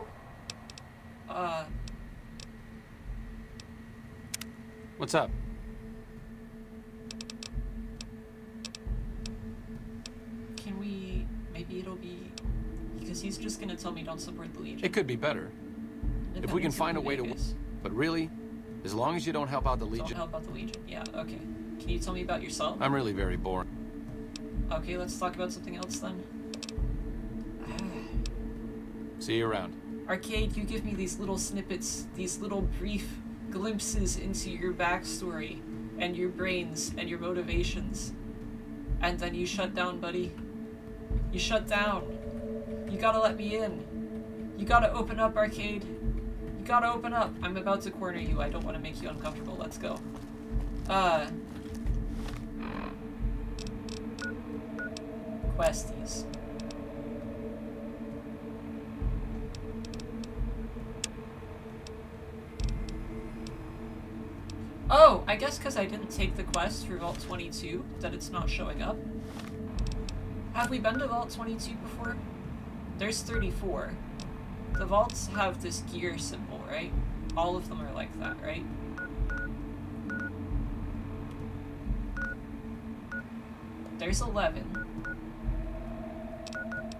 What's up? Can we... Maybe it'll be... Because he's just gonna tell me don't support the Legion. It could be better. If we can find a way to... But really, as long as you don't help out the Legion... Don't help out the Legion, yeah, okay. Can you tell me about yourself? I'm really very bored. Okay, let's talk about something else then. See you around. Arcade, you give me these little snippets, these little brief glimpses into your backstory and your brains and your motivations. And then you shut down, buddy. You shut down. You gotta let me in. You gotta open up, Arcade. You gotta open up. I'm about to corner you. I don't want to make you uncomfortable. Let's go. Questies. Oh, I guess because I didn't take the quest for Vault 22, that it's not showing up. Have we been to Vault 22 before? There's 34. The vaults have this gear symbol, right? All of them are like that, right? There's 11.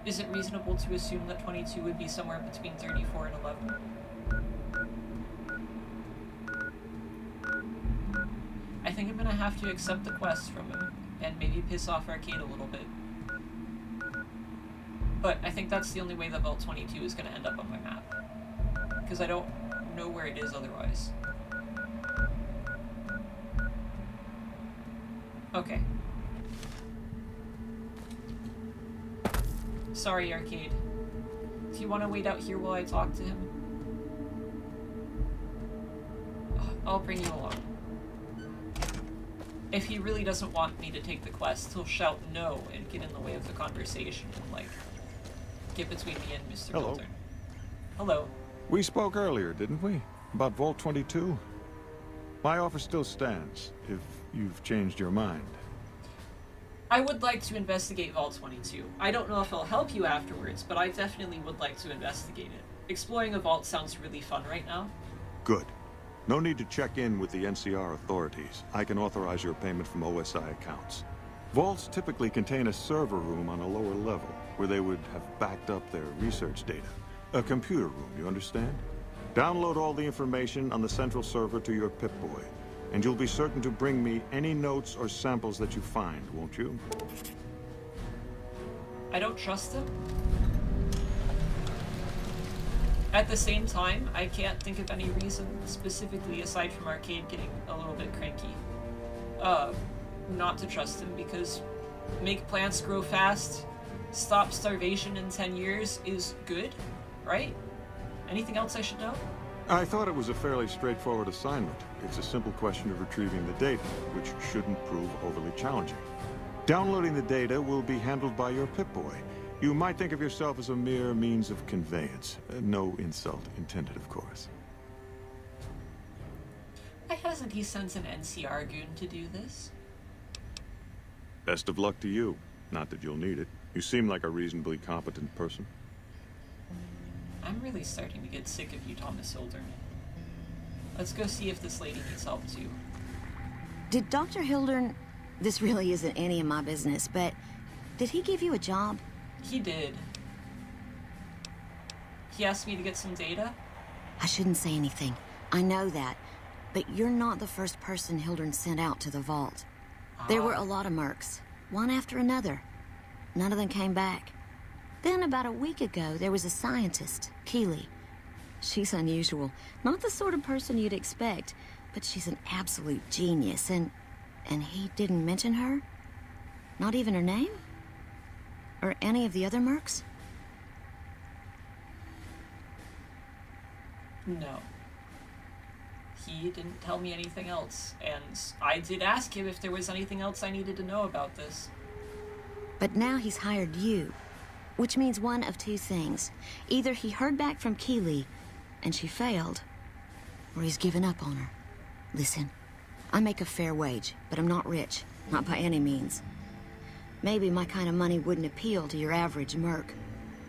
Is it reasonable to assume that 22 would be somewhere between 34 and 11? I think I'm gonna have to accept the quest from him, and maybe piss off Arcade a little bit. But I think that's the only way that Vault 22 is gonna end up on my map. Because I don't know where it is otherwise. Okay. Sorry, Arcade. Do you want to wait out here while I talk to him? I'll bring you along. If he really doesn't want me to take the quest, he'll shout no and get in the way of the conversation and, like, get between me and Mr. Hello. Hildern. Hello. We spoke earlier, didn't we? About Vault 22? My offer still stands, if you've changed your mind. I would like to investigate Vault 22. I don't know if I'll help you afterwards, but I definitely would like to investigate it. Exploring a vault sounds really fun right now. Good. No need to check in with the NCR authorities. I can authorize your payment from OSI accounts. Vaults typically contain a server room on a lower level, where they would have backed up their research data. A computer room, you understand? Download all the information on the central server to your Pip-Boy, and you'll be certain to bring me any notes or samples that you find, won't you? I don't trust him. At the same time, I can't think of any reason, specifically aside from Arcade getting a little bit cranky, not to trust him, because make plants grow fast, stop starvation in 10 years is good, right? Anything else I should know? I thought it was a fairly straightforward assignment. It's a simple question of retrieving the data, which shouldn't prove overly challenging. Downloading the data will be handled by your Pip-Boy. You might think of yourself as a mere means of conveyance. No insult intended, of course. Why hasn't he sent an NCR goon to do this? Best of luck to you. Not that you'll need it. You seem like a reasonably competent person. I'm really starting to get sick of you, Thomas Hildern. Let's go see if this lady needs help, too. Did Dr. Hildern... This really isn't any of my business, but... Did he give you a job? He did. He asked me to get some data. I shouldn't say anything. I know that. But you're not the first person Hildern sent out to the vault. There were a lot of mercs, one after another. None of them came back. Then about a week ago, there was a scientist, Keeley. She's unusual. Not the sort of person you'd expect, but she's an absolute genius, and he didn't mention her? Not even her name? Or any of the other mercs? No. He didn't tell me anything else, and I did ask him if there was anything else I needed to know about this. But now he's hired you, which means one of two things. Either he heard back from Keeley, and she failed, or he's given up on her. Listen, I make a fair wage, but I'm not rich, not by any means. Maybe my kind of money wouldn't appeal to your average merc,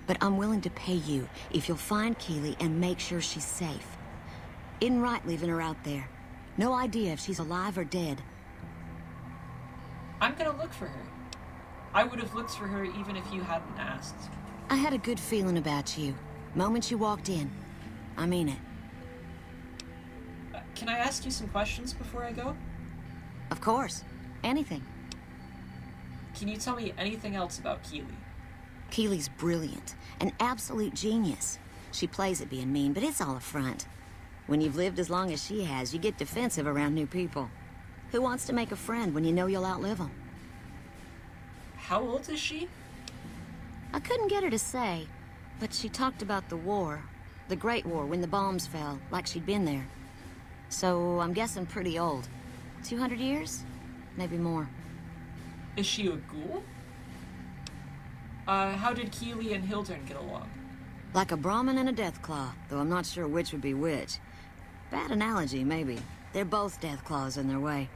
but I'm willing to pay you if you'll find Keeley and make sure she's safe. Isn't right leaving her out there. No idea if she's alive or dead. I'm gonna look for her. I would have looked for her even if you hadn't asked. I had a good feeling about you. Moment you walked in. I mean it. Can I ask you some questions before I go? Of course. Anything. Can you tell me anything else about Keeley? Keeley's brilliant. An absolute genius. She plays at being mean, but it's all a front. When you've lived as long as she has, you get defensive around new people. Who wants to make a friend when you know you'll outlive them? How old is she? I couldn't get her to say, but she talked about the war. The Great War, when the bombs fell, like she'd been there. So I'm guessing pretty old. 200 years? Maybe more. Is she a ghoul? How did Keeley and Hildern get along? Like a Brahmin and a Deathclaw, though I'm not sure which would be which. Bad analogy, maybe. They're both Deathclaws in their way.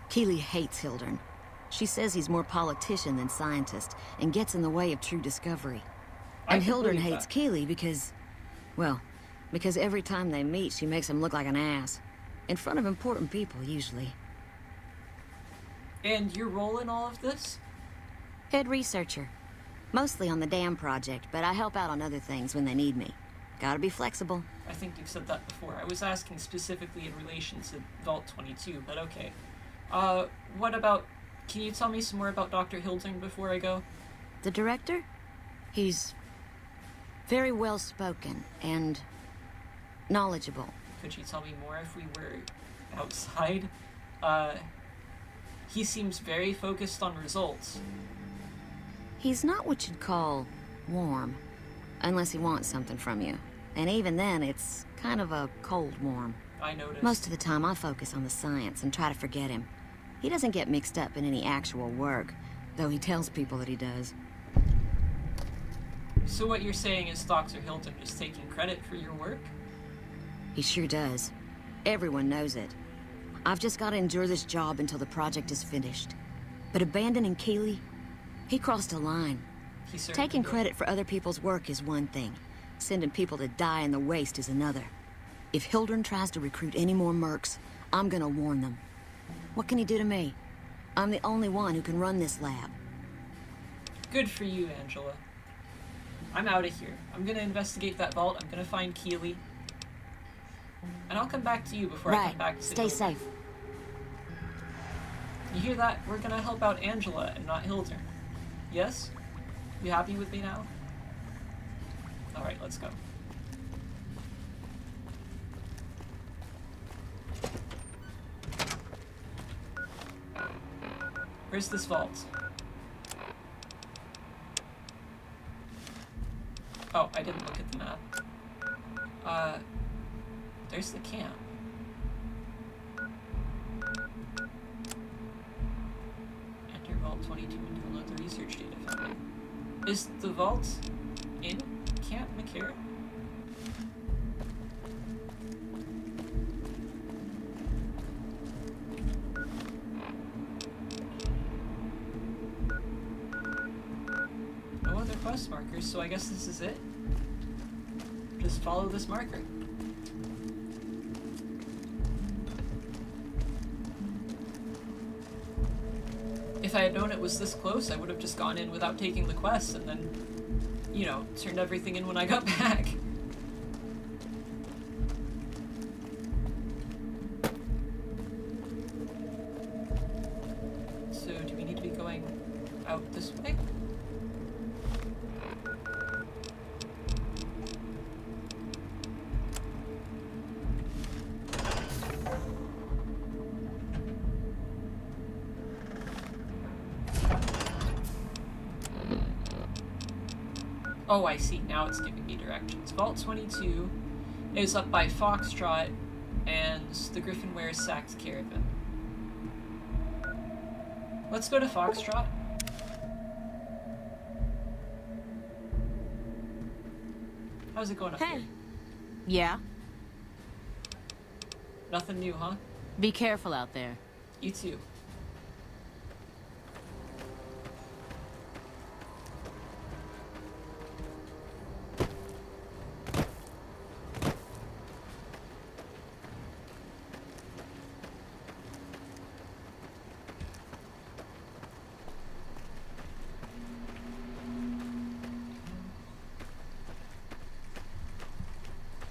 Keeley hates Hildern. She says he's more politician than scientist, and gets in the way of true discovery. And Hildern hates Keeley because... well, because every time they meet, she makes him look like an ass. In front of important people, usually. And your role in all of this? Head researcher. Mostly on the dam project, but I help out on other things when they need me. Gotta be flexible. I think you've said that before. I was asking specifically in relation to Vault 22, but okay. What about... Can you tell me some more about Dr. Hildern before I go? The director? He's very well-spoken and knowledgeable. Could you tell me more if we were outside? He seems very focused on results. He's not what you'd call warm, unless he wants something from you. And even then, it's kind of a cold warm. I noticed. Most of the time, I focus on the science and try to forget him. He doesn't get mixed up in any actual work, though he tells people that he does. So what you're saying is Dr. Hildern is taking credit for your work? He sure does. Everyone knows it. I've just got to endure this job until the project is finished. But abandoning Keeley, he crossed a line. Taking credit for other people's work is one thing. Sending people to die in the waste is another. If Hildern tries to recruit any more mercs, I'm gonna warn them. What can he do to me? I'm the only one who can run this lab. Good for you, Angela. I'm out of here. I'm gonna investigate that vault. I'm gonna find Keeley. And I'll come back to you before I come back to Stay safe. You hear that? We're gonna help out Angela and not Hildern. Yes? You happy with me now? Alright, let's go. Where's this vault? Oh, I didn't look at the map. There's the camp. Enter Vault 22 and download the research data file. Is the vault in Camp McCarran? No other quest markers, so I guess this is it? Just follow this marker. If I had known it was this close, I would have just gone in without taking the quest and then, you know, turned everything in when I got back. out this way? Oh, I see. Now it's giving me directions. Vault 22 is up by Foxtrot and the Griffin wears sacked caravan. Let's go to Foxtrot. How's it going up here? Yeah? Nothing new, huh? Be careful out there. You too.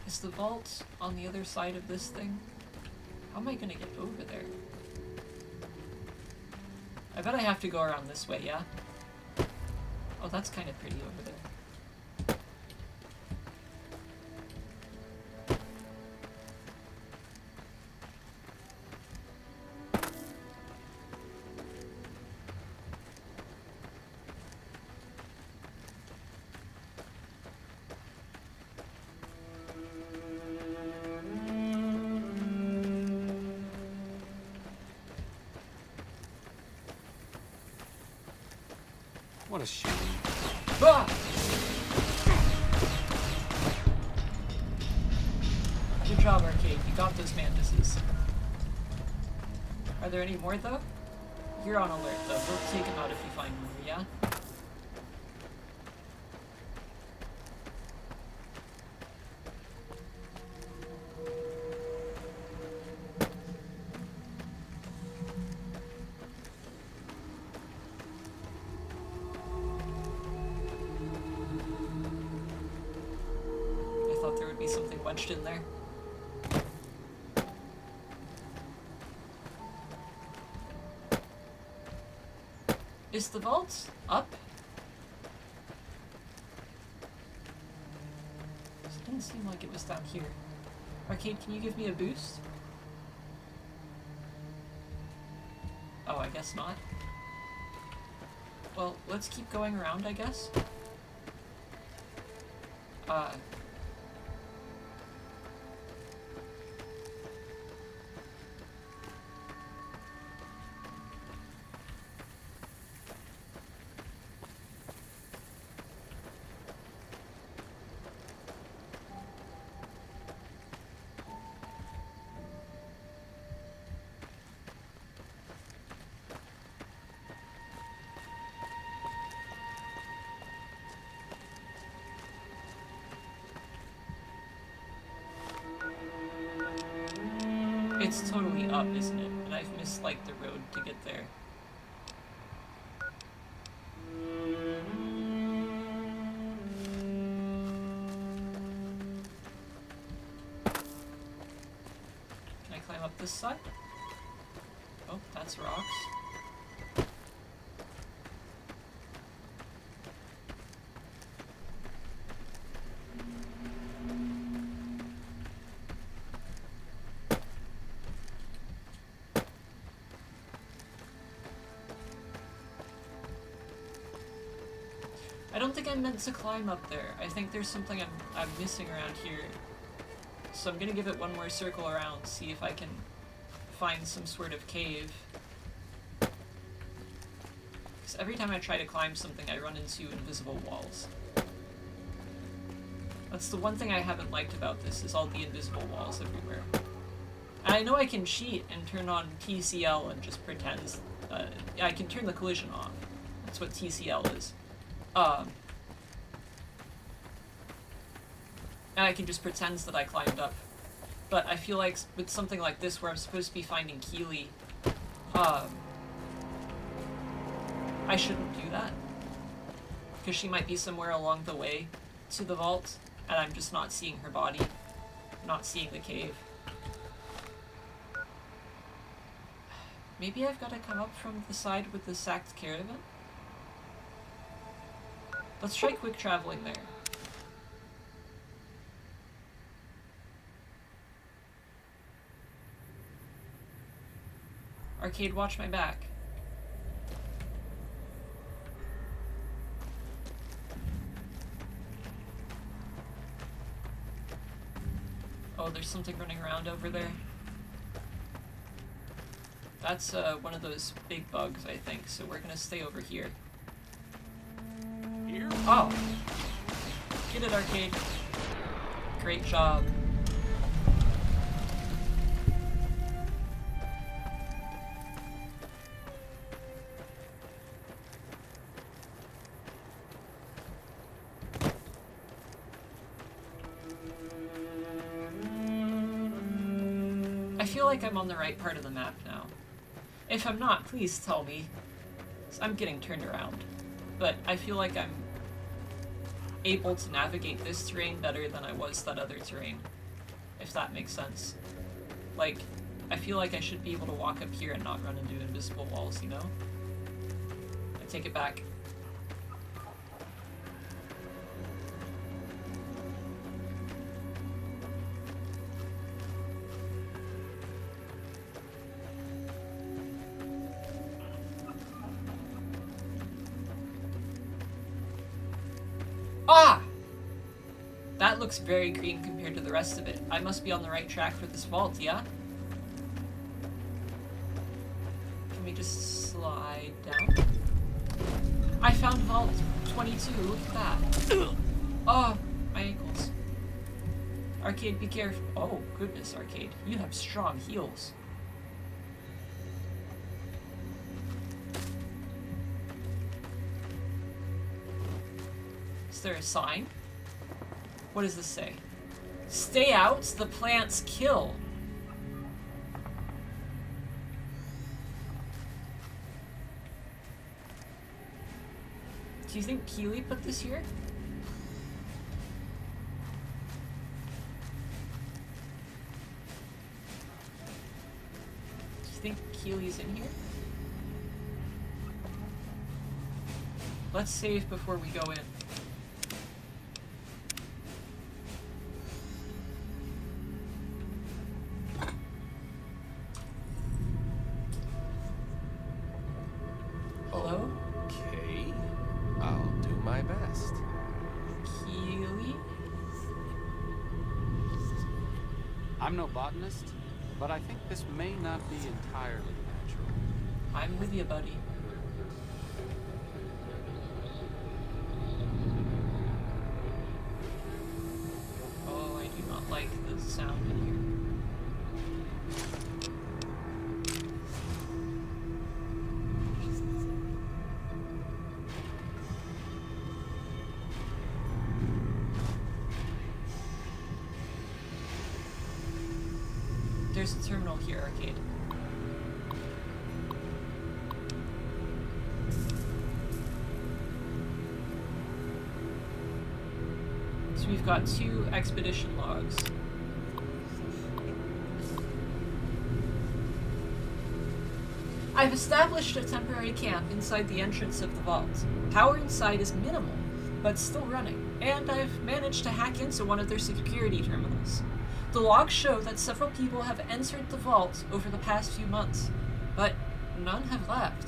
Is the vault on the other side of this thing? How am I gonna get over there? I bet I have to go around this way, yeah? Oh, that's kind of pretty over there. What a shame. Ah! Good job, Arcade. You got those mantises. Are there any more, though? You're on alert, though. We'll take them out if you find more, yeah? Something wedged in there. Is the vault up? It didn't seem like it was down here. Arcade, can you give me a boost? Oh, I guess not. Well, let's keep going around, I guess. It's totally up, isn't it? And I've missed, like, the road to get there. Can I climb up this side? Oh, that's rocks. I don't think I'm meant to climb up there. I think there's something I'm missing around here. So I'm gonna give it one more circle around, see if I can find some sort of cave. Because every time I try to climb something, I run into invisible walls. That's the one thing I haven't liked about this, is all the invisible walls everywhere. And I know I can cheat and turn on TCL and just pretend... I can turn the collision off. That's what TCL is. And I can just pretend that I climbed up. But I feel like with something like this where I'm supposed to be finding Keely, I shouldn't do that. Because she might be somewhere along the way to the vault, and I'm just not seeing her body, not seeing the cave. Maybe I've got to come up from the side with the sacked caravan? Let's try quick traveling there. Arcade, watch my back. Oh, there's something running around over there. That's one of those big bugs, I think, so we're gonna stay over here. Here? Oh! Get it, Arcade. Great job. I feel like I'm on the right part of the map now. If I'm not, please tell me. I'm getting turned around. But I feel like I'm able to navigate this terrain better than I was that other terrain. If that makes sense. Like, I feel like I should be able to walk up here and not run into invisible walls, you know? I take it back. Ah! That looks very green compared to the rest of it. I must be on the right track for this vault, yeah? Can we just slide down? I found vault 22, look at that. Oh, my ankles. Arcade, be careful. Oh, goodness, Arcade. You have strong heels. Is there a sign? What does this say? Stay out, the plants kill. Do you think Keely put this here? Do you think Keely's in here? Let's save before we go in. Hello? Okay. I'll do my best. Keely? I'm no botanist, but I think this may not be entirely natural. I'm with you, buddy. Oh, I do not like the sound in here. There's a terminal here, Arcade. So we've got 2 expedition logs. I've established a temporary camp inside the entrance of the vault. Power inside is minimal, but still running, and I've managed to hack into one of their security terminals. The logs show that several people have entered the vault over the past few months, but none have left.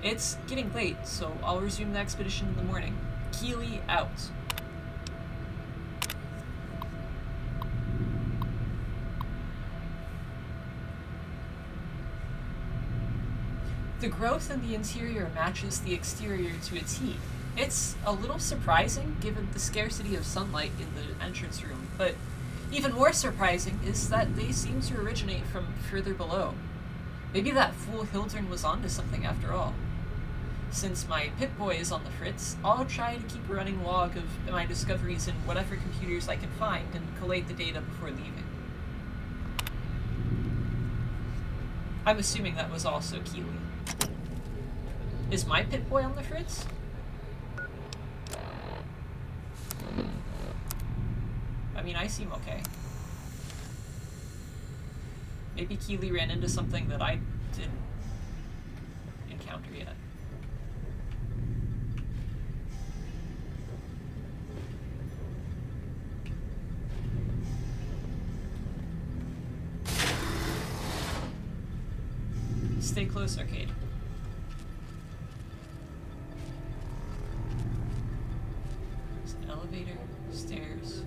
It's getting late, so I'll resume the expedition in the morning. Keely out. The growth in the interior matches the exterior to a T. It's a little surprising given the scarcity of sunlight in the entrance room, but even more surprising is that they seem to originate from further below. Maybe that fool Hildern was onto something after all. Since my Pip-Boy is on the fritz, I'll try to keep a running log of my discoveries in whatever computers I can find and collate the data before leaving. I'm assuming that was also Keely. Is my Pip-Boy on the fritz? I mean, I seem okay. Maybe Keely ran into something that I didn't encounter yet. stay close, arcade. There's an elevator, stairs.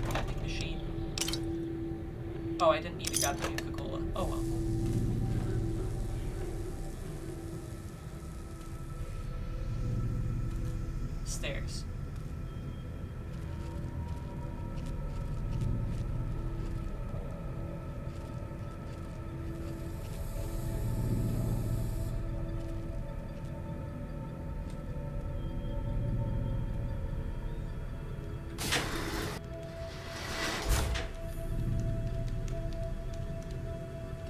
Vending machine. Oh, I didn't need to grab the Nuka-Cola. Oh well. Stairs.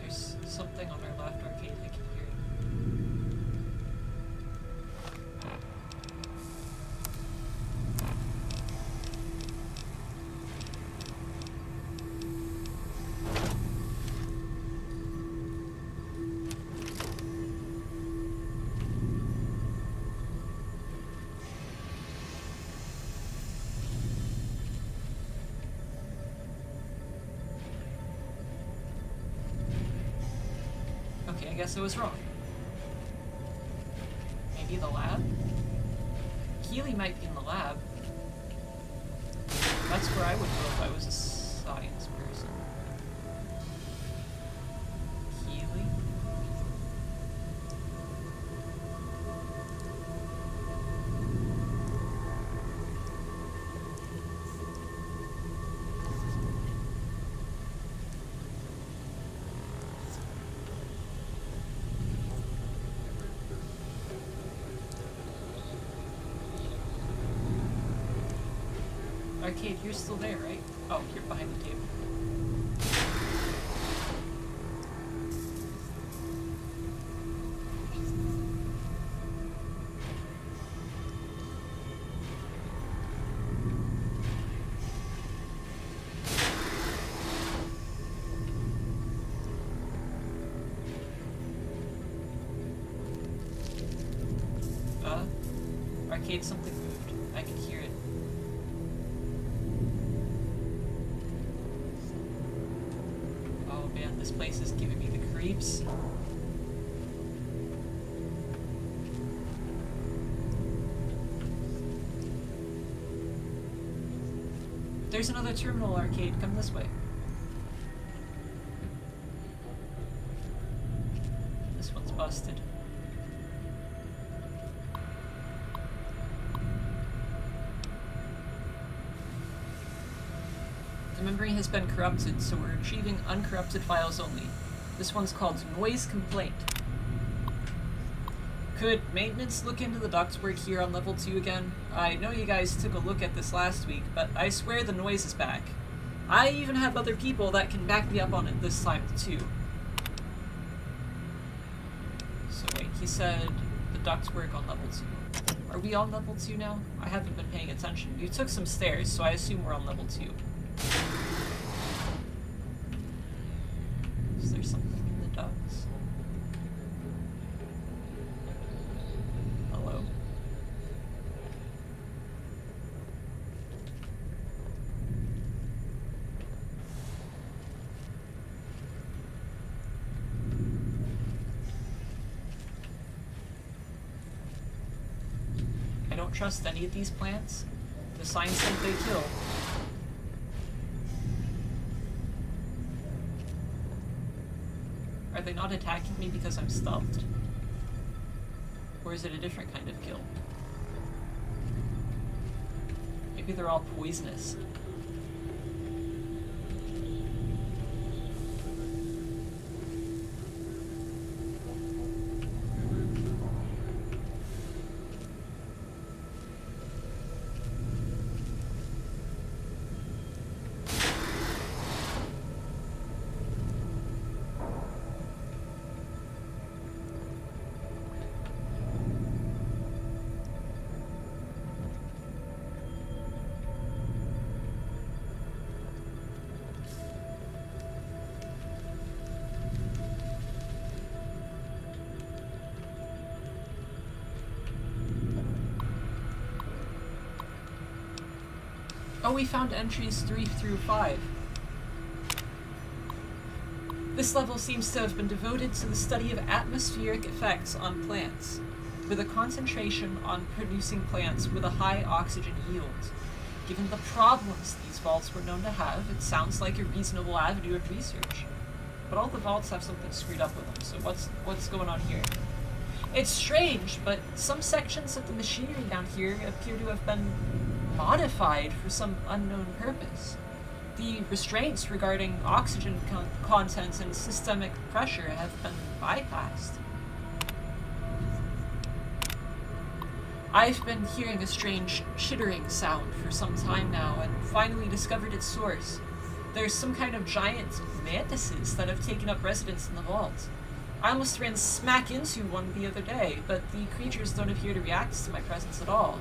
There's something on our left arcade, I can hear it. Okay, I guess I was wrong. Maybe the lab? Keely might be in the lab. That's where I would go if I was a science person. Keely? Arcade, you're still there, right? Oh, you're behind the table. Arcade, something moved. I can hear it. Oh man, this place is giving me the creeps. There's another terminal, Arcade. Come this way. This one's busted. The memory has been corrupted, so we're retrieving uncorrupted files only. This one's called Noise Complaint. Could maintenance look into the ductwork here on level 2 again? I know you guys took a look at this last week, but I swear the noise is back. I even have other people that can back me up on it this time too. So wait, he said the ductwork on level 2. Are we on level 2 now? I haven't been paying attention. You took some stairs, so I assume we're on level 2. Is there something in the ducts? Hello? I don't trust any of these plants. The sign said they kill. Are they not attacking me because I'm stuffed? Or is it a different kind of kill? Maybe they're all poisonous. Oh, we found entries 3 through 5. This level seems to have been devoted to the study of atmospheric effects on plants, with a concentration on producing plants with a high oxygen yield. Given the problems these vaults were known to have, it sounds like a reasonable avenue of research. But all the vaults have something screwed up with them, so what's going on here? It's strange, but some sections of the machinery down here appear to have been modified for some unknown purpose. The restraints regarding oxygen content and systemic pressure have been bypassed. I've been hearing a strange chittering sound for some time now, and finally discovered its source. There's some kind of giant mantises that have taken up residence in the vault. I almost ran smack into one the other day, but the creatures don't appear to react to my presence at all.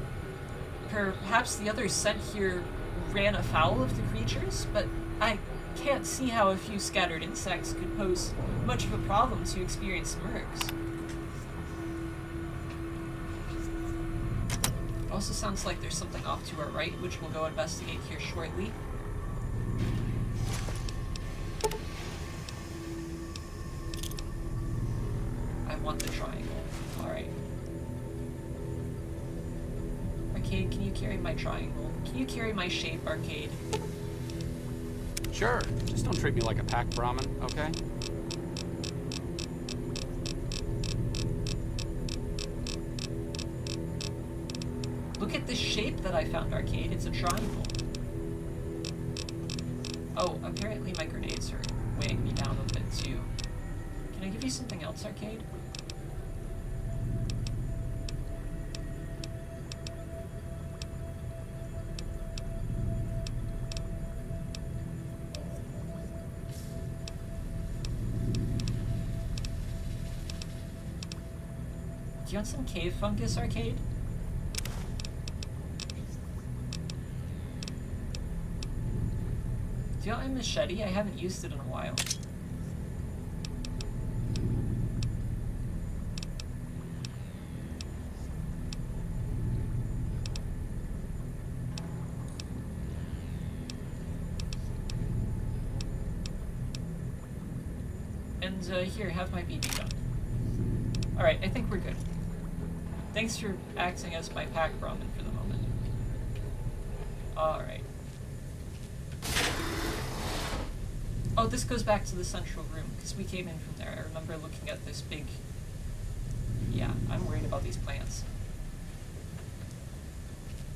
Perhaps the others sent here ran afoul of the creatures, but I can't see how a few scattered insects could pose much of a problem to experienced mercs. It also sounds like there's something off to our right, which we'll go investigate here shortly. I want the triangle. Alright. Arcade, can you carry my triangle? Can you carry my shape, Arcade? Sure. Just don't treat me like a pack Brahmin, okay? Look at this shape that I found, Arcade. It's a triangle. Oh, apparently my grenades are weighing me down a bit too. Can I give you something else, Arcade? Do you want some cave fungus, Arcade? Do you want my machete? I haven't used it in a while. And here, have my BB gun. Alright, I think we're good. Thanks for acting as my pack Brahmin for the moment. Alright. Oh, this goes back to the central room, because we came in from there. I remember looking at this big... Yeah, I'm worried about these plants.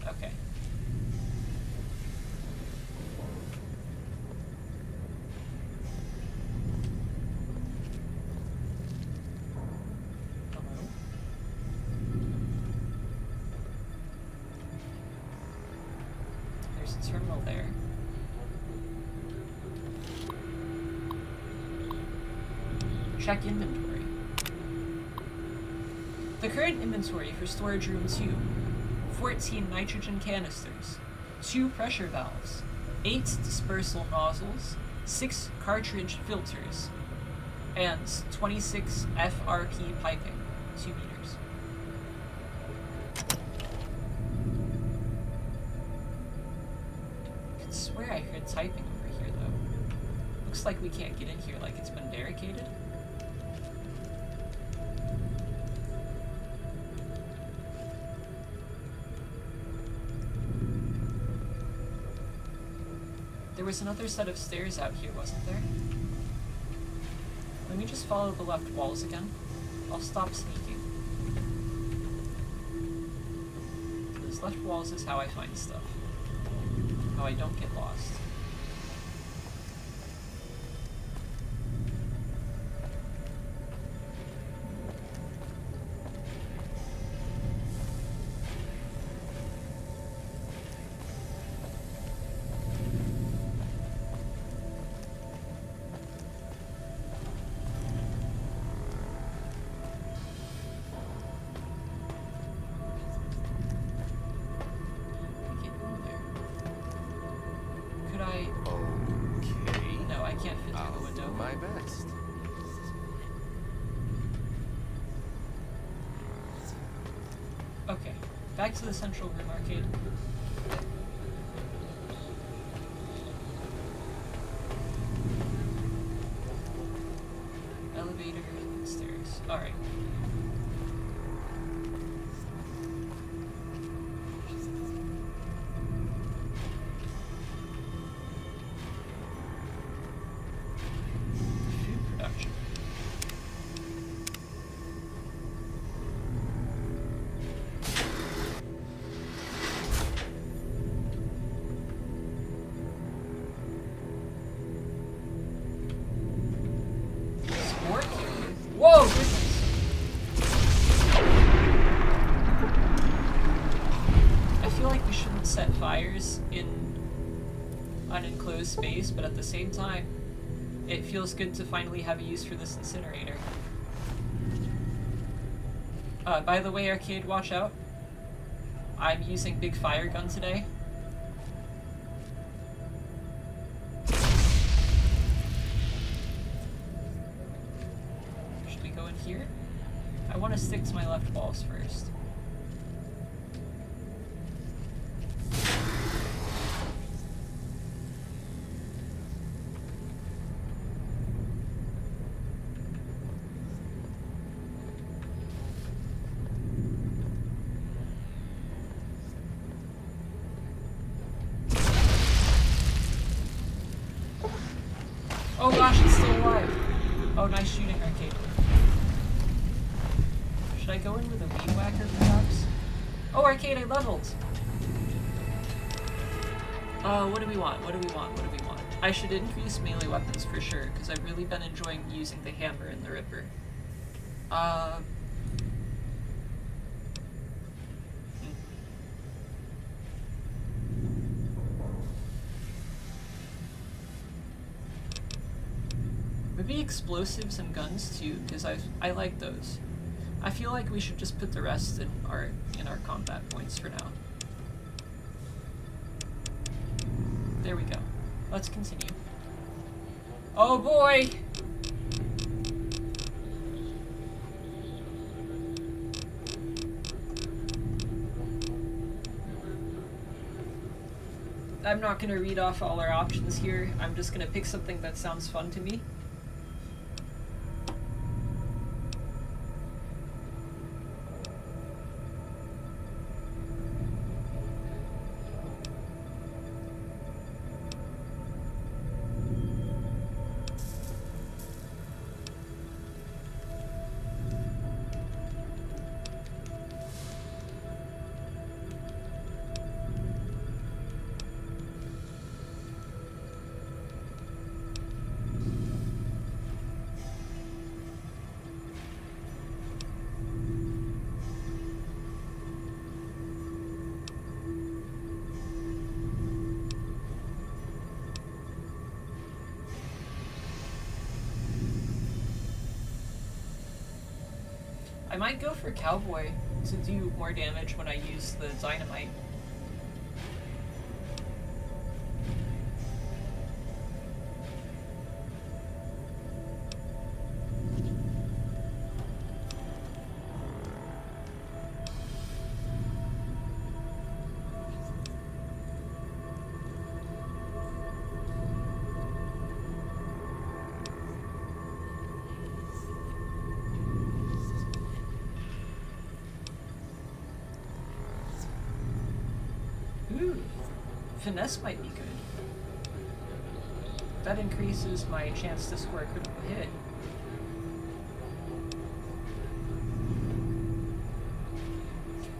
Okay. There's a terminal there. Check inventory. The current inventory for storage room 2: 14 nitrogen canisters, 2 pressure valves, 8 dispersal nozzles, 6 cartridge filters, and 26 FRP piping, 2 meters. I could swear I heard typing over here though. Looks like we can't get in here, like it's been barricaded. There was another set of stairs out here, wasn't there? Let me just follow the left walls again. I'll stop sneaking. Those left walls is how I find stuff. How I don't get lost. Okay, back to the central room, Arcade. elevator, stairs. Alright. Food production. Whoa, goodness. I feel like we shouldn't set fires in unenclosed space, but at the same time, it feels good to finally have a use for this incinerator. By the way, Arcade, watch out. I'm using big fire gun today. Here? I want to stick to my left walls first. Oh gosh, it's still alive. Oh, nice shooting, Arcade. Should I go in with a weed whacker, perhaps? Oh, Arcade, I leveled! What do we want? What do we want? What do we want? I should increase melee weapons for sure, because I've really been enjoying using the hammer and the ripper. Maybe explosives and guns too, because I like those. I feel like we should just put the rest in our combat points for now. There we go. Let's continue. Oh boy! I'm not gonna read off all our options here. I'm just gonna pick something that sounds fun to me. I might go for Cowboy to do more damage when I use the dynamite. Finesse might be good. That increases my chance to score a critical hit.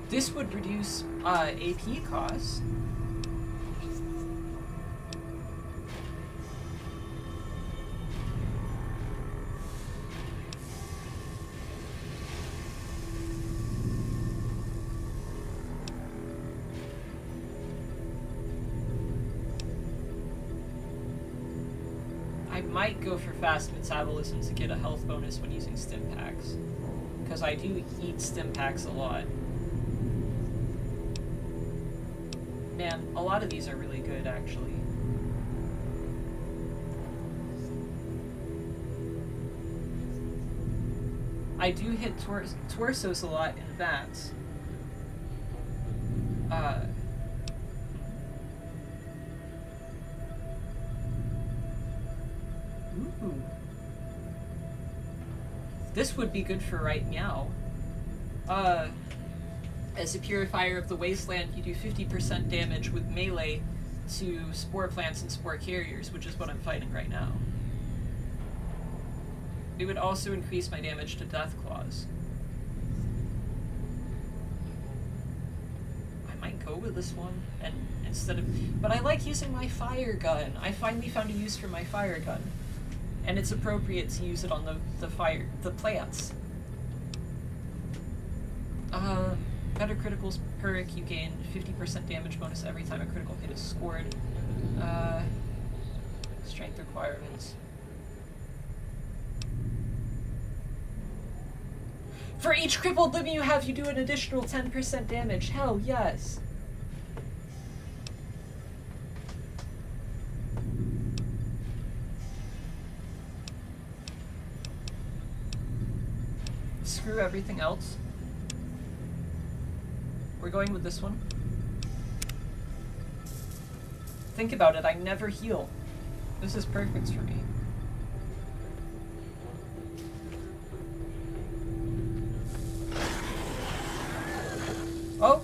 This would reduce AP costs. Might go for fast metabolism to get a health bonus when using stim packs, because I do eat stim packs a lot. Man, a lot of these are really good actually. I do hit torsos a lot in VATS. This would be good for right meow. As a purifier of the wasteland, you do 50% damage with melee to spore plants and spore carriers, which is what I'm fighting right now. It would also increase my damage to Deathclaws. I might go with this one, and instead of... But I like using my fire gun. I finally found a use for my fire gun. And it's appropriate to use it on the plants. Better criticals perk, you gain 50% damage bonus every time a critical hit is scored. Strength requirements. For each crippled limb you have, you do an additional 10% damage. Hell yes. Screw everything else. We're going with this one. Think about it, I never heal. This is perfect for me. Oh!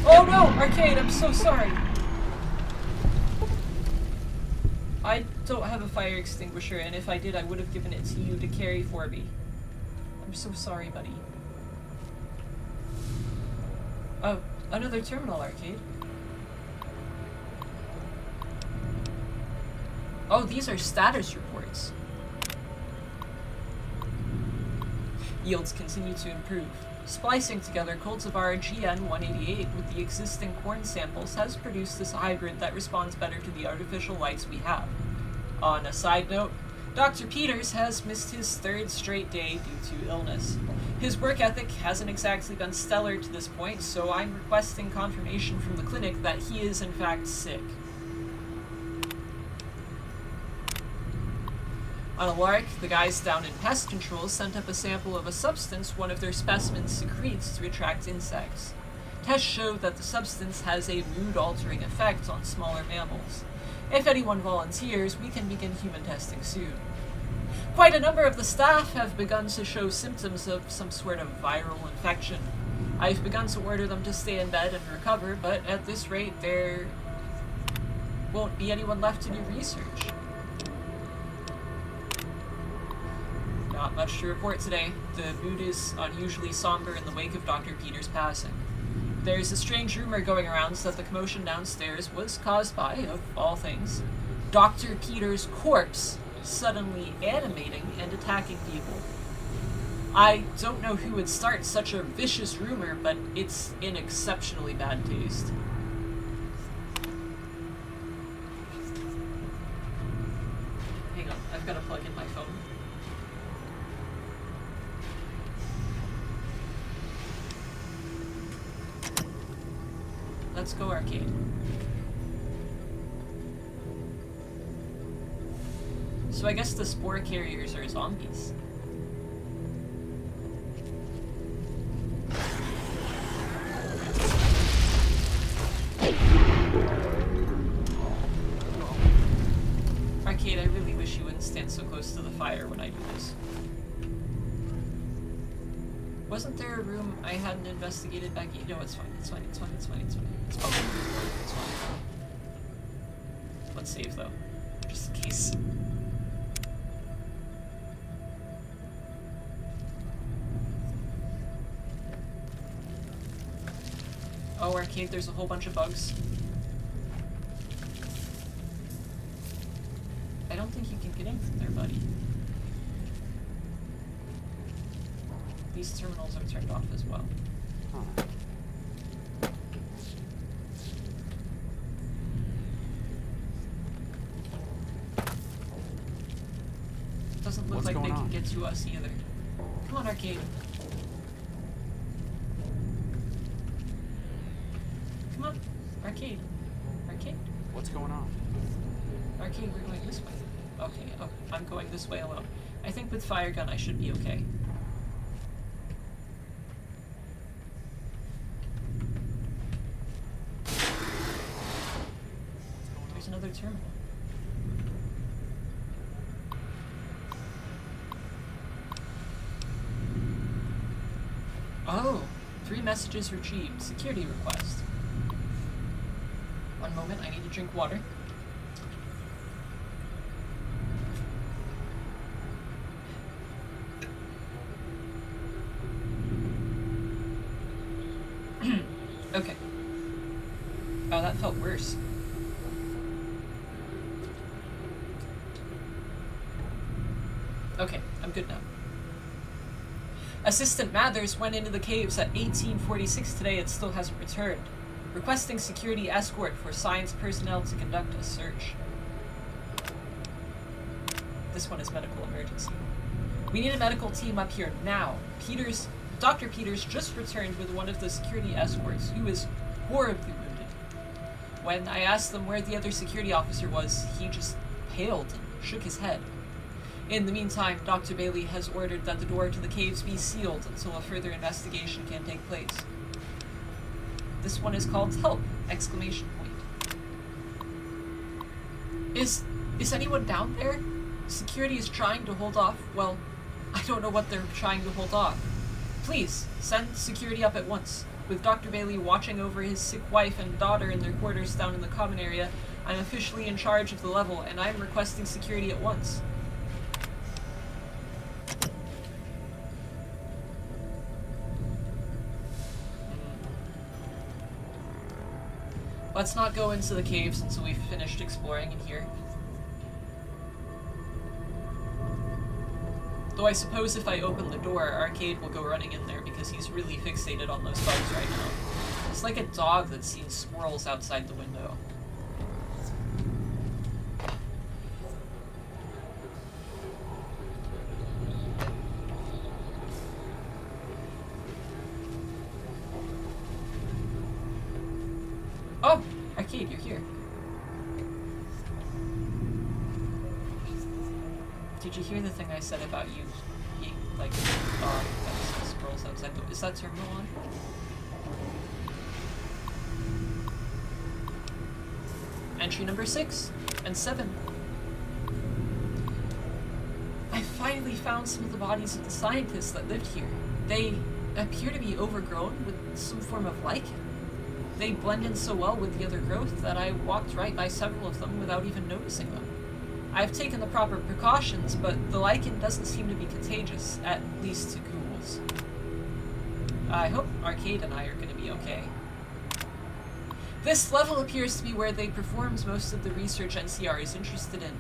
Oh no! Arcade, I'm so sorry! I don't have a fire extinguisher, and if I did, I would have given it to you to carry for me. I'm so sorry, buddy. Oh, another terminal, Arcade. Oh, these are status reports. Yields continue to improve. Splicing together cultivar GN188 with the existing corn samples has produced this hybrid that responds better to the artificial lights we have. On a side note, Dr. Peters has missed his third straight day due to illness. His work ethic hasn't exactly been stellar to this point, so I'm requesting confirmation from the clinic that he is in fact sick. On a lark, the guys down in pest control sent up a sample of a substance one of their specimens secretes to attract insects. Tests showed that the substance has a mood-altering effect on smaller mammals. If anyone volunteers, we can begin human testing soon. Quite a number of the staff have begun to show symptoms of some sort of viral infection. I've begun to order them to stay in bed and recover, but at this rate, there won't be anyone left to do research. Not much to report today. The mood is unusually somber in the wake of Dr. Peters' passing. There's a strange rumor going around that the commotion downstairs was caused by, of all things, Dr. Peters' corpse suddenly animating and attacking people. I don't know who would start such a vicious rumor, but it's in exceptionally bad taste. Hang on, I've got to plug in my phone. Let's go arcade. So I guess the spore carriers are zombies. Arcade, I really wish you wouldn't stand so close to the fire when I do this. Wasn't there a room I hadn't investigated back? No, it's fine. It's fine. It's fine. It's fine. It's fine. It's fine. It's fine. Let's save though, just in case. Oh, arcade. There's a whole bunch of bugs. I don't think you can get in from there, buddy. These terminals are turned off as well. Huh. Doesn't look like they can get to us either. Come on, arcade. Come on, arcade. Arcade. What's going on? Arcade, we're going this way. Okay, oh, I'm going this way alone. I think with fire gun I should be okay. There's another terminal. Oh, 3 messages retrieved. Security request. One moment, I need to drink water. Okay. Oh, that felt worse. Okay, I'm good now. Assistant Mathers went into the caves at 1846 today and still hasn't returned. Requesting security escort for science personnel to conduct a search. This one is medical emergency. We need a medical team up here now. Dr. Peters just returned with one of the security escorts, who is horribly wounded. When I asked them where the other security officer was, he just paled and shook his head. In the meantime, Dr. Bailey has ordered that the door to the caves be sealed until a further investigation can take place. This one is called Help! Exclamation point. Is anyone down there? Security is trying to hold off, well, I don't know what they're trying to hold off. Please, send security up at once. With Dr. Bailey watching over his sick wife and daughter in their quarters down in the common area, I'm officially in charge of the level, and I'm requesting security at once. Let's not go into the caves until we've finished exploring in here. Though I suppose if I open the door, Arcade will go running in there because he's really fixated on those bugs right now. It's like a dog that's seen squirrels outside the window. Oh! Arcade, you're here. Did you hear the thing I said about you being like a dog that sees squirrels outside? Is that terminal on? Entry number 6 and 7. I finally found some of the bodies of the scientists that lived here. They appear to be overgrown with some form of lichen. They blend in so well with the other growth that I walked right by several of them without even noticing them. I've taken the proper precautions, but the lichen doesn't seem to be contagious, at least to ghouls. I hope Arcade and I are going to be okay. This level appears to be where they performed most of the research NCR is interested in.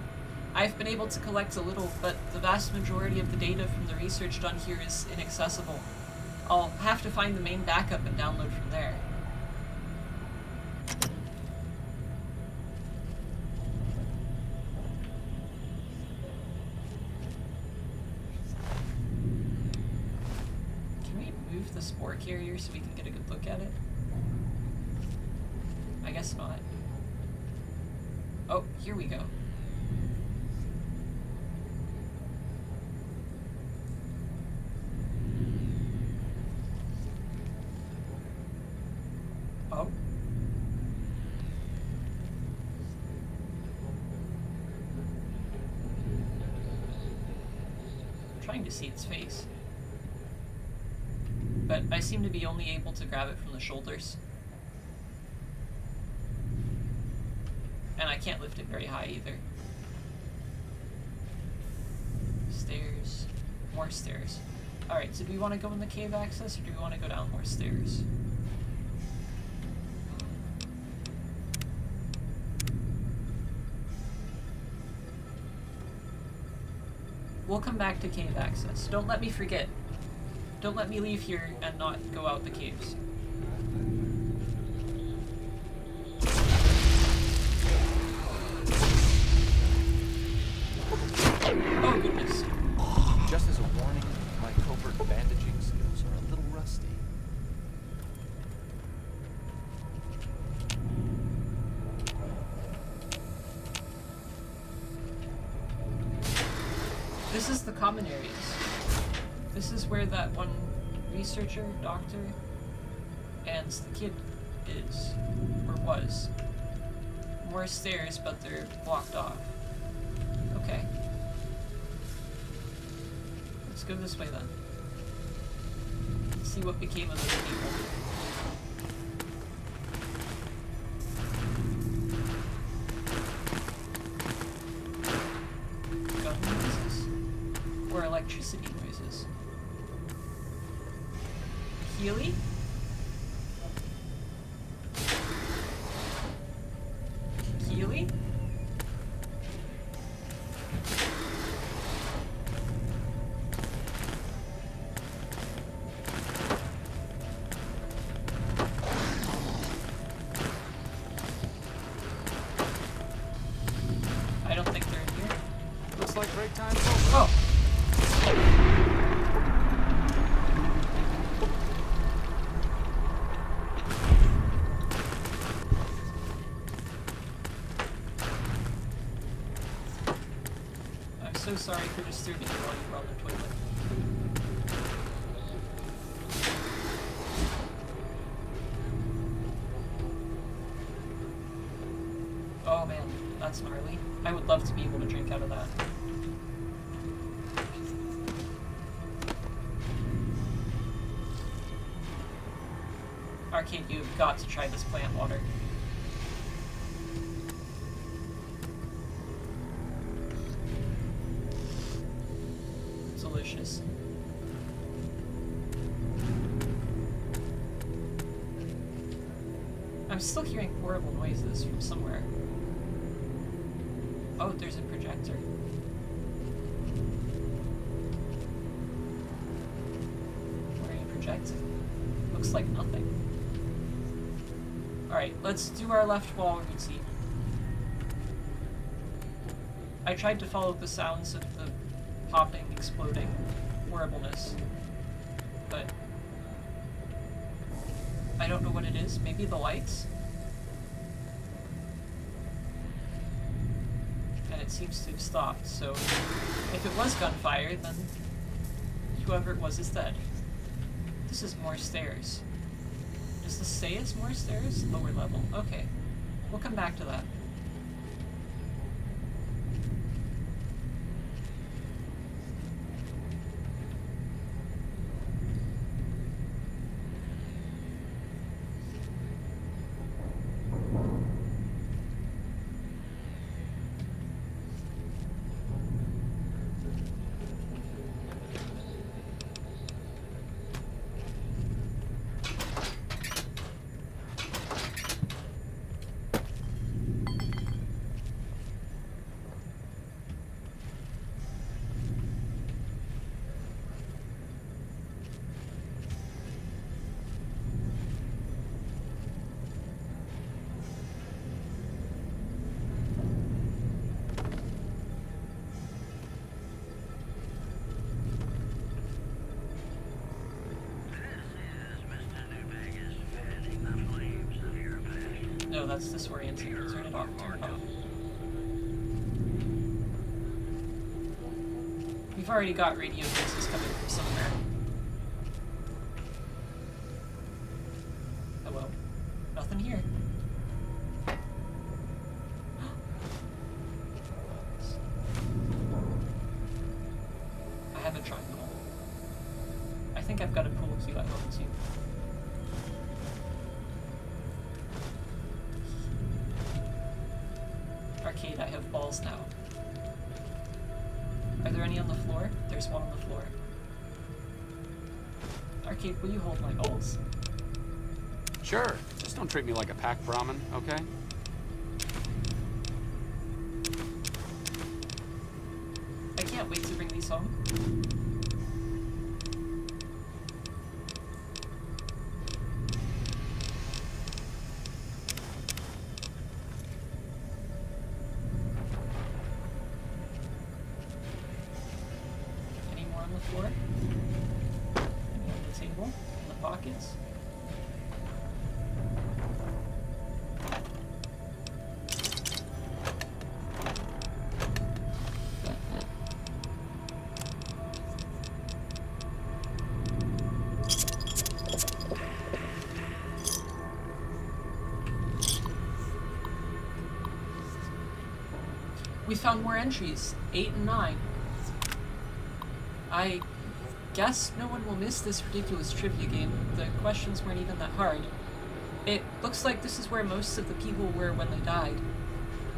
I've been able to collect a little, but the vast majority of the data from the research done here is inaccessible. I'll have to find the main backup and download from there. The spore carrier so we can get a good look at it? I guess not. Oh, here we go. Oh. I'm trying to see its face. But I seem to be only able to grab it from the shoulders. And I can't lift it very high either. Stairs. More stairs. Alright, so do we want to go in the cave access, or do we want to go down more stairs? We'll come back to cave access. Don't let me forget. Don't let me leave here and not go out the caves. Oh goodness. Just as a warning, my covert bandaging skills are a little rusty. This is the common areas. This is where that one researcher, doctor, and the kid is, or was. More stairs, but they're blocked off. Okay. Let's go this way then. Let's see what became of those people. Gun noises? Or electricity noises? Healy? Healy? I don't think they're in here. Looks like break time's over. Oh! I'm so sorry for disturbing you while you were on the toilet. Oh man, that's gnarly. I would love to be able to drink out of that. Arcade, you've got to try this plant water. Delicious. I'm still hearing horrible noises from somewhere. Oh, there's a projector. What are you projecting? Looks like nothing. Alright, let's do our left wall routine. I tried to follow the sounds of the popping, exploding horribleness, but I don't know what it is. Maybe the lights? And it seems to have stopped, so if it was gunfire, then whoever it was is dead. This is more stairs. Does this say it's more stairs? Lower level. Okay. We'll come back to that. No, that's disorienting. Turn it off. Turn it off. We've already got radio voices coming from somewhere. Hello? Nothing here. I have a triangle. I think I've got a pool cue at home too. Arcade, I have balls now. Are there any on the floor? There's one on the floor. Arcade, will you hold my balls? Sure. Just don't treat me like a pack Brahmin, okay? I can't wait to bring these home. Any more on the floor? Any on the table? In the pockets? We found more entries, 8 and 9. guess no one will miss this ridiculous trivia game. The questions weren't even that hard. It looks like this is where most of the people were when they died.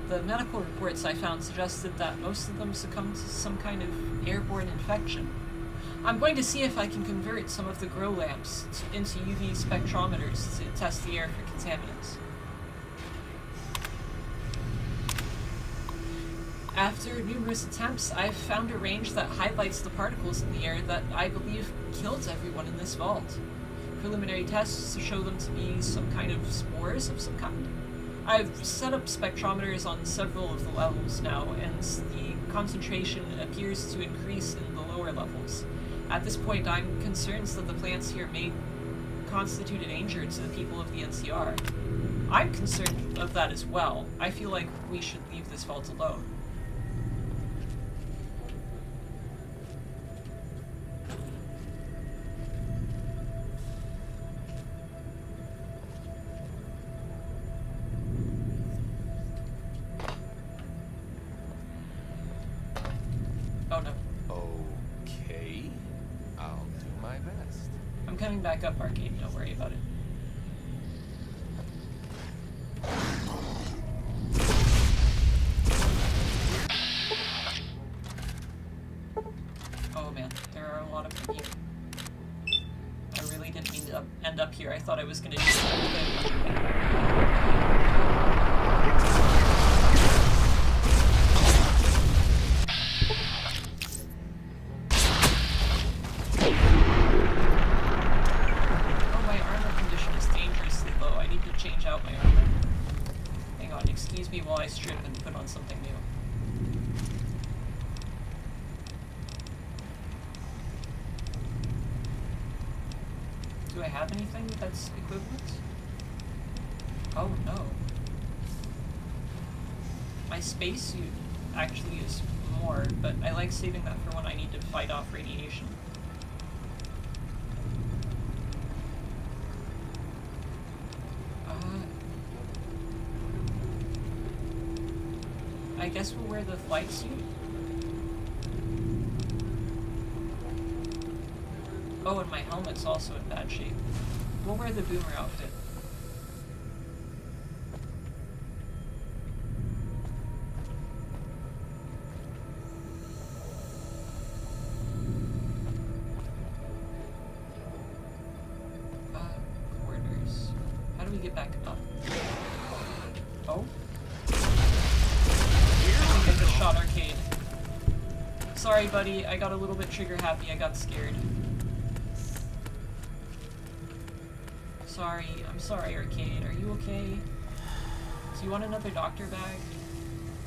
The medical reports I found suggested that most of them succumbed to some kind of airborne infection. I'm going to see if I can convert some of the grow lamps into UV spectrometers to test the air for contaminants. After numerous attempts, I've found a range that highlights the particles in the air that I believe killed everyone in this vault. Preliminary tests show them to be some kind of spores of some kind. I've set up spectrometers on several of the levels now, and the concentration appears to increase in the lower levels. At this point, I'm concerned that the plants here may constitute a danger to the people of the NCR. I'm concerned of that as well. I feel like we should leave this vault alone. Oh no. Okay. I'll do my best. I'm coming back up, Arcade. Don't worry about it. Oh man, there are a lot of them here. I really didn't mean to end up here. I thought I was gonna do something. While I strip and put on something new. Do I have anything that's equivalent? Oh no. My spacesuit actually is more, but I like saving that for when I need to fight off radiation. I guess we'll wear the flight suit. Oh, and my helmet's also in bad shape. We'll wear the boomer outfit. Quarters. How do we get back up? Oh? I just shot Arcade. Sorry, buddy. I got a little bit trigger happy. I got scared. Sorry. I'm sorry, Arcade. Are you okay? Do you want another doctor bag?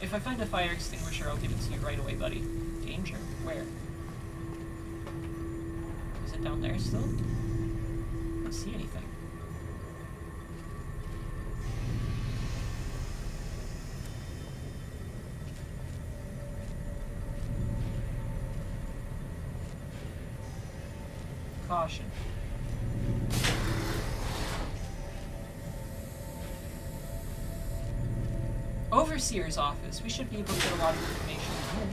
If I find a fire extinguisher, I'll give it to you right away, buddy. Danger? Where? Is it down there still? I don't see anything. Caution. Overseer's office. We should be able to get a lot of information here.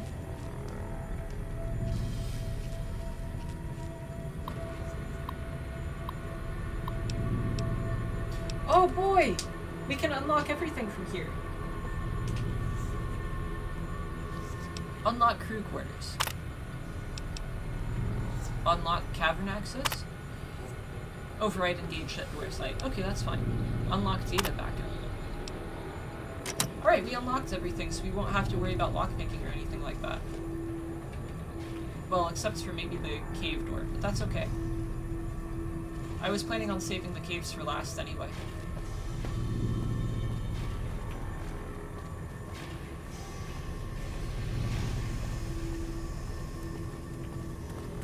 Oh boy! We can unlock everything from here. Unlock crew quarters. Unlock cavern access. Override engaged at door site. Okay, that's fine. Unlock data backup. Alright, we unlocked everything, so we won't have to worry about lockpicking or anything like that. Well, except for maybe the cave door, but that's okay. I was planning on saving the caves for last anyway.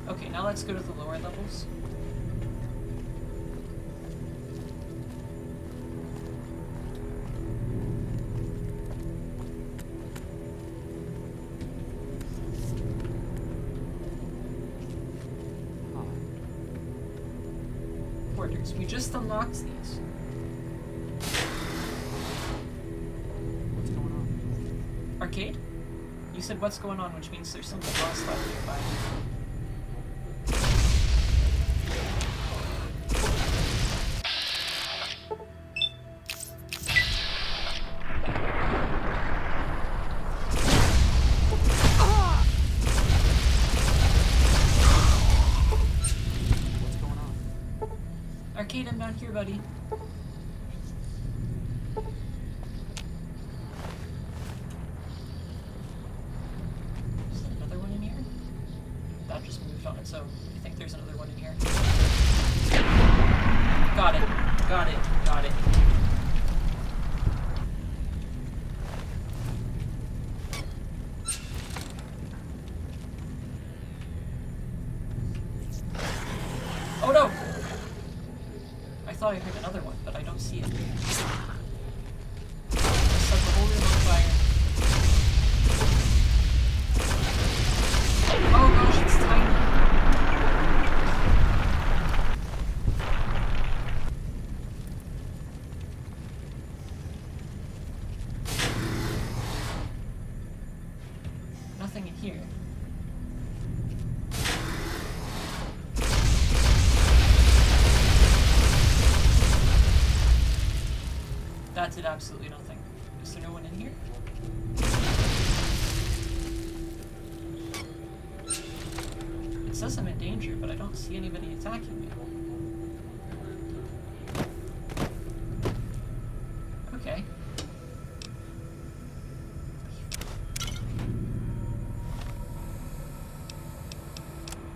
Okay, now let's go to the lower levels. Quarters. We just unlocked these. What's going on? Arcade? You said what's going on, which means there's something lost left nearby. buddy. Is there another one in here? That just moved on its own. I think there's another one in here. Got it. Got it. Got it. Oh no! I thought I heard another one, but I don't see it. I set the whole room on fire. Oh gosh, it's tiny. Nothing in here. That did absolutely nothing. Is there no one in here? It says I'm in danger, but I don't see anybody attacking me. Okay.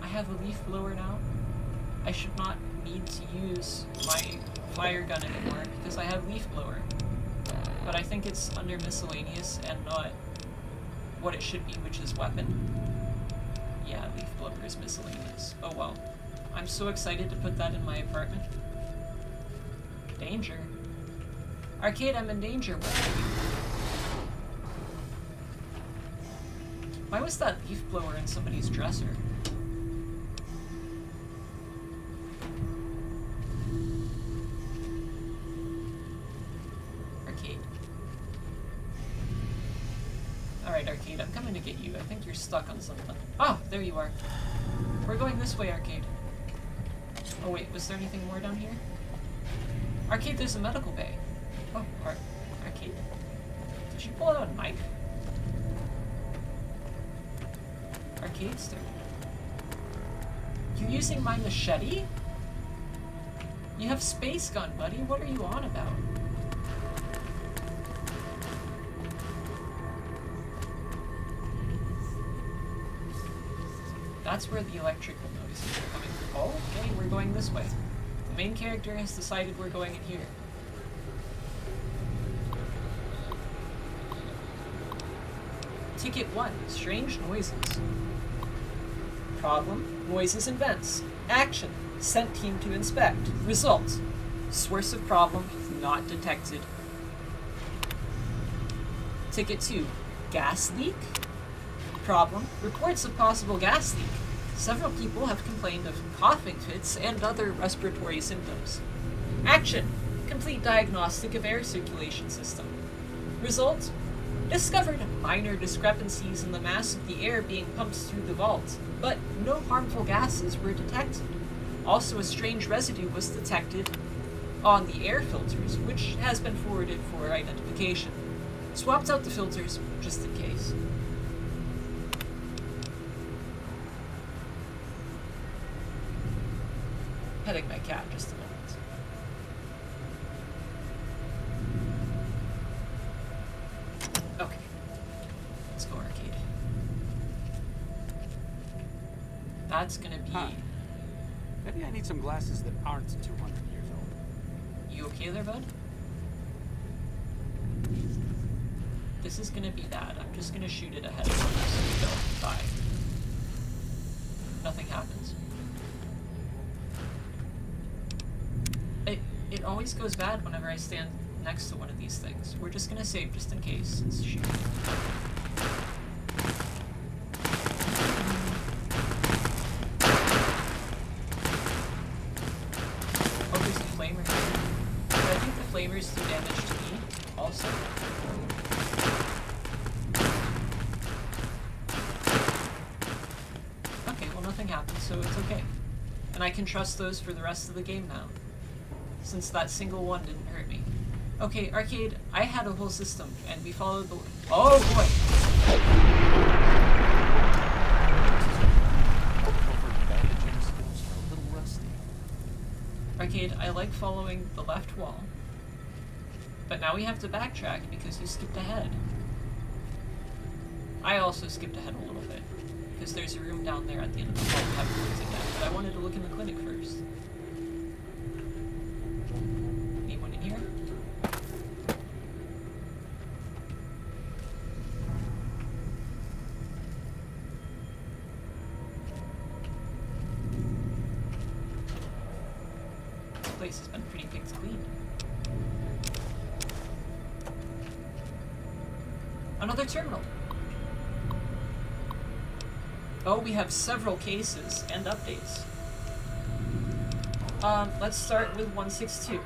I have a leaf blower now. I should not need to use my fire gun anymore because I have leaf blower. But I think it's under miscellaneous and not what it should be, which is weapon. Yeah, leaf blower is miscellaneous. Oh well. I'm so excited to put that in my apartment. Danger. Arcade, I'm in danger. Where are you? Why was that leaf blower in somebody's dresser? Alright, Arcade, I'm coming to get you. I think you're stuck on something. Oh, there you are. We're going this way, Arcade. Oh wait, was there anything more down here? Arcade, there's a medical bay. Oh, Arcade. Did you pull out a knife? Arcade, sir. You using my machete? You have space gun, buddy. What are you on about? That's where the electrical noises are coming from. Oh, okay, we're going this way. The main character has decided we're going in here. Ticket 1, strange noises. Problem, noises and vents. Action, sent team to inspect. Results, source of problem, not detected. Ticket 2, gas leak. Problem, reports of possible gas leak. Several people have complained of coughing fits and other respiratory symptoms. Action, complete diagnostic of air circulation system. Result, discovered minor discrepancies in the mass of the air being pumped through the vault, but no harmful gases were detected. Also, a strange residue was detected on the air filters, which has been forwarded for identification. Swapped out the filters, just in case. Petting my cat just a minute. Okay. Let's go, Arcade. That's gonna be... Huh. Maybe I need some glasses that aren't 200 years old. You okay there, bud? This is gonna be bad. I'm just gonna shoot it ahead of time so you don't die. Nothing happens. It always goes bad whenever I stand next to one of these things. We're just gonna save just in case. Let's shoot. Oh, there's a flamer here. But I think the flamers do damage to me also. Okay, well nothing happened, so it's okay. And I can trust those for the rest of the game now, since that single one didn't hurt me. Okay, Arcade, I had a whole system, and we followed the... Oh, boy! Arcade, I like following the left wall. But now we have to backtrack because you skipped ahead. I also skipped ahead a little bit, because there's a room down there at the end of the hall we haven't looked at yet, but I wanted to look in the clinic first. Anyone in here? This place has been pretty picked clean. Another terminal. Oh, we have several cases and updates. Let's start with 162.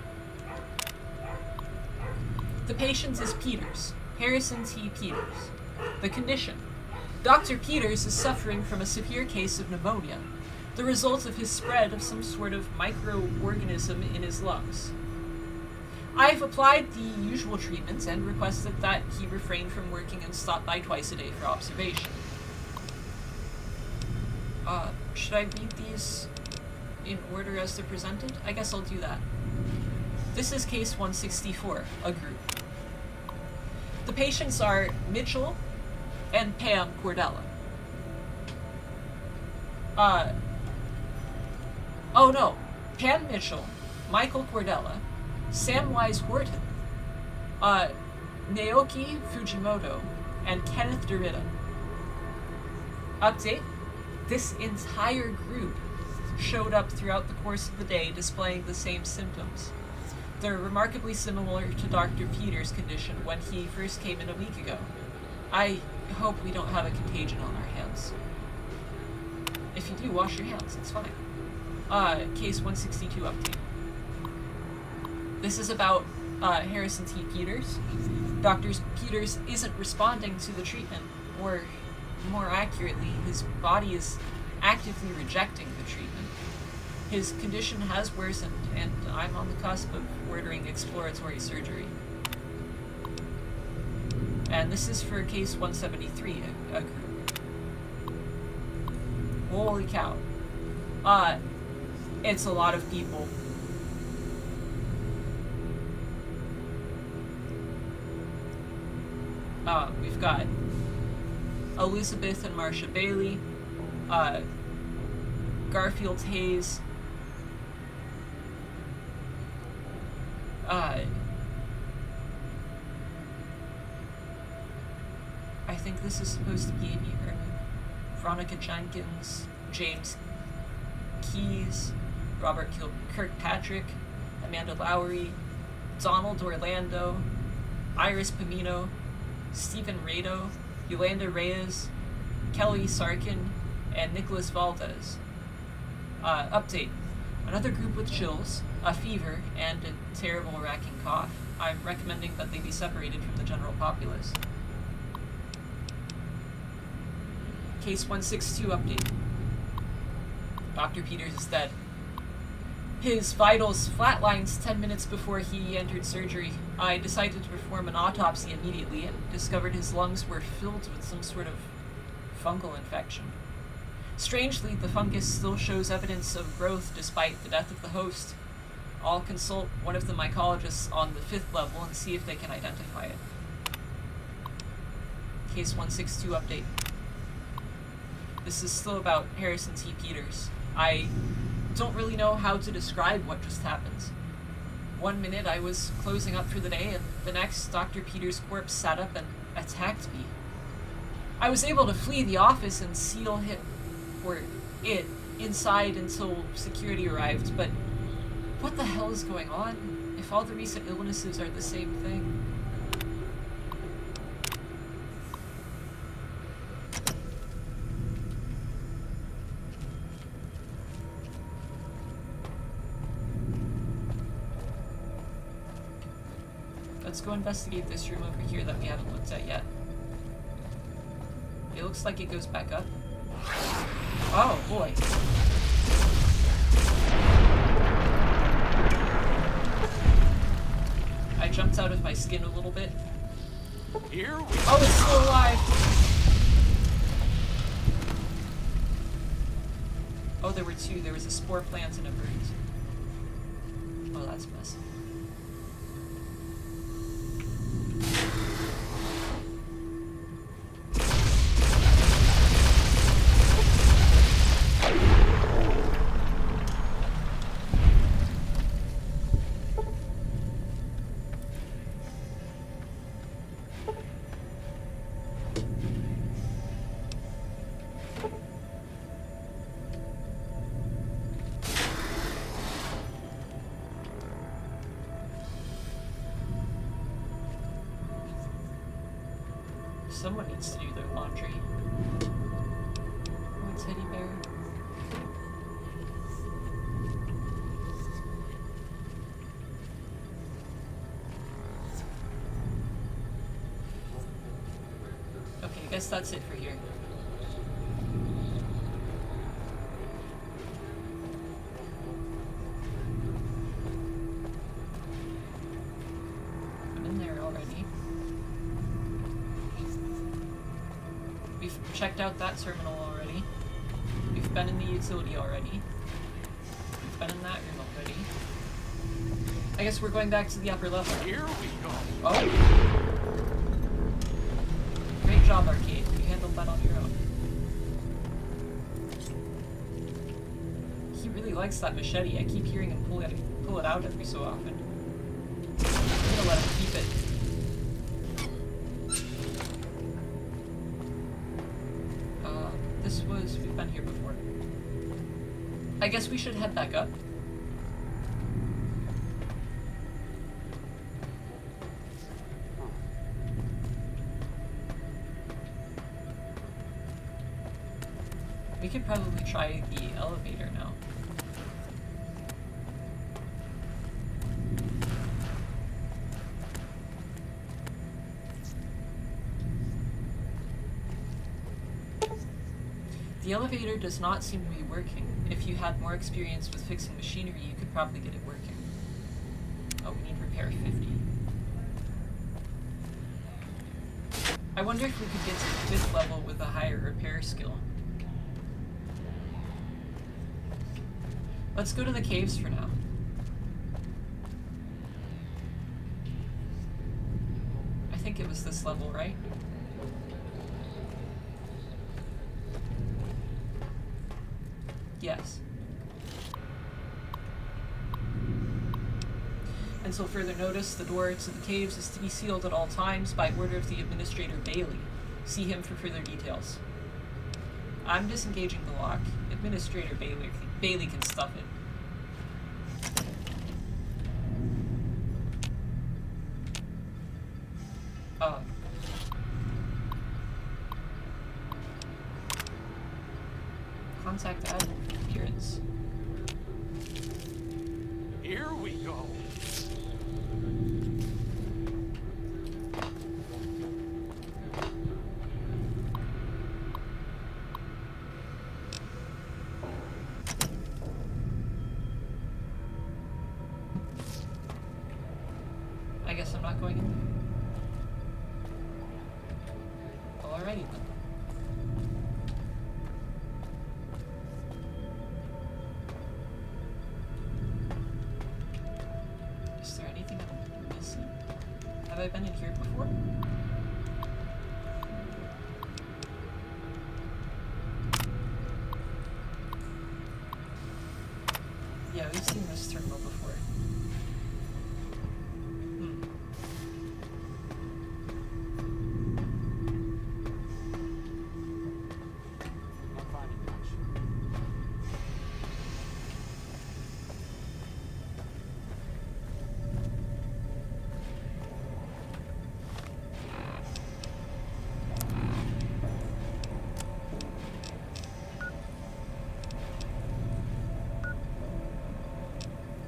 The patient is Peters, Harrison T. Peters. The condition: Dr. Peters is suffering from a severe case of pneumonia, the result of his spread of some sort of microorganism in his lungs. I've applied the usual treatments and requested that he refrain from working and stop by twice a day for observation. Should I read these in order as they're presented? I guess I'll do that. This is case 164, a group. The patients are Mitchell and Pam Cordella. Oh no, Pam Mitchell, Michael Cordella, Samwise Horton, Naoki Fujimoto, and Kenneth Derrida. Update: this entire group showed up throughout the course of the day displaying the same symptoms. They're remarkably similar to Dr. Peters' condition when he first came in a week ago. I hope we don't have a contagion on our hands. If you do, wash your hands, it's fine. Case 162 update. This is about Harrison T. Peters. Dr. Peters isn't responding to the treatment, or more accurately, his body is actively rejecting the treatment. His condition has worsened, and I'm on the cusp of ordering exploratory surgery. And this is for case 173, a group. Holy cow. It's a lot of people. We've got Elizabeth and Marcia Bailey, Garfield Hayes, I think this is supposed to be Amy Herman, Veronica Jenkins, James Keyes, Robert Kirkpatrick, Amanda Lowry, Donald Orlando, Iris Pamino, Stephen Rado, Yolanda Reyes, Kelly Sarkin, and Nicholas Valdez. Update: another group with chills, a fever, and a terrible racking cough. I'm recommending that they be separated from the general populace. Case 162 update. Dr. Peters is dead. His vitals flatlined 10 minutes before he entered surgery. I decided to perform an autopsy immediately and discovered his lungs were filled with some sort of fungal infection. Strangely, the fungus still shows evidence of growth despite the death of the host. I'll consult one of the mycologists on the 5th level and see if they can identify it. Case 162 update. This is still about Harrison T. Peters. I don't really know how to describe what just happened. One minute I was closing up for the day, and the next Dr. Peters' corpse sat up and attacked me. I was able to flee the office and seal it inside until security arrived, but what the hell is going on if all the recent illnesses are the same thing? Let's go investigate this room over here that we haven't looked at yet. It looks like it goes back up. Oh boy. I jumped out of my skin a little bit. Here we Oh, it's still alive! Oh, there were two. There was a spore plant and a bird. Oh, that's messy. Someone needs to do their laundry. Oh, it's Teddy Bear. Okay, I guess that's it for here. I'm in there already. We've checked out that terminal already. We've been in the utility already. We've been in that room already. I guess we're going back to the upper level. Here we go. Oh! Great job, Arcade. You handled that on your own. He really likes that machete. I keep hearing him pull it out every so often. I'm gonna let him keep it. We've been here before. I guess we should head back up. We could probably try the elevator now. The elevator does not seem to be working. If you had more experience with fixing machinery, you could probably get it working. Oh, we need repair 50. I wonder if we could get to the 5th level with a higher repair skill. Let's go to the caves for now. I think it was this level, right? Yes. Until further notice, the door to the caves is to be sealed at all times by order of the Administrator Bailey. See him for further details. I'm disengaging the lock. Administrator Bailey can stuff it. Contact admin appearance. Here we go. I guess I'm not going in there. Alrighty then. Is there anything I'm missing? Have I been in here before? Yeah, we've seen this terminal before.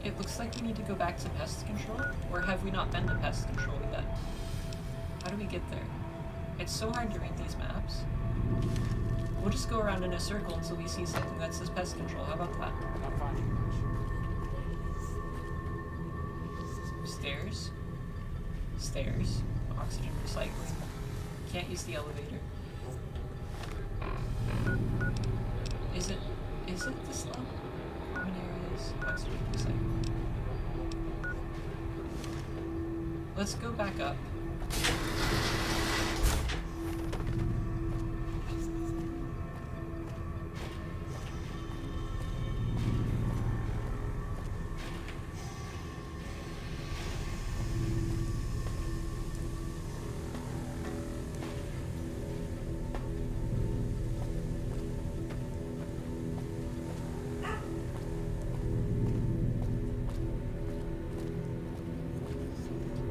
It looks like we need to go back to pest control, or have we not been to pest control yet? How do we get there? It's so hard to read these maps. We'll just go around in a circle until we see something that says pest control. How about that? Not finding much. Stairs. Stairs. Oxygen recycling. Can't use the elevator. Is it this level? Common areas. Oxygen recycling. Let's go back up.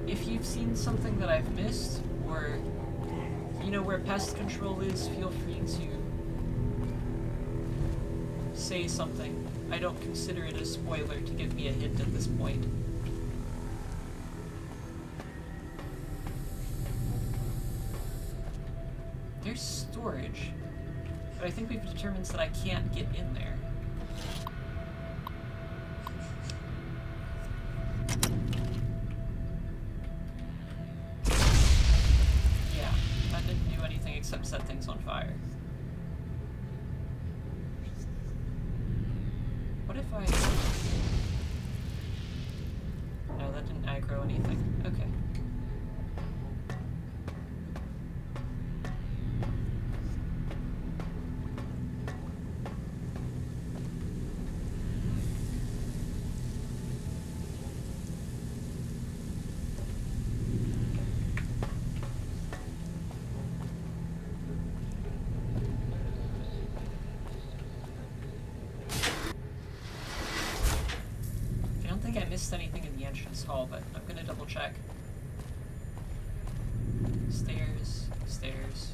If you've seen something that I've missed, or you know where pest control is, feel free to say something. I don't consider it a spoiler to give me a hint at this point. There's storage, but I think we've determined that I can't get in there. Except set things on fire. What if I... No, that didn't aggro anything. Okay. Missed anything in the entrance hall, but I'm gonna double check. Stairs, stairs,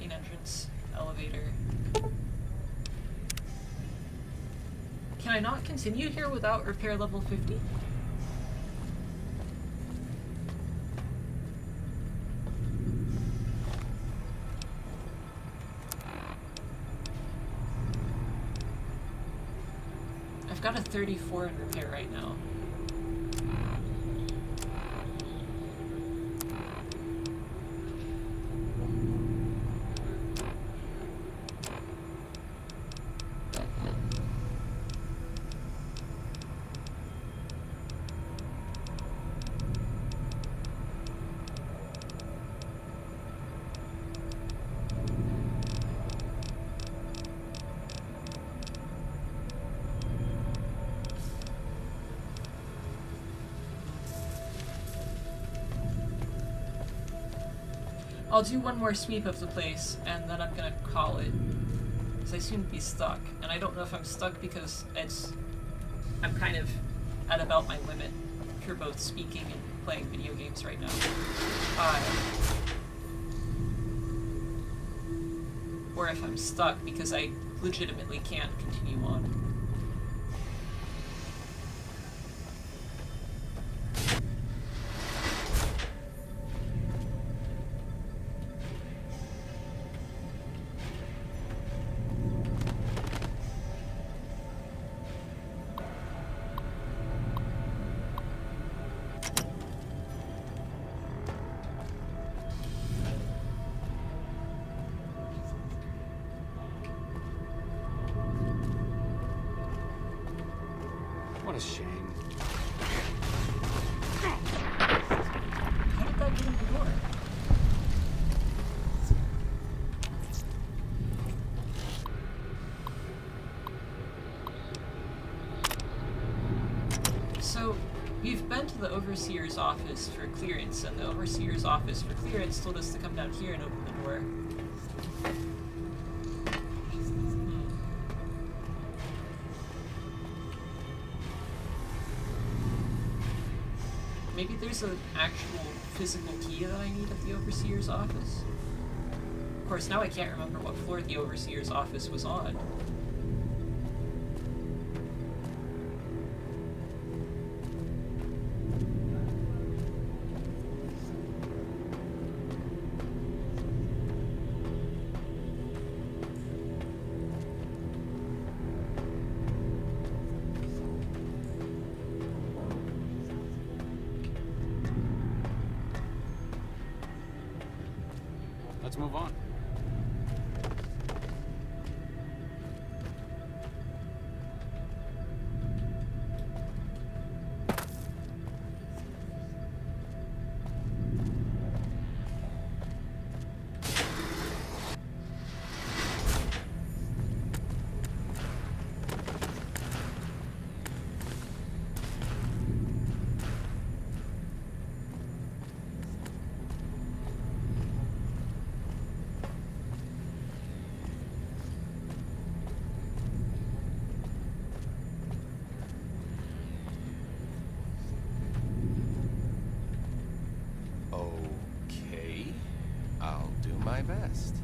main entrance, elevator. Can I not continue here without repair level 50? I've got a 34 in repair right now. I'll do one more sweep of the place, and then I'm gonna call it. Because I seem to be stuck. And I don't know if I'm stuck because I'm kind of at about my limit for both speaking and playing video games right now. Or if I'm stuck because I legitimately can't continue on. What a shame. How did that get in the door? So, we've been to the Overseer's office for clearance, and the Overseer's office for clearance told us to come down here and open the door. Maybe there's an actual physical key that I need at the Overseer's office. Of course, now I can't remember what floor the Overseer's office was on. Let's move on. my best.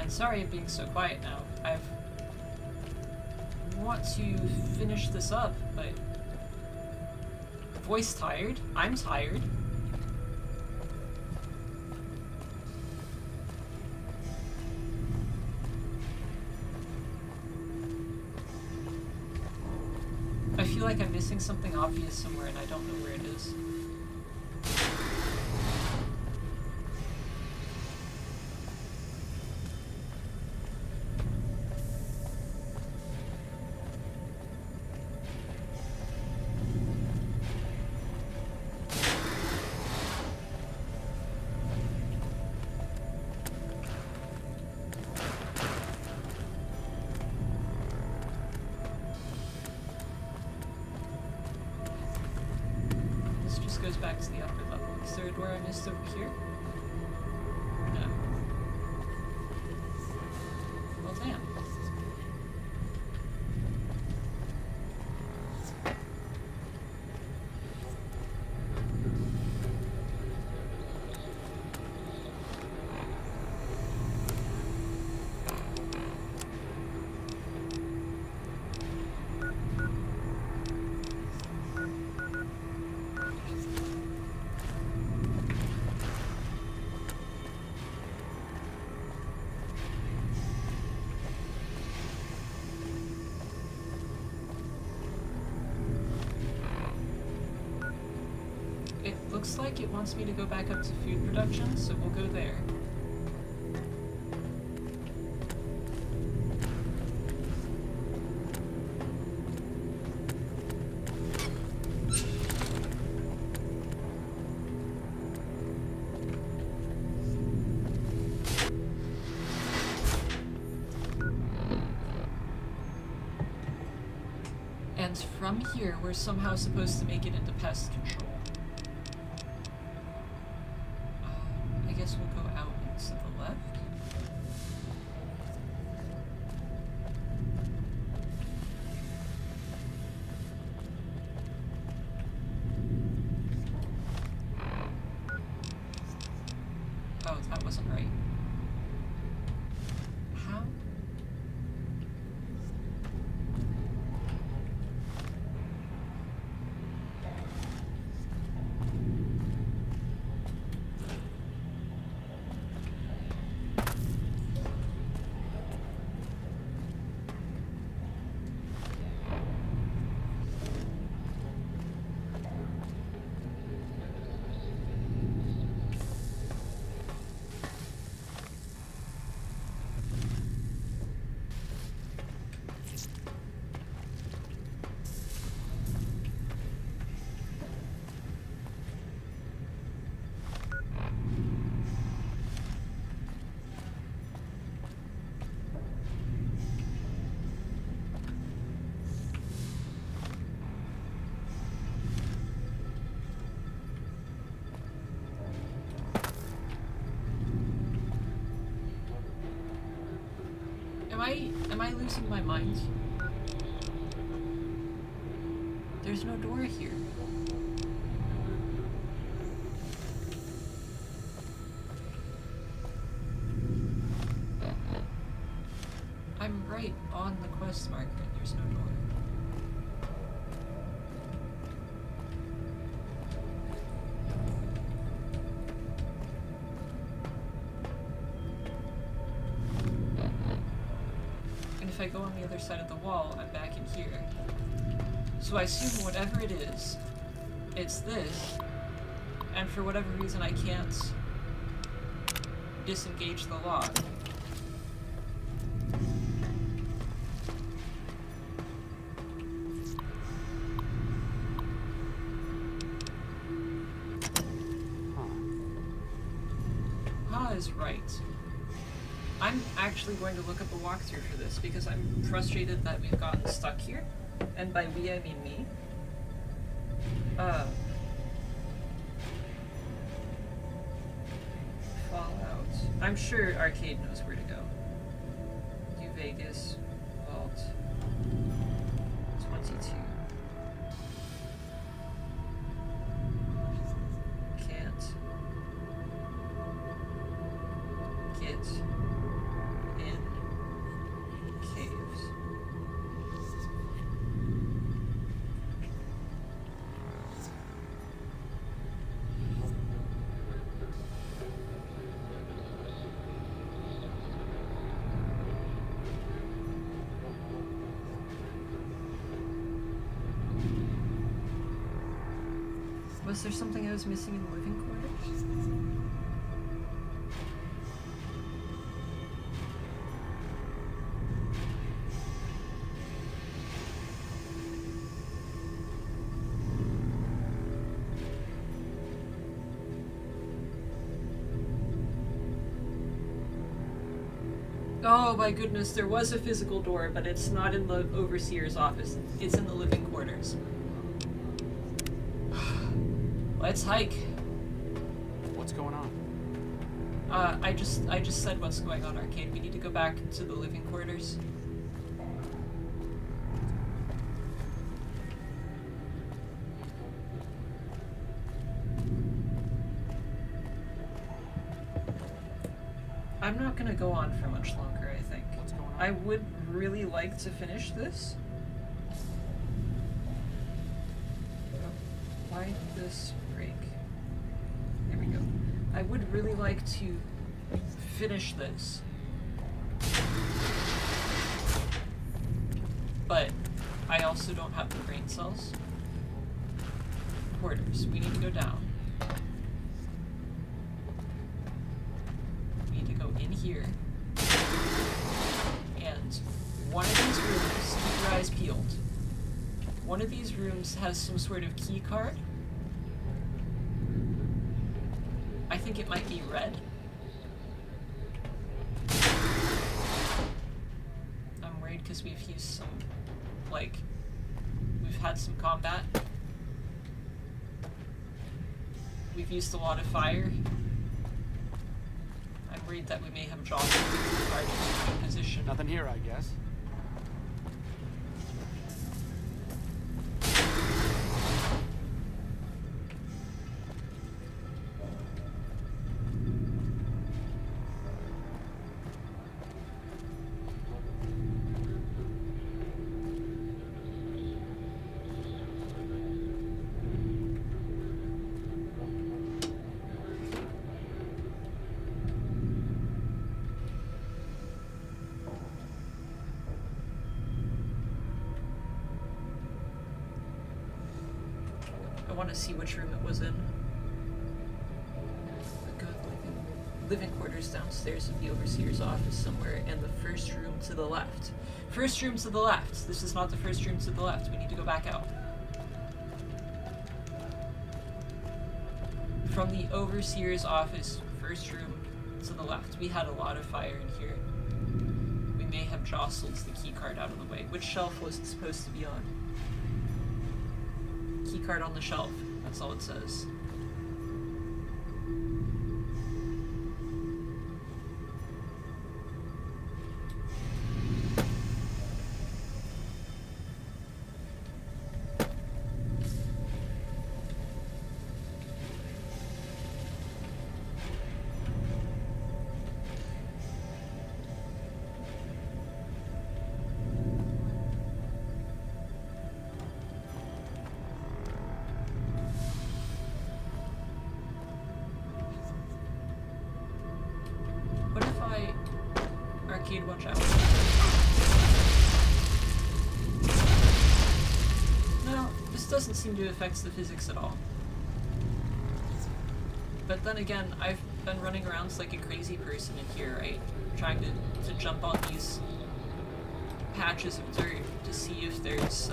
Sorry I'm being so quiet now. I want to finish this up, but voice tired. I'm tired. I feel like I'm missing something obvious somewhere and I don't know where it is. Goes back to the upper level. Is there a door I missed over here? No. Well, damn. Looks like it wants me to go back up to food production, so we'll go there. And from here, we're somehow supposed to make it into pest control. I guess we'll go out and to the left. Oh, that wasn't right. How? Am I losing my mind? There's no door here. I'm right on the quest marker and there's no door. I go on the other side of the wall, I'm back in here. So I assume whatever it is, it's this, and for whatever reason I can't disengage the lock. Is right. I'm actually going to look up a walkthrough for this because I'm frustrated that we've gotten stuck here, and by we I mean me. Fallout. I'm sure Arcade knows where to go. New Vegas, Vault, 22. In caves. Was there something I was missing in the living quarters? Oh my goodness, there was a physical door, but it's not in the overseer's office. It's in the living quarters. Let's hike. What's going on? I just said what's going on, Arcade. We need to go back to the living quarters. I'm not gonna go on for much longer, I think. What's going on? I would really like to finish this. Why did this break? There we go. I would really like to finish this. But I also don't have the brain cells. Quarters. We need to go down. In here, and one of these rooms, keep your eyes peeled, one of these rooms has some sort of key card. I think it might be red. I'm worried because we've used some, like, we've had some combat. We've used a lot of fire. I'm worried that we may have jostled the card into a position. Nothing here, I guess. I want to see which room it was in. Go to the living quarters downstairs of the overseer's office somewhere, and the first room to the left. First room to the left. This is not the first room to the left. We need to go back out. From the overseer's office, first room to the left. We had a lot of fire in here. We may have jostled the key card out of the way. Which shelf was it supposed to be on? Key card on the shelf. That's all it says. Watch out. doesn't seem to affect the physics at all. But then again, I've been running around like a crazy person in here, right? Trying to jump on these patches of dirt to see if there's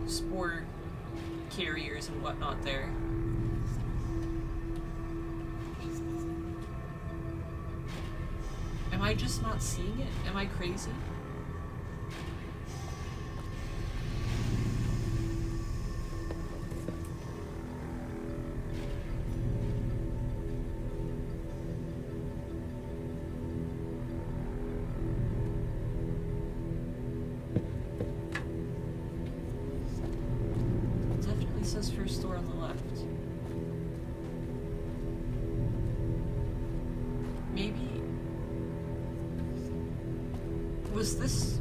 spore carriers and whatnot there. Am I just not seeing it? Am I crazy? Definitely says first door on the left. Maybe... Was this...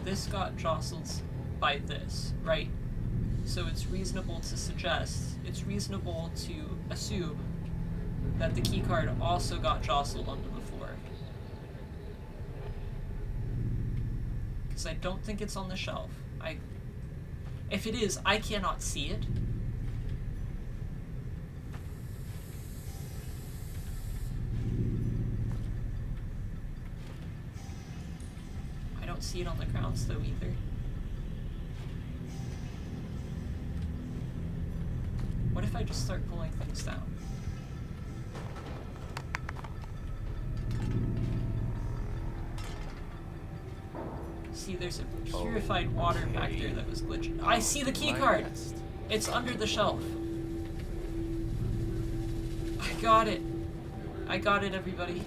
this got jostled by this, right? So it's reasonable to suggest, it's reasonable to assume that the keycard also got jostled onto the floor. Because I don't think it's on the shelf. If it is, I cannot see it. See it on the grounds though either. What if I just start pulling things down? See, there's a purified water back there that was glitching. I see the key card! It's under the shelf. I got it. I got it, everybody.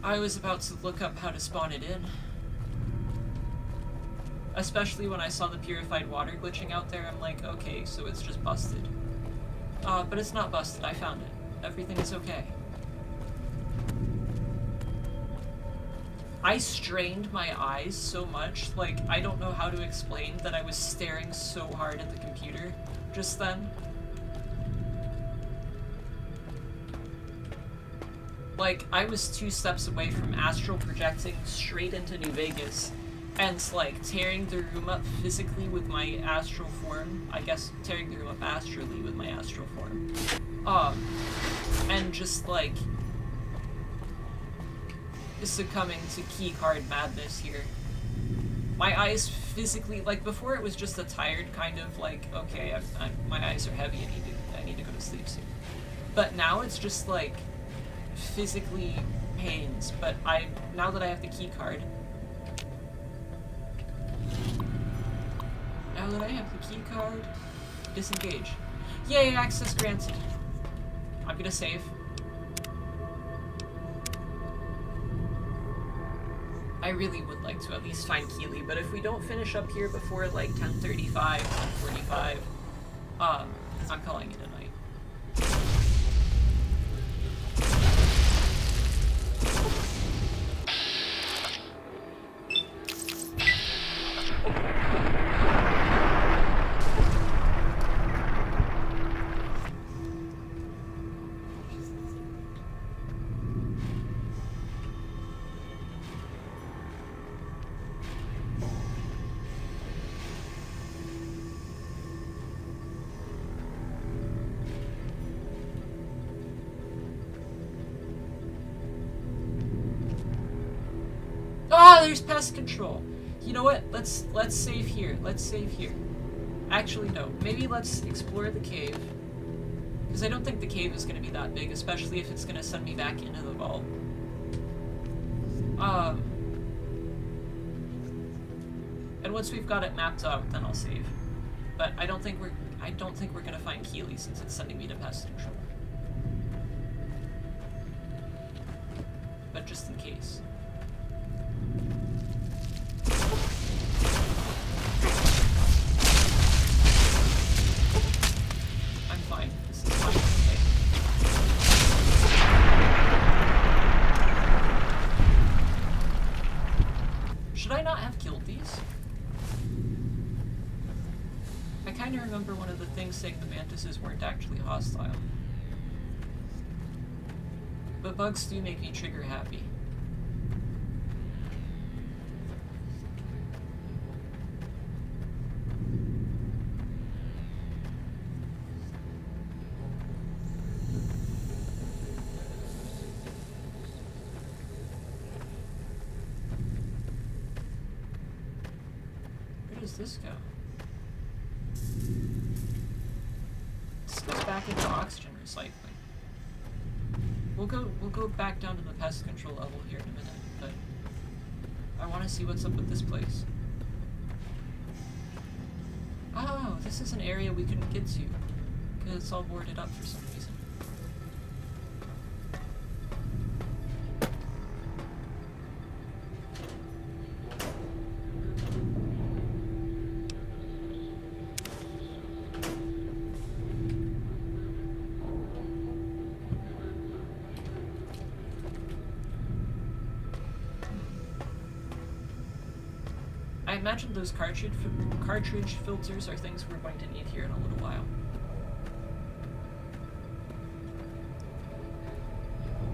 I was about to look up how to spawn it in. Especially when I saw the purified water glitching out there, I'm like, okay, so it's just busted. But it's not busted, I found it. Everything is okay. I strained my eyes so much, like, I don't know how to explain that I was staring so hard at the computer just then. Like, I was 2 steps away from astral projecting straight into New Vegas and, like, tearing the room up physically with my astral form. I guess tearing the room up astrally with my astral form. And just, like, succumbing to keycard madness here. My eyes physically, like, before it was just a tired kind of, like, okay, my eyes are heavy, I need to go to sleep soon. But now it's just, like, physically pains, but now that I have the key card, disengage. Yay, access granted. I'm gonna save. I really would like to at least find Keeley, but if we don't finish up here before like 10:35, 10:45, I'm calling it a night. Oh, there's pest control. You know what? Let's save here. Let's save here. Actually, no. Maybe let's explore the cave. Because I don't think the cave is going to be that big, especially if it's going to send me back into the vault. And once we've got it mapped out, then I'll save. But I don't think we're gonna find Keeley since it's sending me to pest control. But just in case. I'm fine. This is fine. Okay. Should I not have killed these? I kind of remember one of the things saying the mantises weren't actually hostile. But bugs do make me trigger happy. Where does this go? This goes back into oxygen recycling. We'll go back down to the pest control level here in a minute, but I want to see what's up with this place. Oh, this is an area we couldn't get to because it's all boarded up for some reason. I imagine those cartridge filters are things we're going to need here in a little while.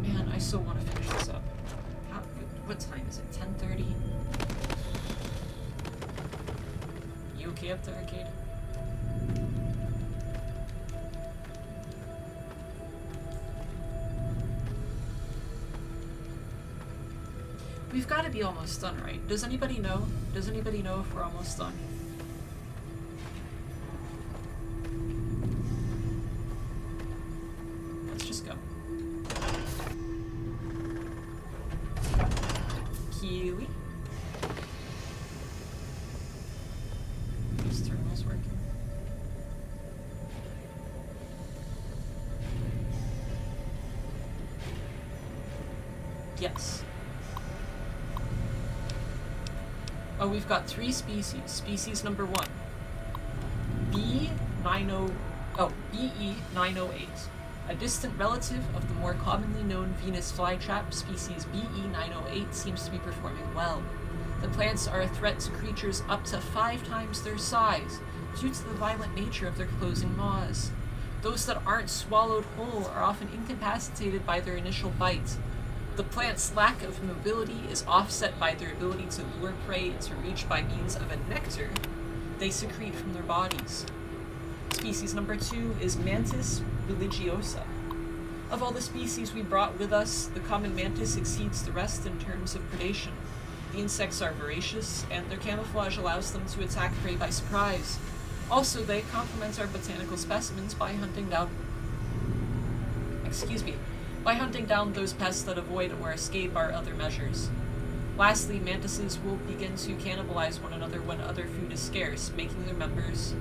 Man, I so want to finish this up. What time is it? 10:30? You okay up there, Arcade? We've got to be almost done, right? Does anybody know? Does anybody know if we're almost done? Let's just go. Keely. These terminals working. Yes. Oh, we've got 3 species. Species number 1. BE908. A distant relative of the more commonly known Venus flytrap, species BE908 seems to be performing well. The plants are a threat to creatures up to 5 times their size, due to the violent nature of their closing maws. Those that aren't swallowed whole are often incapacitated by their initial bite. The plant's lack of mobility is offset by their ability to lure prey into reach by means of a nectar they secrete from their bodies. Species number 2 is Mantis religiosa. Of all the species we brought with us, the common mantis exceeds the rest in terms of predation. The insects are voracious, and their camouflage allows them to attack prey by surprise. Also, they complement our botanical specimens by hunting down those pests that avoid or escape our other measures. Lastly, mantises will begin to cannibalize one another when other food is scarce, making their members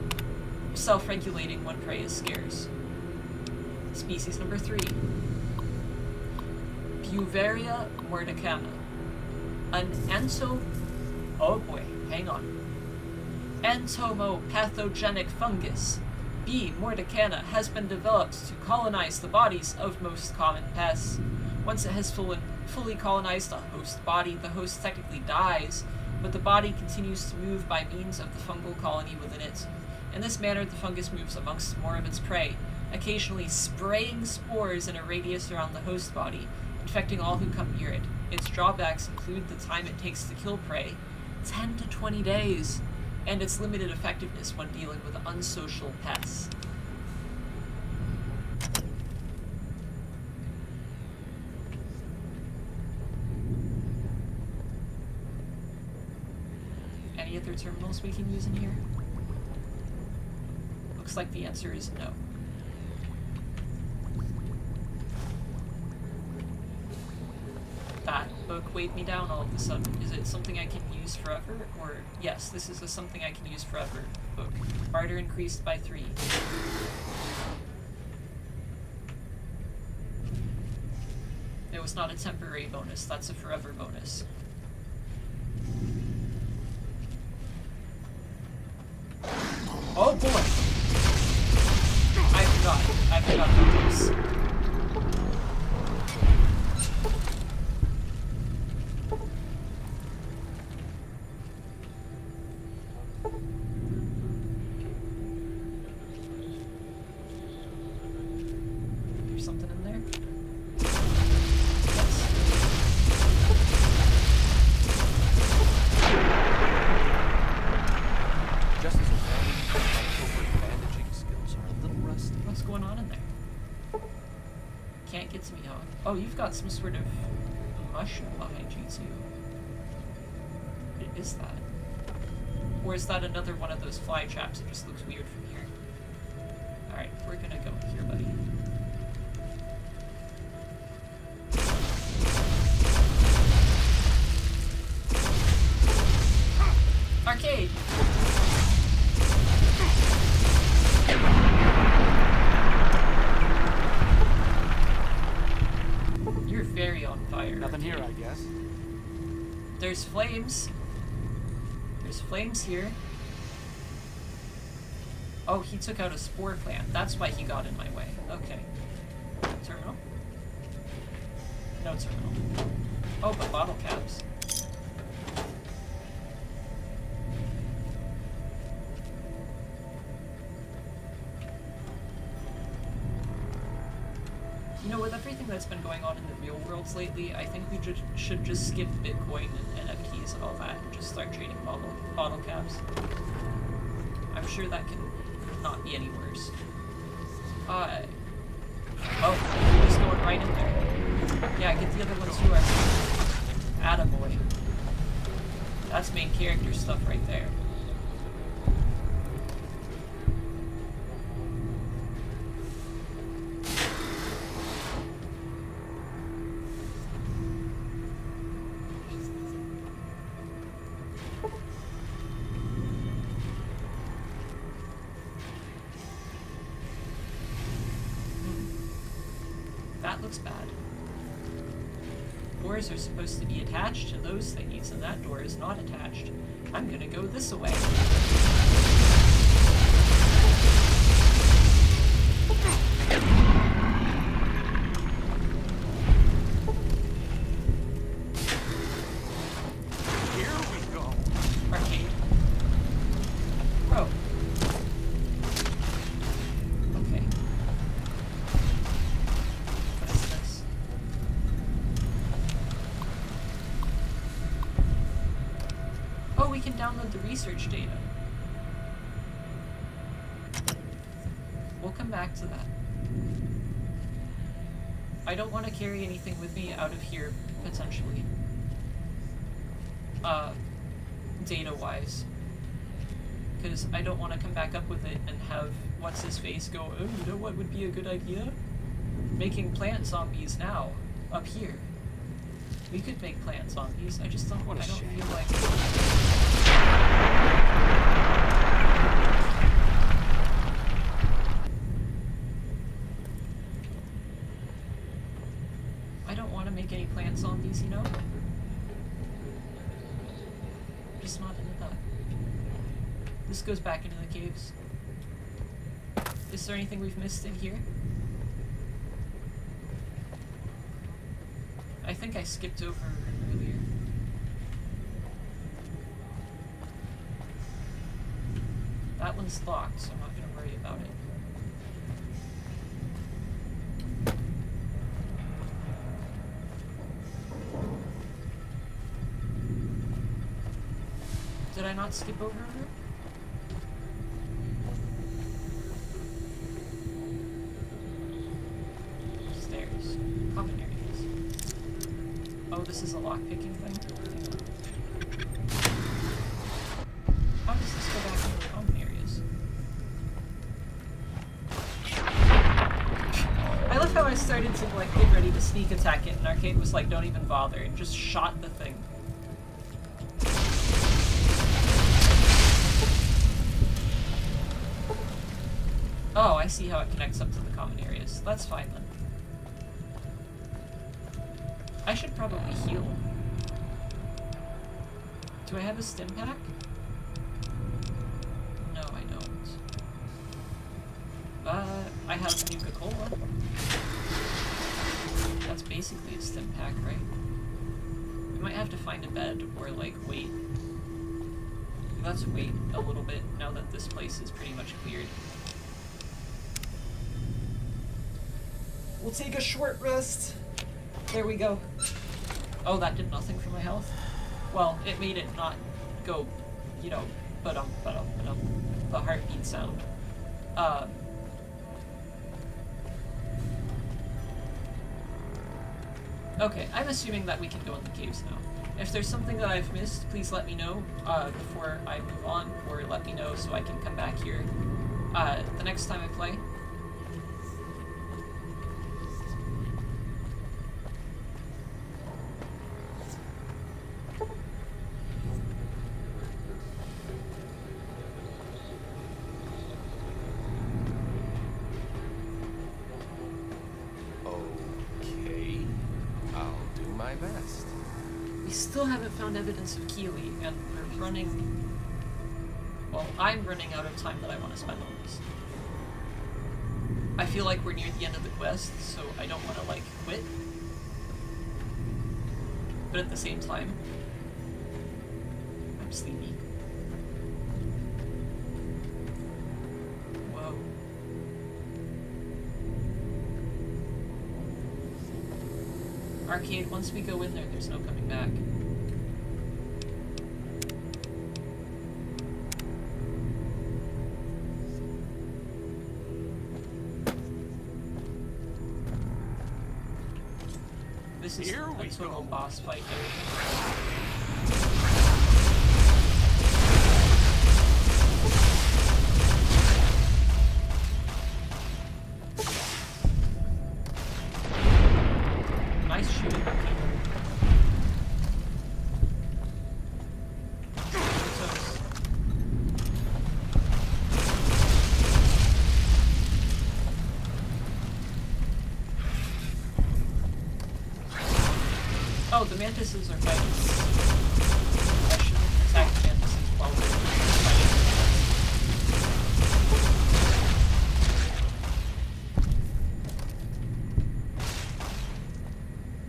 self-regulating when prey is scarce. Species number 3. Buvaria mordicana. An entomopathogenic fungus. B. mordicana has been developed to colonize the bodies of most common pests. Once it has fully colonized a host body, the host technically dies, but the body continues to move by means of the fungal colony within it. In this manner, the fungus moves amongst more of its prey, occasionally spraying spores in a radius around the host body, infecting all who come near it. Its drawbacks include the time it takes to kill prey, 10 to 20 days, and its limited effectiveness when dealing with unsocial pests. Any other terminals we can use in here? Looks like the answer is no. That book weighed me down all of a sudden. Is it something I can use forever? Or, yes, this is a something I can use forever book. Barter increased by 3. It was not a temporary bonus, that's a forever bonus. Oh boy! I forgot about this. There's something in there? Yes. Just as my covert bandaging skills are a little rusty. What's going on in there? Can't get to me, huh? Oh, you've got some sort of mushroom behind you, too. What is that? Or is that another one of those fly traps that just looks weird from here? Alright, we're gonna go here, buddy. Arcade! You're very on fire. Nothing here, I guess. There's flames. There's flames here. Oh, he took out a spore plant. That's why he got in my way. Okay. Terminal? No terminal. Oh, but bottle caps. You know, with everything that's been going on in the real worlds lately, I think we should just skip Bitcoin and NFTs and all that and just start trading bottle caps. I'm sure that can not be any worse. Oh, he's going right in there. Yeah, get the other ones too, Attaboy. That's main character stuff right there. That looks bad. Doors are supposed to be attached to those thingies, and that door is not attached. I'm gonna go this way. Here we go. Arcade. Oh. Okay. What is this? Oh, we can download the research data. We'll come back to that. I don't want to carry anything with me out of here, potentially. Data-wise. Because I don't want to come back up with it and have what's-his-face go, oh, you know what would be a good idea? Making plant zombies now, up here. We could make plant zombies, I just don't, I don't feel like... I don't want to make any plant zombies, you know? I'm just not into that. This goes back into the caves. Is there anything we've missed in here? I think I skipped over it earlier. That one's locked, so I'm not going to worry about it. Did I not skip over it? Stairs. Common areas. Oh, this is a lock-picking thing? How does this go back into the common areas? I love how I started to like get ready to sneak attack it, and Arcade was like, "Don't even bother," and just shot the thing. Oh, I see how it connects up to the common areas. That's fine then. I should probably heal. Do I have a stim pack? No, I don't. I have Nuka-Cola. That's basically a stim pack, right? We might have to find a bed or, like, wait. Let's wait a little bit now that this place is pretty much cleared. We'll take a short rest. There we go. Oh, that did nothing for my health? Well, it made it not go, you know, the heartbeat sound. Okay, I'm assuming that we can go in the caves now. If there's something that I've missed, please let me know before I move on, or let me know so I can come back here the next time I play. Still haven't found evidence of Keeley, and we're running... Well, I'm running out of time that I want to spend on this. I feel like we're near the end of the quest, so I don't want to, like, quit. But at the same time, I'm sleepy. Whoa. Arcade, once we go in there, there's no coming back. This is a total boss fight. Nice shooting. Oh, the mantises are fighting. I shouldn't attack the mantises while they're fighting.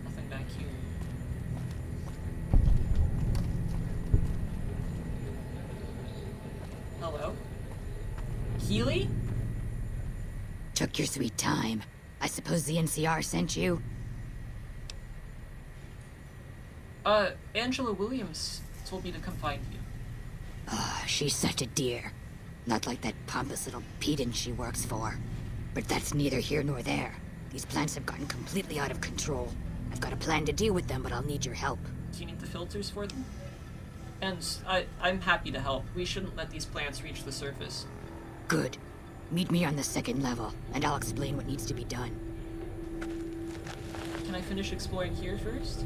Nothing back here. Hello? Keeley? Took your sweet time. I suppose the NCR sent you? Angela Williams told me to come find you. Oh, she's such a dear. Not like that pompous little pedant she works for. But that's neither here nor there. These plants have gotten completely out of control. I've got a plan to deal with them, but I'll need your help. Do you need the filters for them? And I'm happy to help. We shouldn't let these plants reach the surface. Good. Meet me on the second level, and I'll explain what needs to be done. Can I finish exploring here first?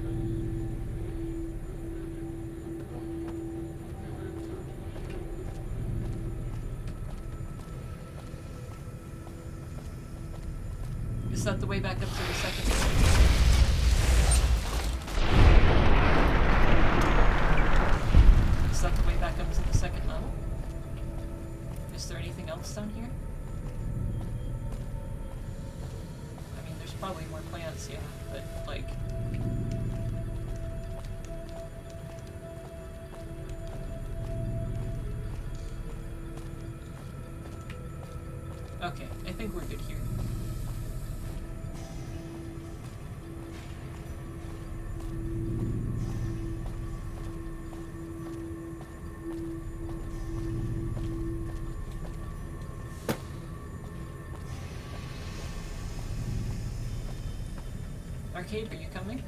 Is that the way back up to the second level? Is that the way back up to the second level? Is there anything else down here? I mean, there's probably more plants, yeah, but, like... Okay, I think we're good here. Arcade, are you coming?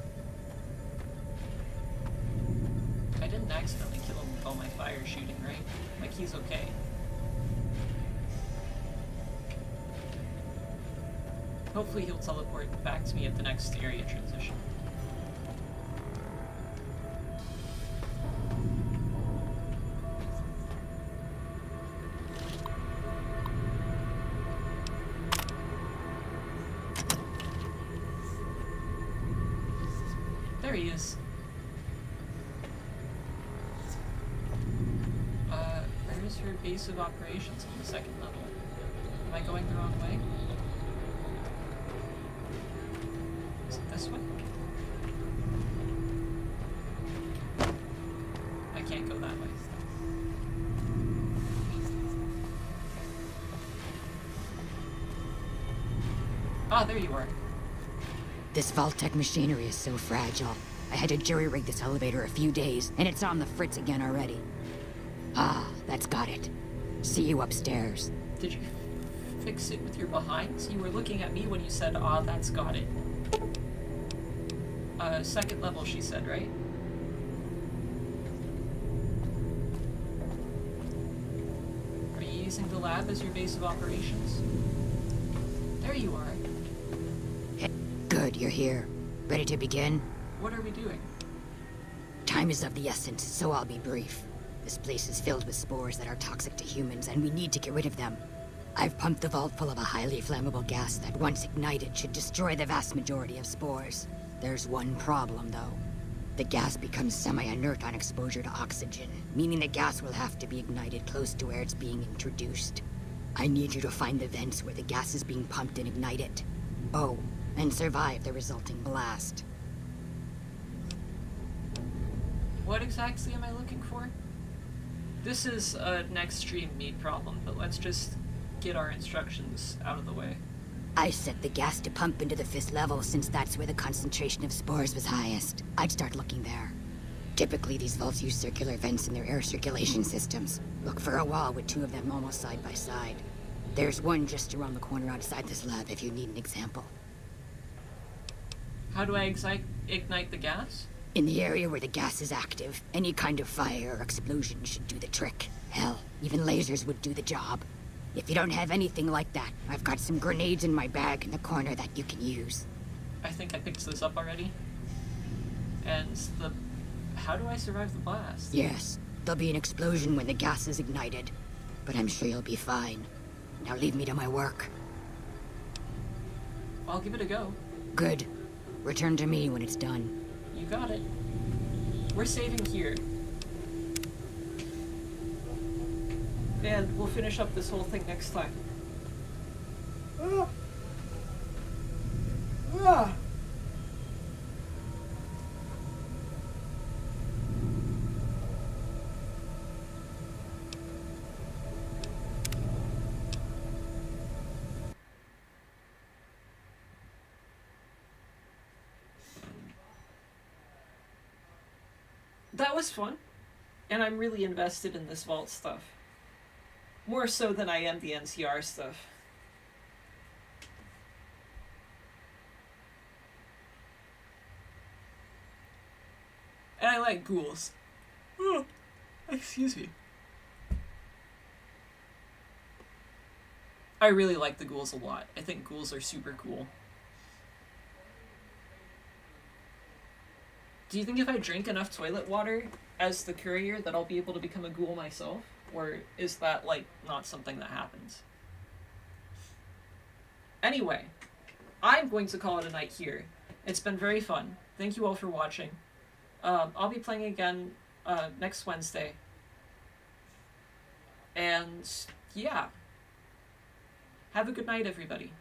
I didn't accidentally kill him with all my fire shooting, right? Like, he's okay. Hopefully he'll teleport back to me at the next area transition. There he is. Where's her base of operations on the second level? Am I going the wrong way? Is it this way? I can't go that way. Ah, there you are. This Vault-Tec machinery is so fragile. I had to jury-rig this elevator a few days, and it's on the fritz again already. Ah, that's got it. See you upstairs. Did you fix it with your behinds? You were looking at me when you said, ah, that's got it. Second level, she said, right? Are you using the lab as your base of operations? There you are. Good, you're here. Ready to begin? What are we doing? Time is of the essence, so I'll be brief. This place is filled with spores that are toxic to humans, and we need to get rid of them. I've pumped the vault full of a highly flammable gas that, once ignited, should destroy the vast majority of spores. There's one problem, though. The gas becomes semi-inert on exposure to oxygen, meaning the gas will have to be ignited close to where it's being introduced. I need you to find the vents where the gas is being pumped and ignite it. Oh, and survive the resulting blast. What exactly am I looking for? This is an extreme meat problem, but let's just get our instructions out of the way. I set the gas to pump into the 5th level since that's where the concentration of spores was highest. I'd start looking there. Typically, these vaults use circular vents in their air circulation systems. Look for a wall with 2 of them almost side by side. There's one just around the corner outside this lab if you need an example. How do I ignite the gas? In the area where the gas is active, any kind of fire or explosion should do the trick. Hell, even lasers would do the job. If you don't have anything like that, I've got some grenades in my bag in the corner that you can use. I think I picked this up already. And how do I survive the blast? Yes, there'll be an explosion when the gas is ignited, but I'm sure you'll be fine. Now leave me to my work. I'll give it a go. Good. Return to me when it's done. You got it. We're saving here. And we'll finish up this whole thing next time. That was fun, and I'm really invested in this vault stuff. More so than I am the NCR stuff. And I like ghouls. Oh, excuse me. I really like the ghouls a lot. I think ghouls are super cool. Do you think if I drink enough toilet water as the courier that I'll be able to become a ghoul myself? Or is that, like, not something that happens? Anyway, I'm going to call it a night here. It's been very fun. Thank you all for watching. I'll be playing again next Wednesday. And, yeah. Have a good night, everybody.